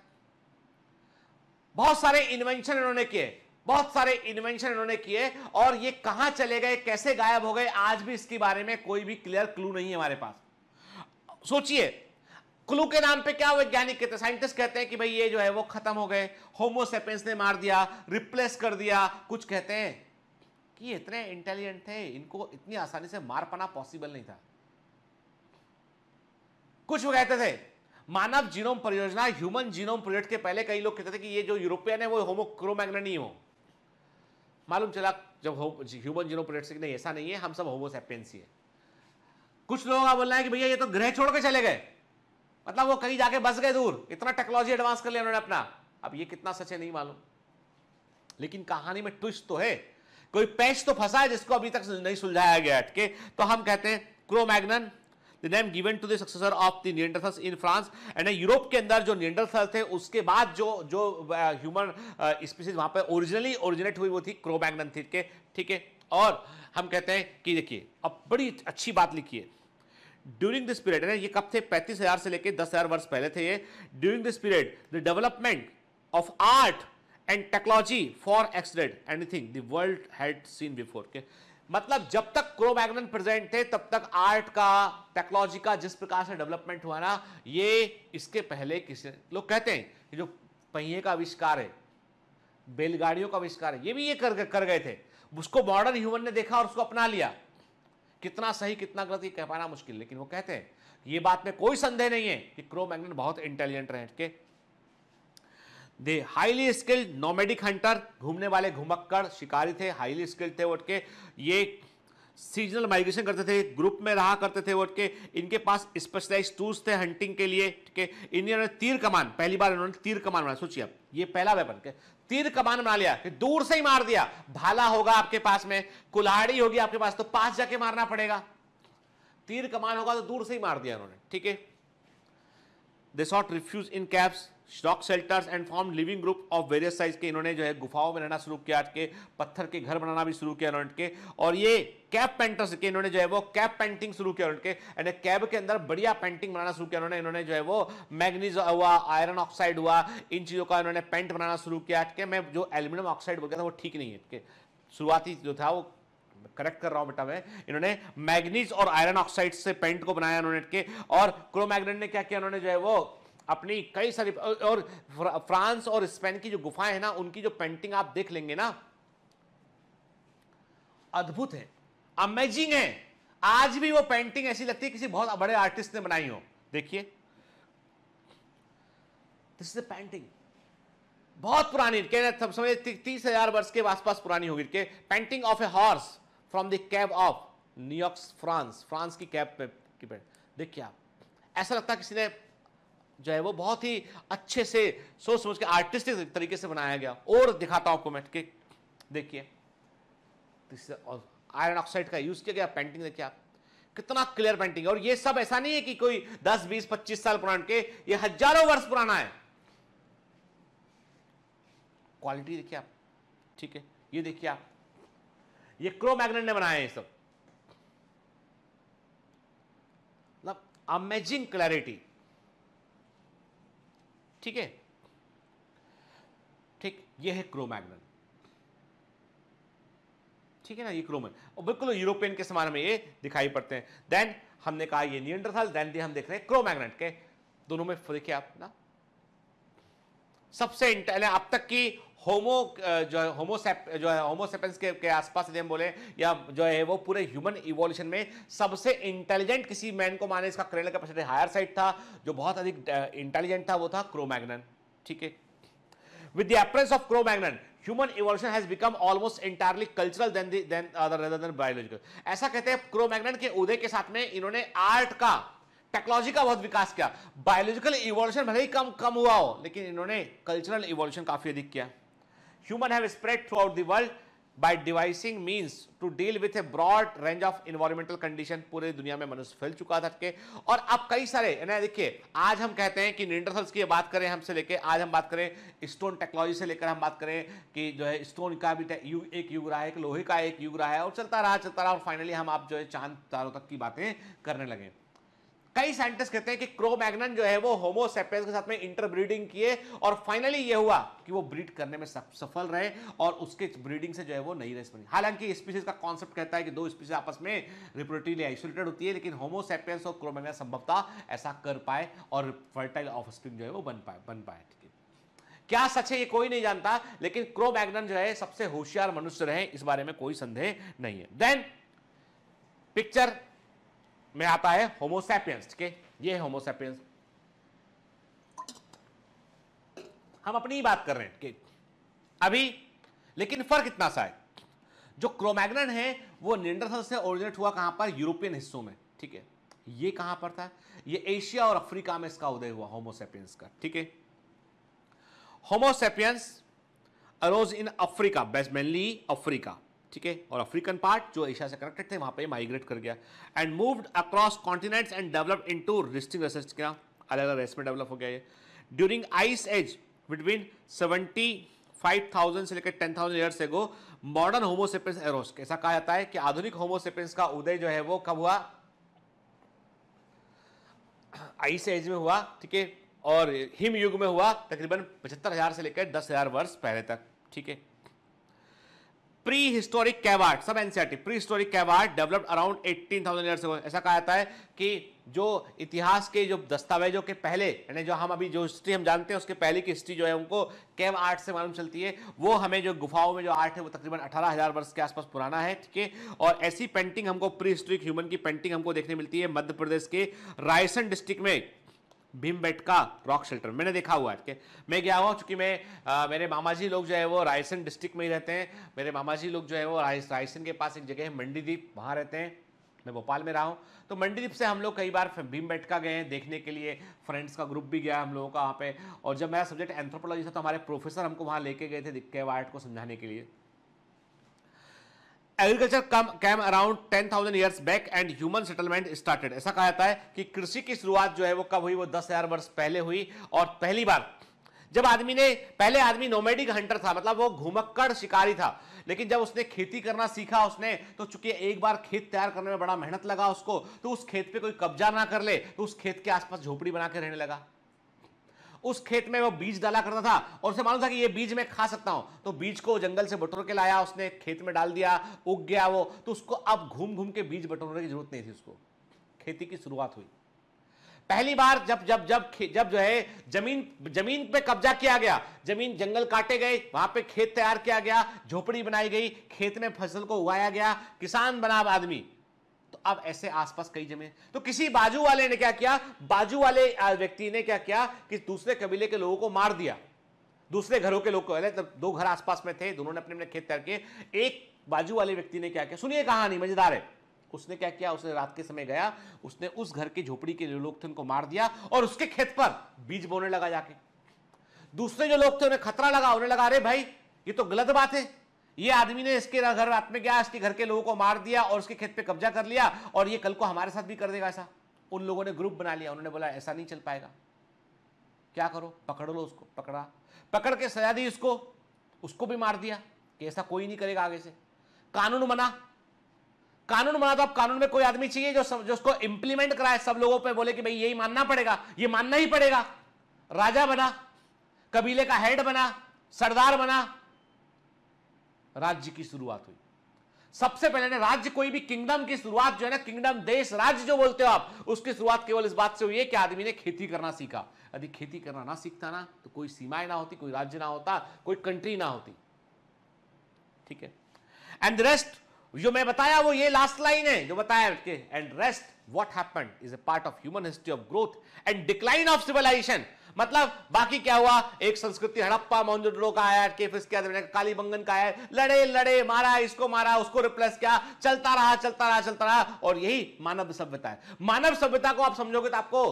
बहुत सारे इन्वेंशन इन्होंने किए, बहुत सारे इन्वेंशन इन्होंने किए, और ये कहां चले गए, कैसे गायब हो गए, आज भी इसके बारे में कोई भी क्लियर क्लू नहीं है हमारे पास। सोचिए, क्लू के नाम पे क्या वैज्ञानिक कहते हैं, साइंटिस्ट कहते हैं कि भाई ये जो है वो खत्म हो गए, होमो सेपियंस ने मार दिया, रिप्लेस कर दिया। कुछ कहते हैं कि ये इतने इंटेलिजेंट थे, इनको इतनी आसानी से मार पाना पॉसिबल नहीं था। कुछ वो कहते थे मानव जीनोम परियोजना, ह्यूमन जीनोम प्रोजेक्ट के पहले कई लोग कहते थे कि ये जो यूरोपियन है वो होमो क्रो-मैग्नन ही हो। मालूम चला जब ह्यूमन जीनोम प्रोजेक्ट से नहीं, ऐसा नहीं है, हम सब होमो सेपियंस ही है। कुछ लोगों का बोलना है कि भैया ये तो ग्रह छोड़ के चले गए, मतलब वो कहीं जाके बस गए दूर, इतना टेक्नोलॉजी एडवांस कर लिया उन्होंने अपना। अब ये कितना सच है नहीं मालूम, लेकिन कहानी में ट्विस्ट तो है, कोई पैच तो फंसा है जिसको अभी तक नहीं सुलझाया गया है। तो हम कहते हैं Cro-Magnon, the name given to the successor of the Neanderthals in France and Europe के अंदर जो निएंडरथल थे उसके बाद जो ह्यूमन स्पीसीज वहां पर ओरिजिनली ओरिजिनेट हुई वो थी क्रो-मैग्नन थी, ठीक है। और हम कहते हैं कि देखिए, अब बड़ी अच्छी बात लिखी है, ड्यूरिंग दिस पीरियड, ये कब थे, 35,000 से लेकर 10,000 वर्ष पहले थे ये। During this period the development of art and technology for accident anything the world had seen before के, मतलब जब तक क्रो मैग्नन प्रेजेंट थे तब तक आर्ट का, टेक्नोलॉजी का जिस प्रकार से डेवलपमेंट हुआ ना, ये इसके पहले किसी लोग कहते हैं कि जो पहिए का आविष्कार है, बैलगाड़ियों का आविष्कार है, ये भी ये कर गए थे। उसको मॉडर्न ह्यूमन ने देखा और उसको अपना लिया। कितना सही कितना गलत ये कह पाना मुश्किल, लेकिन वो कहते हैं ये बात में कोई संदेह नहीं है कि क्रो मैग्नन बहुत इंटेलिजेंट रहे के। दे हाईली स्किल्ड नोमैडिक हंटर, घूमने वाले घुमक्कड़ शिकारी थे, हाईली स्किल्ड थे उठ के। ये सीजनल माइग्रेशन करते थे, ग्रुप में रहा करते थे उठ के। इनके पास स्पेशलाइज्ड टूल्स थे हंटिंग के लिए, ठीक है। इन्होंने तीर कमान, पहली बार इन्होंने तीर कमान बनाया। सोचिए आप, ये पहला वेपन के तीर कमान बना लिया कि दूर से ही मार दिया। भाला होगा आपके पास में, कुल्हाड़ी होगी आपके पास, तो पास जाके मारना पड़ेगा। तीर कमान होगा तो दूर से ही मार दिया उन्होंने, ठीक है। They sought refuge in caves, rock shelters and form living group of various size के। इन्होंने जो है गुफाओं में रहना शुरू किया के, पत्थर के घर बनाना भी शुरू किया इन्होंने के। और ये कैब पेंटर्स के, इन्होंने जो है वो कैब पेंटिंग शुरू किया उनके, यानी कैब के अंदर बढ़िया पेंटिंग बनाना शुरू किया इन्होंने जो है वो मैग्नीज हुआ, आयरन ऑक्साइड हुआ, इन चीजों का इन्होंने पेंट बनाना शुरू किया के। मैं जो एल्यूमिनियम ऑक्साइड बोल गया था वो ठीक नहीं है, शुरुआती जो था वो करेक्ट कर रहा हूं बेटा मैं। इन्होंने मैग्नीज और आयरन ऑक्साइड से पेंट को बनाया इन्होंने के। और क्रो मैग्नन ने क्या किया, उन्होंने जो है वो अपनी कई सारी, और फ्रांस और स्पेन की जो गुफाएं हैं ना, उनकी जो पेंटिंग आप देख लेंगे ना, अद्भुत है, अमेजिंग है। आज भी वो पेंटिंग ऐसी लगती है किसी बहुत बड़े आर्टिस्ट ने बनाई हो। देखिए, दिस इज द पेंटिंग, बहुत पुरानी, समझे 30,000 वर्ष के आसपास पुरानी होगी। Painting of a horse from the cab of New York, France की कैब पे देखिए आप, ऐसा लगता है किसी ने जो है वो बहुत ही अच्छे से सोच समझ के आर्टिस्टिक तरीके से बनाया गया। और दिखाता हूं आपको मैं के, देखिए आयरन ऑक्साइड का यूज किया गया पेंटिंग, देखिए आप कितना क्लियर पेंटिंग है। और ये सब ऐसा नहीं है कि कोई 10, 20, 25 साल पुराना के, ये हजारों वर्ष पुराना है। क्वालिटी देखिए आप, ठीक है। ये देखिए आप, ये क्रो मैग्नन ने बनाया है ये सब, मतलब अमेजिंग क्लैरिटी, ठीक है। ठीक, ये है क्रो मैग्नन, ठीक है ना, ये क्रो मैग्नन, और बिल्कुल यूरोपियन के समान में ये दिखाई पड़ते हैं। देन हमने कहा ये निएंडरथाल, देन हम देख रहे हैं क्रो मैग्नन के। दोनों में देखिए आप ना, सबसे अब तक की होमोसेपियंस के आसपास यदि हम बोले, या जो है वो पूरे ह्यूमन इवोल्यूशन में सबसे इंटेलिजेंट किसी मैन को माने, इसका क्रेनियल कैपेसिटी हायर साइड था, जो बहुत अधिक इंटेलिजेंट था, वो था क्रो मैग्नन, ठीक है। With the appearance of crow Magnon, human evolution has become almost entirely cultural rather than biological. ऐसा कहते हैं क्रो मैग्नन के उदय के साथ में इन्होंने आर्ट का, टेक्नोलॉजी का बहुत विकास किया। बायोलॉजिकल इवोल्यूशन भले ही कम हुआ हो, लेकिन इन्होंने कल्चरल इवोल्यूशन काफी अधिक किया। Human have spread throughout the world by devising means to deal with a broad range of environmental condition. पूरे दुनिया में मनुष्य फैल चुका था के, और अब कई सारे, देखिए आज हम कहते हैं कि निएंडरथाल्स की बात करें हमसे लेके, आज हम बात करें स्टोन टेक्नोलॉजी से लेकर, हम बात करें कि जो है स्टोन का भी एक युग रहा है, एक लोहे का एक युग रहा है, और चलता रहा, और फाइनली हम आप जो है चांद तारों तक की बातें करने लगे। कई साइंटिस्ट कहते हैं कि क्रो मैग्नन जो है वो होमो सेपियंस के साथ में इंटरब्रीडिंग किए, और फाइनली ये हुआ कि वो ब्रीड करने में सफल रहे, और उसके ब्रीडिंग से जो है वो नई रेस बनी। हालांकि स्पीशीज का कॉन्सेप्ट कहता है कि दो स्पीशीज आपस में रिप्रोडक्टिवली आइसोलेटेड होती है, लेकिन होमो सेपियंस और क्रो मैग्नन संभवतः ऐसा कर पाए और फर्टाइल ऑफस्प्रिंग जो है वो बन पाए। क्या सच है ये कोई नहीं जानता, लेकिन क्रो मैग्नन जो है सबसे होशियार मनुष्य रहे, इस बारे में कोई संदेह नहीं है। देन पिक्चर में आता है होमो सैपियंस के, ये है होमो सैपियंस। हम अपनी ही बात कर रहे हैं कि अभी, लेकिन फर्क इतना सा है, जो क्रो मैग्नन है वो निएंडरथाल से ओरिजिनेट हुआ कहां पर, यूरोपियन हिस्सों में, ठीक है। ये कहां पर था, ये एशिया और अफ्रीका में इसका उदय हुआ होमो सैपियंस का, ठीक है। Homo sapiens arose in Africa, best mainly Africa, ठीक है, और अफ्रीकन पार्ट जो एशिया से कनेक्टेड थे वहां पे माइग्रेट कर गया, and moved across continents and developed into distinct races, क्या अलग अलग रेस में डेवलप हो गया ये। ड्यूरिंग आइस एज बिटवीन 75,000 से लेकर 10,000 ईयर्स एगो मॉडर्न होमो सेपियंस एरोस। ऐसा कहा जाता है कि आधुनिक होमो सेपियंस का उदय जो है वो कब हुआ, आइस एज में हुआ, ठीक है, और हिम युग में हुआ तकरीबन 75,000 से लेकर 10,000 वर्ष पहले तक, ठीक है। प्री हिस्टोरिक कैव आर्ट, सब NCERT, prehistoric cave art developed around 18,000 years ago. ऐसा कहा जाता है कि जो इतिहास के जो दस्तावेजों के पहले, यानी जो हम अभी जो हिस्ट्री हम जानते हैं उसके पहले की हिस्ट्री जो है उनको कैव आर्ट से मालूम चलती है। वो हमें जो गुफाओं में जो आर्ट है वो तकरीबन 18,000 वर्ष के आसपास पुराना है, ठीक है। और ऐसी पेंटिंग हमको, प्री हिस्टोरिक ह्यूमन की पेंटिंग हमको देखने मिलती है मध्य प्रदेश के रायसेन डिस्ट्रिक्ट में भीमबेटका रॉक शेल्टर, मैंने देखा हुआ है। मैं गया हुआ चूंकि मेरे मामा जी लोग जो है वो रायसेन डिस्ट्रिक्ट में ही रहते हैं। मेरे मामा जी लोग जो है वो रायसेन के पास एक जगह है मंडीदीप, वहाँ रहते हैं। मैं भोपाल में रहा हूँ, तो मंडीदीप से हम लोग कई बार भीमबेटका गए हैं देखने के लिए। फ्रेंड्स का ग्रुप भी गया हम लोगों का वहाँ पे। और जब मेरा सब्जेक्ट एंथ्रोपोलॉजी था तो हमारे प्रोफेसर हमको वहाँ लेके गए थे कैव आर्ट को समझाने के लिए। Agriculture come around 10,000 years back and human settlement started. ऐसा कहा जाता है कि कृषि की शुरुआत जो है वो कब हुई, वो 10,000 वर्ष पहले हुई। और पहली बार जब पहले आदमी नोमैडिक हंटर था, मतलब वो घुमक्कड़ शिकारी था। लेकिन जब उसने खेती करना सीखा उसने, तो चूंकि एक बार खेत तैयार करने में बड़ा मेहनत लगा उसको, तो उस खेत पे कोई कब्जा ना कर ले, तो उस खेत के आसपास झोपड़ी बना के रहने लगा। उस खेत में वो बीज डाला करता था और उसे मालूम था कि ये बीज मैं खा सकता हूं, तो बीज को जंगल से बटोर के लाया, उसने खेत में डाल दिया, उग गया वो। तो उसको अब घूम घूम के बीज बटोरने की जरूरत नहीं थी, उसको खेती की शुरुआत हुई। पहली बार जब जो है जमीन पे कब्जा किया गया, जमीन जंगल काटे गए, वहां पे खेत तैयार किया गया, झोपड़ी बनाई गई, खेत में फसल को उगाया गया, किसान बना आदमी। तो अब ऐसे आसपास कई जमीन, तो किसी बाजू वाले ने क्या किया, बाजू वाले व्यक्ति ने क्या किया कि दूसरे कबीले के लोगों को मार दिया, दूसरे घरों के लोग को। मतलब दो घर आसपास में थे, दोनों ने अपने अपने खेत तैयार किए। एक बाजू वाले व्यक्ति ने क्या किया, सुनिए कहानी मजेदार है। उसने क्या किया, उसने रात के समय गया, उसने उस घर की झोपड़ी के जो लोग थे उनको मार दिया और उसके खेत पर बीज बोने लगा जाके। दूसरे जो लोग थे उन्हें खतरा लगा, उन्हें लगा अरे भाई ये तो गलत बात है, ये आदमी ने इसके घर रात में गया, इसके घर के लोगों को मार दिया और उसके खेत पे कब्जा कर लिया, और ये कल को हमारे साथ भी कर देगा ऐसा। उन लोगों ने ग्रुप बना लिया, उन्होंने बोला ऐसा नहीं चल पाएगा, क्या करो, पकड़ लो उसको। पकड़ के सजा दी उसको भी मार दिया कि ऐसा कोई नहीं करेगा आगे से। कानून बना तो अब कानून में कोई आदमी चाहिए जो उसको इंप्लीमेंट कराए, सब लोगों पे बोले कि भाई यही मानना पड़ेगा, ये मानना ही पड़ेगा। राजा बना, कबीले का हेड बना, सरदार बना, राज्य की शुरुआत हुई। सबसे पहले राज्य, कोई भी किंगडम की शुरुआत जो है ना, किंगडम देश राज्य जो बोलते हो आप, उसकी शुरुआत केवल इस बात से हुई है कि आदमी ने खेती करना सीखा। यदि खेती करना ना सीखता ना तो कोई सीमाएं ना होती, कोई राज्य ना होता, कोई कंट्री ना होती, ठीक है। एंड द रेस्ट जो मैं बताया वो ये लास्ट लाइन है जो बताया, and rest what happened is a part of human history of growth and decline of civilisation. मतलब बाकी क्या हुआ, एक संस्कृति हड़प्पा मोहनजोदड़ो का आया, फिर इसके बाद कालीबंगन का आया, लड़े मारा, इसको मारा, उसको रिप्लेस किया, चलता रहा, और यही मानव सभ्यता है। मानव सभ्यता को आप समझोगे तो आपको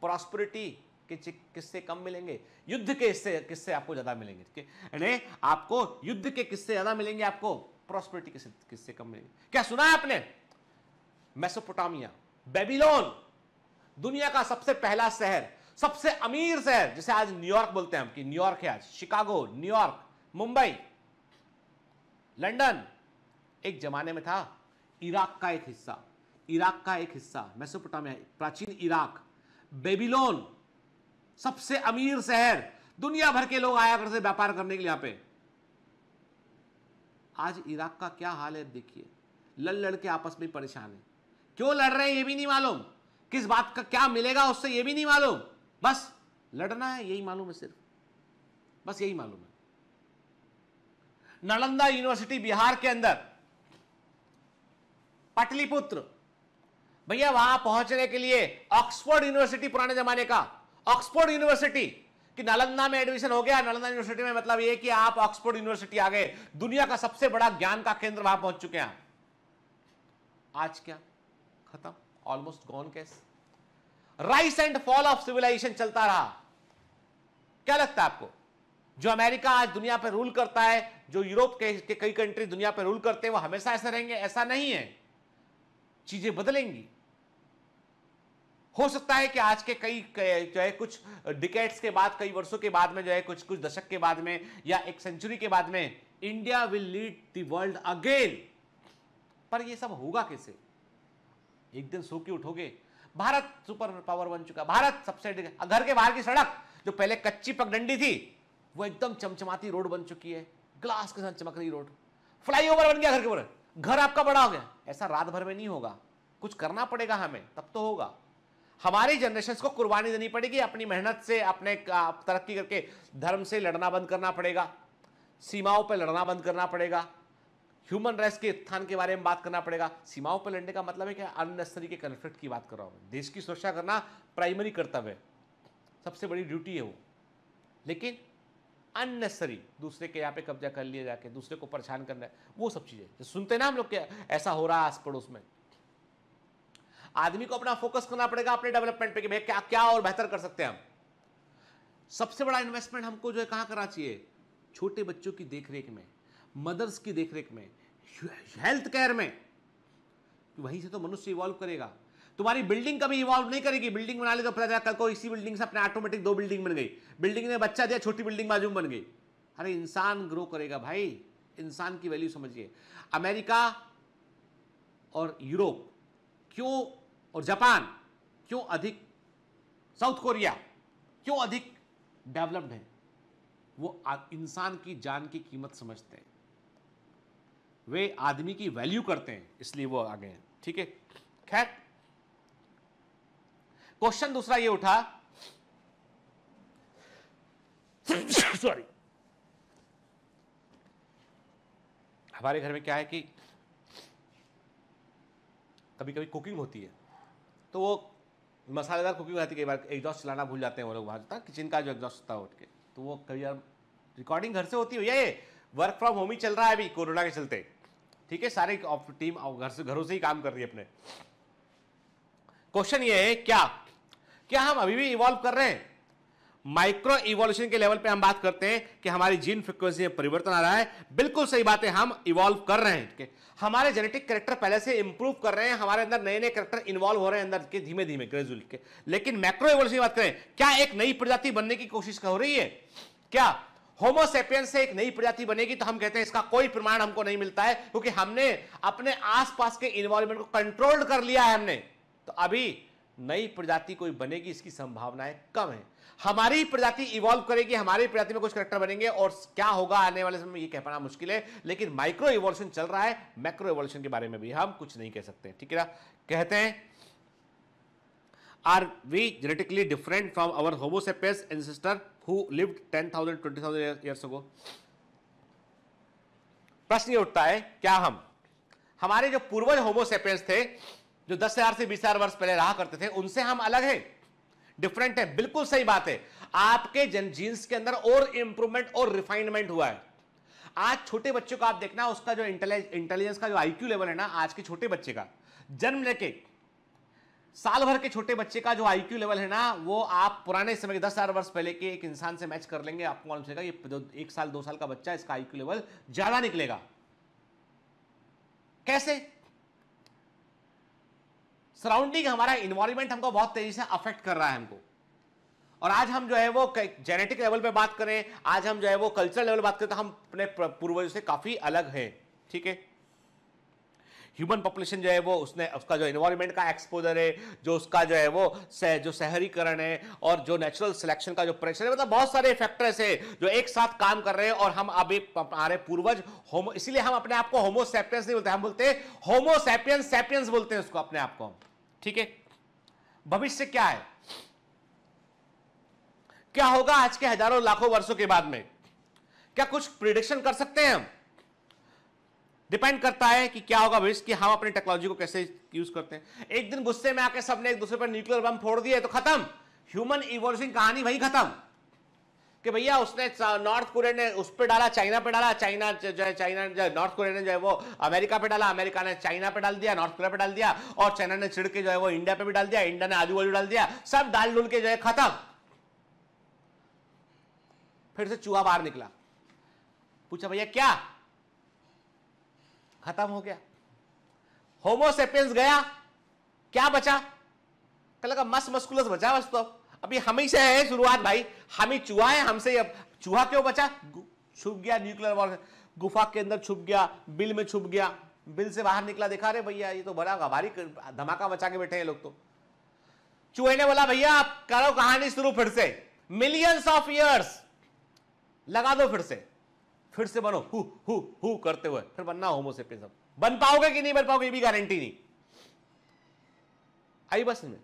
प्रॉस्पेरिटी के किस्से कम मिलेंगे, युद्ध के किस्से आपको ज्यादा मिलेंगे, ठीक है। यानी आपको युद्ध के किस्से ज्यादा मिलेंगे, आपको प्रॉस्पेरिटी के किस्से कम मिलेंगे। क्या सुना है आपने, मेसोपोटामिया, बेबीलोन, दुनिया का सबसे पहला शहर, सबसे अमीर शहर, जिसे आज न्यूयॉर्क बोलते हैं हम, कि न्यूयॉर्क है आज, शिकागो, न्यूयॉर्क, मुंबई, लंदन, एक जमाने में था इराक का एक हिस्सा, मेसोपोटामिया, प्राचीन इराक। बेबीलोन, सबसे अमीर शहर, दुनिया भर के लोग आया करते व्यापार करने के लिए यहां पे। आज इराक का क्या हाल है देखिए, लड़ के आपस में परेशान है। क्यों लड़ रहे हैं ये भी नहीं मालूम, किस बात का क्या मिलेगा उससे ये भी नहीं मालूम, बस लड़ना है यही मालूम है, सिर्फ बस यही मालूम है। नालंदा यूनिवर्सिटी बिहार के अंदर, पाटलिपुत्र, भैया वहां पहुंचने के लिए ऑक्सफोर्ड यूनिवर्सिटी, पुराने जमाने का ऑक्सफोर्ड यूनिवर्सिटी, कि नालंदा में एडमिशन हो गया, नालंदा यूनिवर्सिटी में, मतलब ये कि आप ऑक्सफोर्ड यूनिवर्सिटी आ गए, दुनिया का सबसे बड़ा ज्ञान का केंद्र वहां पहुंच चुके हैं। आज क्या खत्म, almost gone case. Rise and fall of civilisation चलता रहा। क्या लगता है आपको, जो अमेरिका आज दुनिया पर रूल करता है, जो यूरोप के कई कंट्री दुनिया पर रूल करते हैं, वो हमेशा ऐसे रहेंगे? ऐसा नहीं है, चीजें बदलेंगी। हो सकता है कि आज के कई जो है कुछ डिकेड्स के बाद, कई वर्षों के बाद में, जो है कुछ दशक के बाद में, या एक सेंचुरी के बाद में, India will lead the world again. पर ये सब होगा कैसे? एक दिन सो के उठोगे, भारत सुपर पावर बन चुका, भारत सबसे, घर के बाहर की सड़क जो पहले कच्ची पगडंडी थी वो एकदम चमचमाती रोड बन चुकी है, ग्लास के साथ चमक रही रोड, फ्लाईओवर बन गया घर के ऊपर, घर आपका बड़ा हो गया। ऐसा रात भर में नहीं होगा, कुछ करना पड़ेगा हमें, तब तो होगा। हमारी जनरेशन को कुर्बानी देनी पड़ेगी, अपनी मेहनत से, अपने तरक्की करके धर्म से लड़ना बंद करना पड़ेगा, सीमाओं पर लड़ना बंद करना पड़ेगा, ह्यूमन राइट्स के उत्थान के बारे में बात करना पड़ेगा। सीमाओं पर लड़ने का मतलब है कि अननेसेसरी के कन्फ्लिक्ट की बात कर रहा हूं। देश की सुरक्षा करना प्राइमरी कर्तव्य है, सबसे बड़ी ड्यूटी है वो, लेकिन अननेसेसरी दूसरे के यहाँ पे कब्जा कर लिया जाके दूसरे को परेशान करना है, वो सब चीजें सुनते ना हम लोग, क्या ऐसा हो रहा है आस पड़ोस में। आदमी को अपना फोकस करना पड़ेगा अपने डेवलपमेंट पे कि भाई क्या क्या और बेहतर कर सकते हैं हम। सबसे बड़ा इन्वेस्टमेंट हमको जो है कहां करना चाहिए? छोटे बच्चों की देखरेख में, मदर्स की देखरेख में, हेल्थ केयर में। वहीं से तो मनुष्य इवॉल्व करेगा। तुम्हारी बिल्डिंग कभी इवॉल्व नहीं करेगी। बिल्डिंग बना ली तो पता चला कल को इसी बिल्डिंग से अपने ऑटोमेटिक 2 बिल्डिंग बन गई, बिल्डिंग ने बच्चा दिया, छोटी बिल्डिंग बाजू में बन गई। अरे इंसान ग्रो करेगा भाई, इंसान की वैल्यू समझिए। अमेरिका और यूरोप क्यों, और जापान क्यों अधिक, साउथ कोरिया क्यों अधिक डेवलप्ड है? वो इंसान की जान की कीमत समझते हैं, वे आदमी की वैल्यू करते हैं, इसलिए वो आगे हैं। ठीक है, खैर क्वेश्चन दूसरा ये उठा सॉरी, हमारे घर में क्या है कि कभी कभी कुकिंग होती है तो वो मसालेदार कुकिंग होती है। कई बार एग्जॉस्ट चलाना भूल जाते हैं वो लोग, वहां किचन का जो एग्जॉस्ट होता है उठ के, तो वो कभी यार रिकॉर्डिंग घर से होती है। ये वर्क फ्रॉम होम ही चल रहा है अभी कोरोना के चलते। ठीक है, सारी टीम घरों से ही काम कर रही है अपने। क्वेश्चन ये है, क्या हम अभी भी इवॉल्व कर रहे हैं? माइक्रो इवोल्यूशन के लेवल पे हम बात करते हैं कि हमारी जीन फ्रीक्वेंसी में परिवर्तन आ रहा है। बिल्कुल सही बात है, हम इवॉल्व कर रहे हैं। हमारे जेनेटिक कैरेक्टर पहले से इंप्रूव कर रहे हैं, हमारे अंदर नए नए कैरेक्टर इन्वॉल्व हो रहे हैं अंदर के, धीमे धीमे ग्रेजुअल के। लेकिन मैक्रो इवोल्यूशन की बात करें, क्या एक नई प्रजाति बनने की कोशिश हो रही है? क्या होमो सेपियंस से एक नई प्रजाति बनेगी? तो हम कहते हैं इसका कोई प्रमाण हमको नहीं मिलता है, क्योंकि हमने अपने आसपास के इन्वायरमेंट को कंट्रोल कर लिया है हमने। तो अभी नई प्रजाति कोई बनेगी इसकी संभावनाएं कम है। हमारी प्रजाति इवॉल्व करेगी, हमारी प्रजाति में कुछ कैरेक्टर बनेंगे, और क्या होगा आने वाले समय में ये कह पाना मुश्किल है। लेकिन माइक्रो इवोल्यूशन चल रहा है, मैक्रो इवोल्यूशन के बारे में भी हम कुछ नहीं कह सकते। ठीक है ना, कहते हैं are we genetically different from our Homo sapiens ancestor who lived 10,000 20,000 years ago? प्रश्न ये उठता है, क्या हमारे जो पूर्वज होमो सेपियंस थे, जो 10,000 से 20,000 वर्ष पहले रहा करते थे, उनसे हम अलग हैं, डिफरेंट है? बिल्कुल सही बात है। आपके जीन्स के अंदर और इंप्रूवमेंट और रिफाइनमेंट हुआ है। आज छोटे बच्चों को आप देखना, उसका जो इंटेलिजेंस का जो आईक्यू लेवल है ना, आज के छोटे बच्चे का, जन्म लेके साल भर के छोटे बच्चे का जो आईक्यू लेवल है ना, वो आप पुराने समय के 10,000 वर्ष पहले के एक इंसान से मैच कर लेंगे, आपको मालूम चलेगा ये जो 1 साल 2 साल का बच्चा, इसका आईक्यू लेवल ज्यादा निकलेगा। कैसे? सराउंडिंग, हमारा इन्वायरमेंट हमको बहुत तेजी से अफेक्ट कर रहा है हमको। और आज हम जो है वो जेनेटिक लेवल पे बात करें, आज हम जो है वो कल्चरल लेवल बात करें, तो हम अपने पूर्वजों से काफी अलग हैं। ठीक है, ह्यूमन पॉपुलेशन जो है वो उसका जो एनवायरनमेंट का एक्सपोजर है, जो उसका जो है वो जो शहरीकरण है, और जो नेचुरल सिलेक्शन का जो प्रेशर है, मतलब बहुत सारे फैक्टर्स है जो एक साथ काम कर रहे हैं। और हम अभी हमारे पूर्वज होमो, इसीलिए हम अपने आप को होमो सैपियंस नहीं बोलते, हम बोलते हैं होमो सैपियंस, सैपियंस बोलते हैं उसको अपने आप को। ठीक है, भविष्य क्या है, क्या होगा आज के हजारों लाखों वर्षों के बाद में? क्या कुछ प्रिडिक्शन कर सकते हैं हम? डिपेंड करता है कि क्या होगा भविष्य, कि हम अपनी टेक्नोलॉजी को कैसे यूज करते हैं। एक दिन गुस्से में आके सबने एक दूसरे पर न्यूक्लियर बम फोड़ दिए तो खत्म, ह्यूमन इवोल्यूशन कहानी वही खत्म। कि भैया उसने नॉर्थ कोरिया ने उस पर डाला, चाइना पे डाला, चाइना नॉर्थ कोरिया ने जो है वो अमेरिका पे डाला, अमेरिका ने चाइना पे डाल दिया, नॉर्थ कोरिया पे डाल दिया, और चाइना ने चिड़ के जो है वो इंडिया पे भी डाल दिया, इंडिया ने आजू बाजू डाल दिया, सब डाल डुल के जो है खत्म। फिर से चूहा बाहर निकला, पूछा भैया क्या? खत्म हो गया। होमो सेपियंस गया, क्या बचा? कल का मस मस्कुलस बचा बस। तो अभी हम ही से है शुरुआत भाई, हम ही चूहा है, हमसे अब चूहा क्यों बचा? छुप गया न्यूक्लियर वॉर, गुफा के अंदर छुप गया, बिल में छुप गया, बिल से बाहर निकला, देखा रे भैया ये तो बड़ा भारी धमाका मचा के बैठे हैं लोग। तो चूहे ने बोला भैया आप करो कहानी शुरू फिर से, मिलियंस ऑफ ईयर्स लगा दो फिर फिर से बनो हु करते हुए, फिर बनना होमोसेपियंस। बन पाओगे कि नहीं बन पाओगे ये भी गारंटी नहीं। आई बस में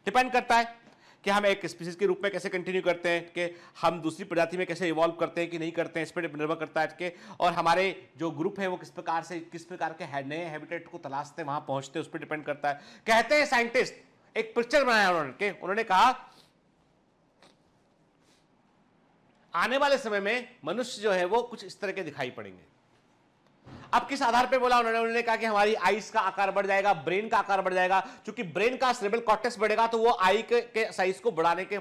डिपेंड करता है कि हम एक स्पीसीज के रूप में कैसे कंटिन्यू करते हैं, कि हम दूसरी प्रजाति में कैसे इवॉल्व करते हैं कि नहीं करते हैं, इस पर निर्भर करता है कि और हमारे जो ग्रुप है वो किस प्रकार के नए हैबिटेट को तलाशते हैं, वहां पहुंचते हैं, उस पर डिपेंड करता है। कहते हैं साइंटिस्ट, एक पिक्चर बनाया उन्होंने कहा आने वाले समय में मनुष्य जो है वो कुछ इस तरह के दिखाई पड़ेंगे। अब किस आधार पे बोला उन्होंने कहा कि हमारी आईज का आकार बढ़ जाएगा, ब्रेन का आकार बढ़ जाएगा, क्योंकि ब्रेन का सेरेब्रल कॉर्टेक्स बढ़ेगा तो वो आई के साइज को बढ़ने का,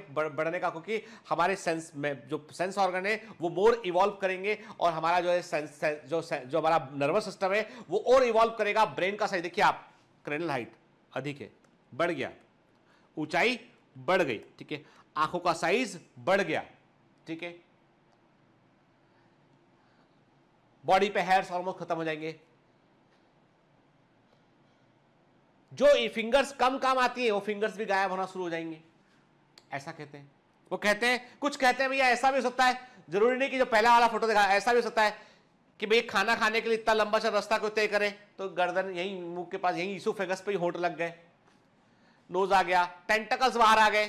क्योंकि हमारे सेंस में जो सेंस ऑर्गन है वो मोर इवॉल्व करेंगे और हमारा जो है जो हमारा नर्वस सिस्टम है वो और इवॉल्व करेगा। ब्रेन का साइज देखिए आप, क्रेनल हाइट अधिक है, बढ़ गया, ऊंचाई बढ़ गई, ठीक है, आंखों का साइज बढ़ गया, ठीक है, बॉडी पे हेयर्स ऑलमोस्ट खत्म हो जाएंगे, जो फिंगर्स कम काम आती है वो फिंगर्स भी गायब होना शुरू हो जाएंगे, ऐसा कहते हैं। वो कहते हैं, कुछ कहते हैं भैया ऐसा भी हो सकता है, जरूरी नहीं कि जो पहला वाला फोटो देखा, ऐसा भी हो सकता है कि भाई खाना खाने के लिए इतना लंबा सा रास्ता कोई तय करे तो गर्दन यहीं मुंह के पास, यहीं ईसोफेगस पे ही होंठ लग गए, नोज आ गया, टेंटकल्स बाहर आ गए।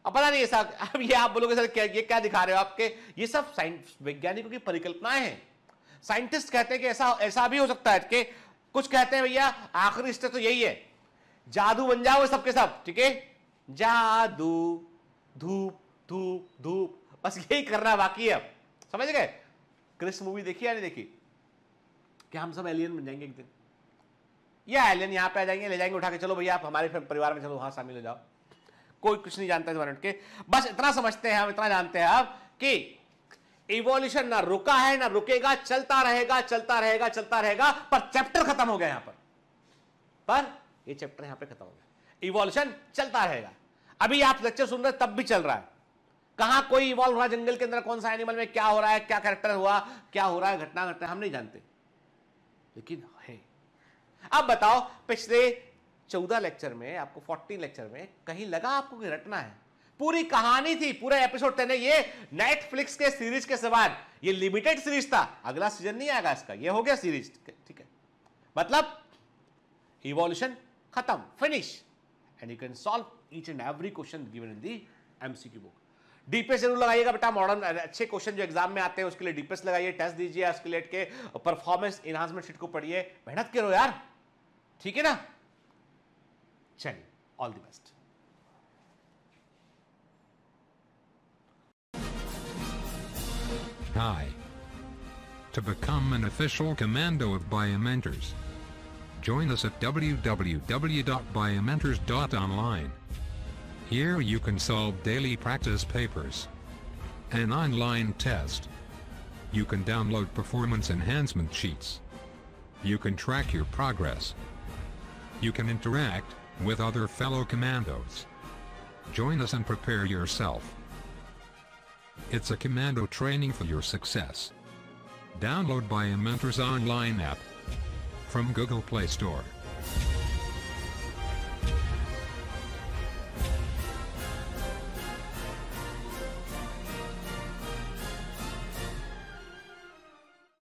अब पता नहीं ऐसा, अब ये आप बोलोगे सर ये क्या दिखा रहे हो आपके, ये सब साइंस वैज्ञानिकों की परिकल्पनाएं हैं। साइंटिस्ट कहते हैं कि ऐसा भी हो सकता है कि कुछ कहते हैं भैया आखिरी स्टेज तो यही है, जादू बन जाओ सबके सब, ठीक है, जादू धूप धूप धूप, बस यही करना बाकी है। अब समझ गए? क्रिस मूवी देखी या नहीं देखी? कि हम सब एलियन बन जाएंगे एक दिन, या एलियन यहां पे आ जाएंगे, ले जाएंगे उठा के, चलो भैया आप हमारे परिवार में चलो, वहां शामिल हो जाओ। कोई कुछ नहीं जानता इस बारे में, बस इतना समझते हैं हम, इतना जानते हैं अब कि इवोल्यूशन ना रुका है ना रुकेगा, चलता रहेगा चलता रहेगा चलता रहेगा। पर चैप्टर खत्म हो गया यहां पर ये चैप्टर यहां पे खत्म हो गया। इवोल्यूशन चलता रहेगा। अभी आप लेक्चर सुन रहे तब भी चल रहा है, कहां कोई इवॉल्व हुआ, जंगल के अंदर कौन सा एनिमल में क्या हो रहा है, क्या कैरेक्टर हुआ, क्या हो रहा है, घटना घटना हम नहीं जानते, लेकिन है। अब बताओ पिछले 14 लेक्चर में, आपको 14 लेक्चर में कहीं लगा आपको कि रटना है? पूरी कहानी थी, पूरा एपिसोड 10 है। ये नेटफ्लिक्स के सीरीज के सवाल, ये लिमिटेड सीरीज था, अगला सीजन नहीं आएगा इसका, ये हो गया सीरीज, ठीक है। मतलब इवोल्यूशन खत्म, finish, and you can solve each and every question given in the MCQ book. DPS जरूर लगाइएगा बेटा, मॉडर्न अच्छे क्वेश्चन जो एग्जाम में आते हैं उसके लिए डीपीएस लगाइए, टेस्ट दीजिए, उसके लिए के परफॉर्मेंस एनहांसमेंट शीट को पढ़िए, मेहनत करो यार, ठीक है ना। चलिए, all the best. Hi. To become an official commando of Biomentors, join us at www.biomentors.online. Here you can solve daily practice papers, an online test. You can download performance enhancement sheets. You can track your progress. You can interact with other fellow commandos. Join us and prepare yourself. It's a commando training for your success. Download Biomentors online app from Google Play Store.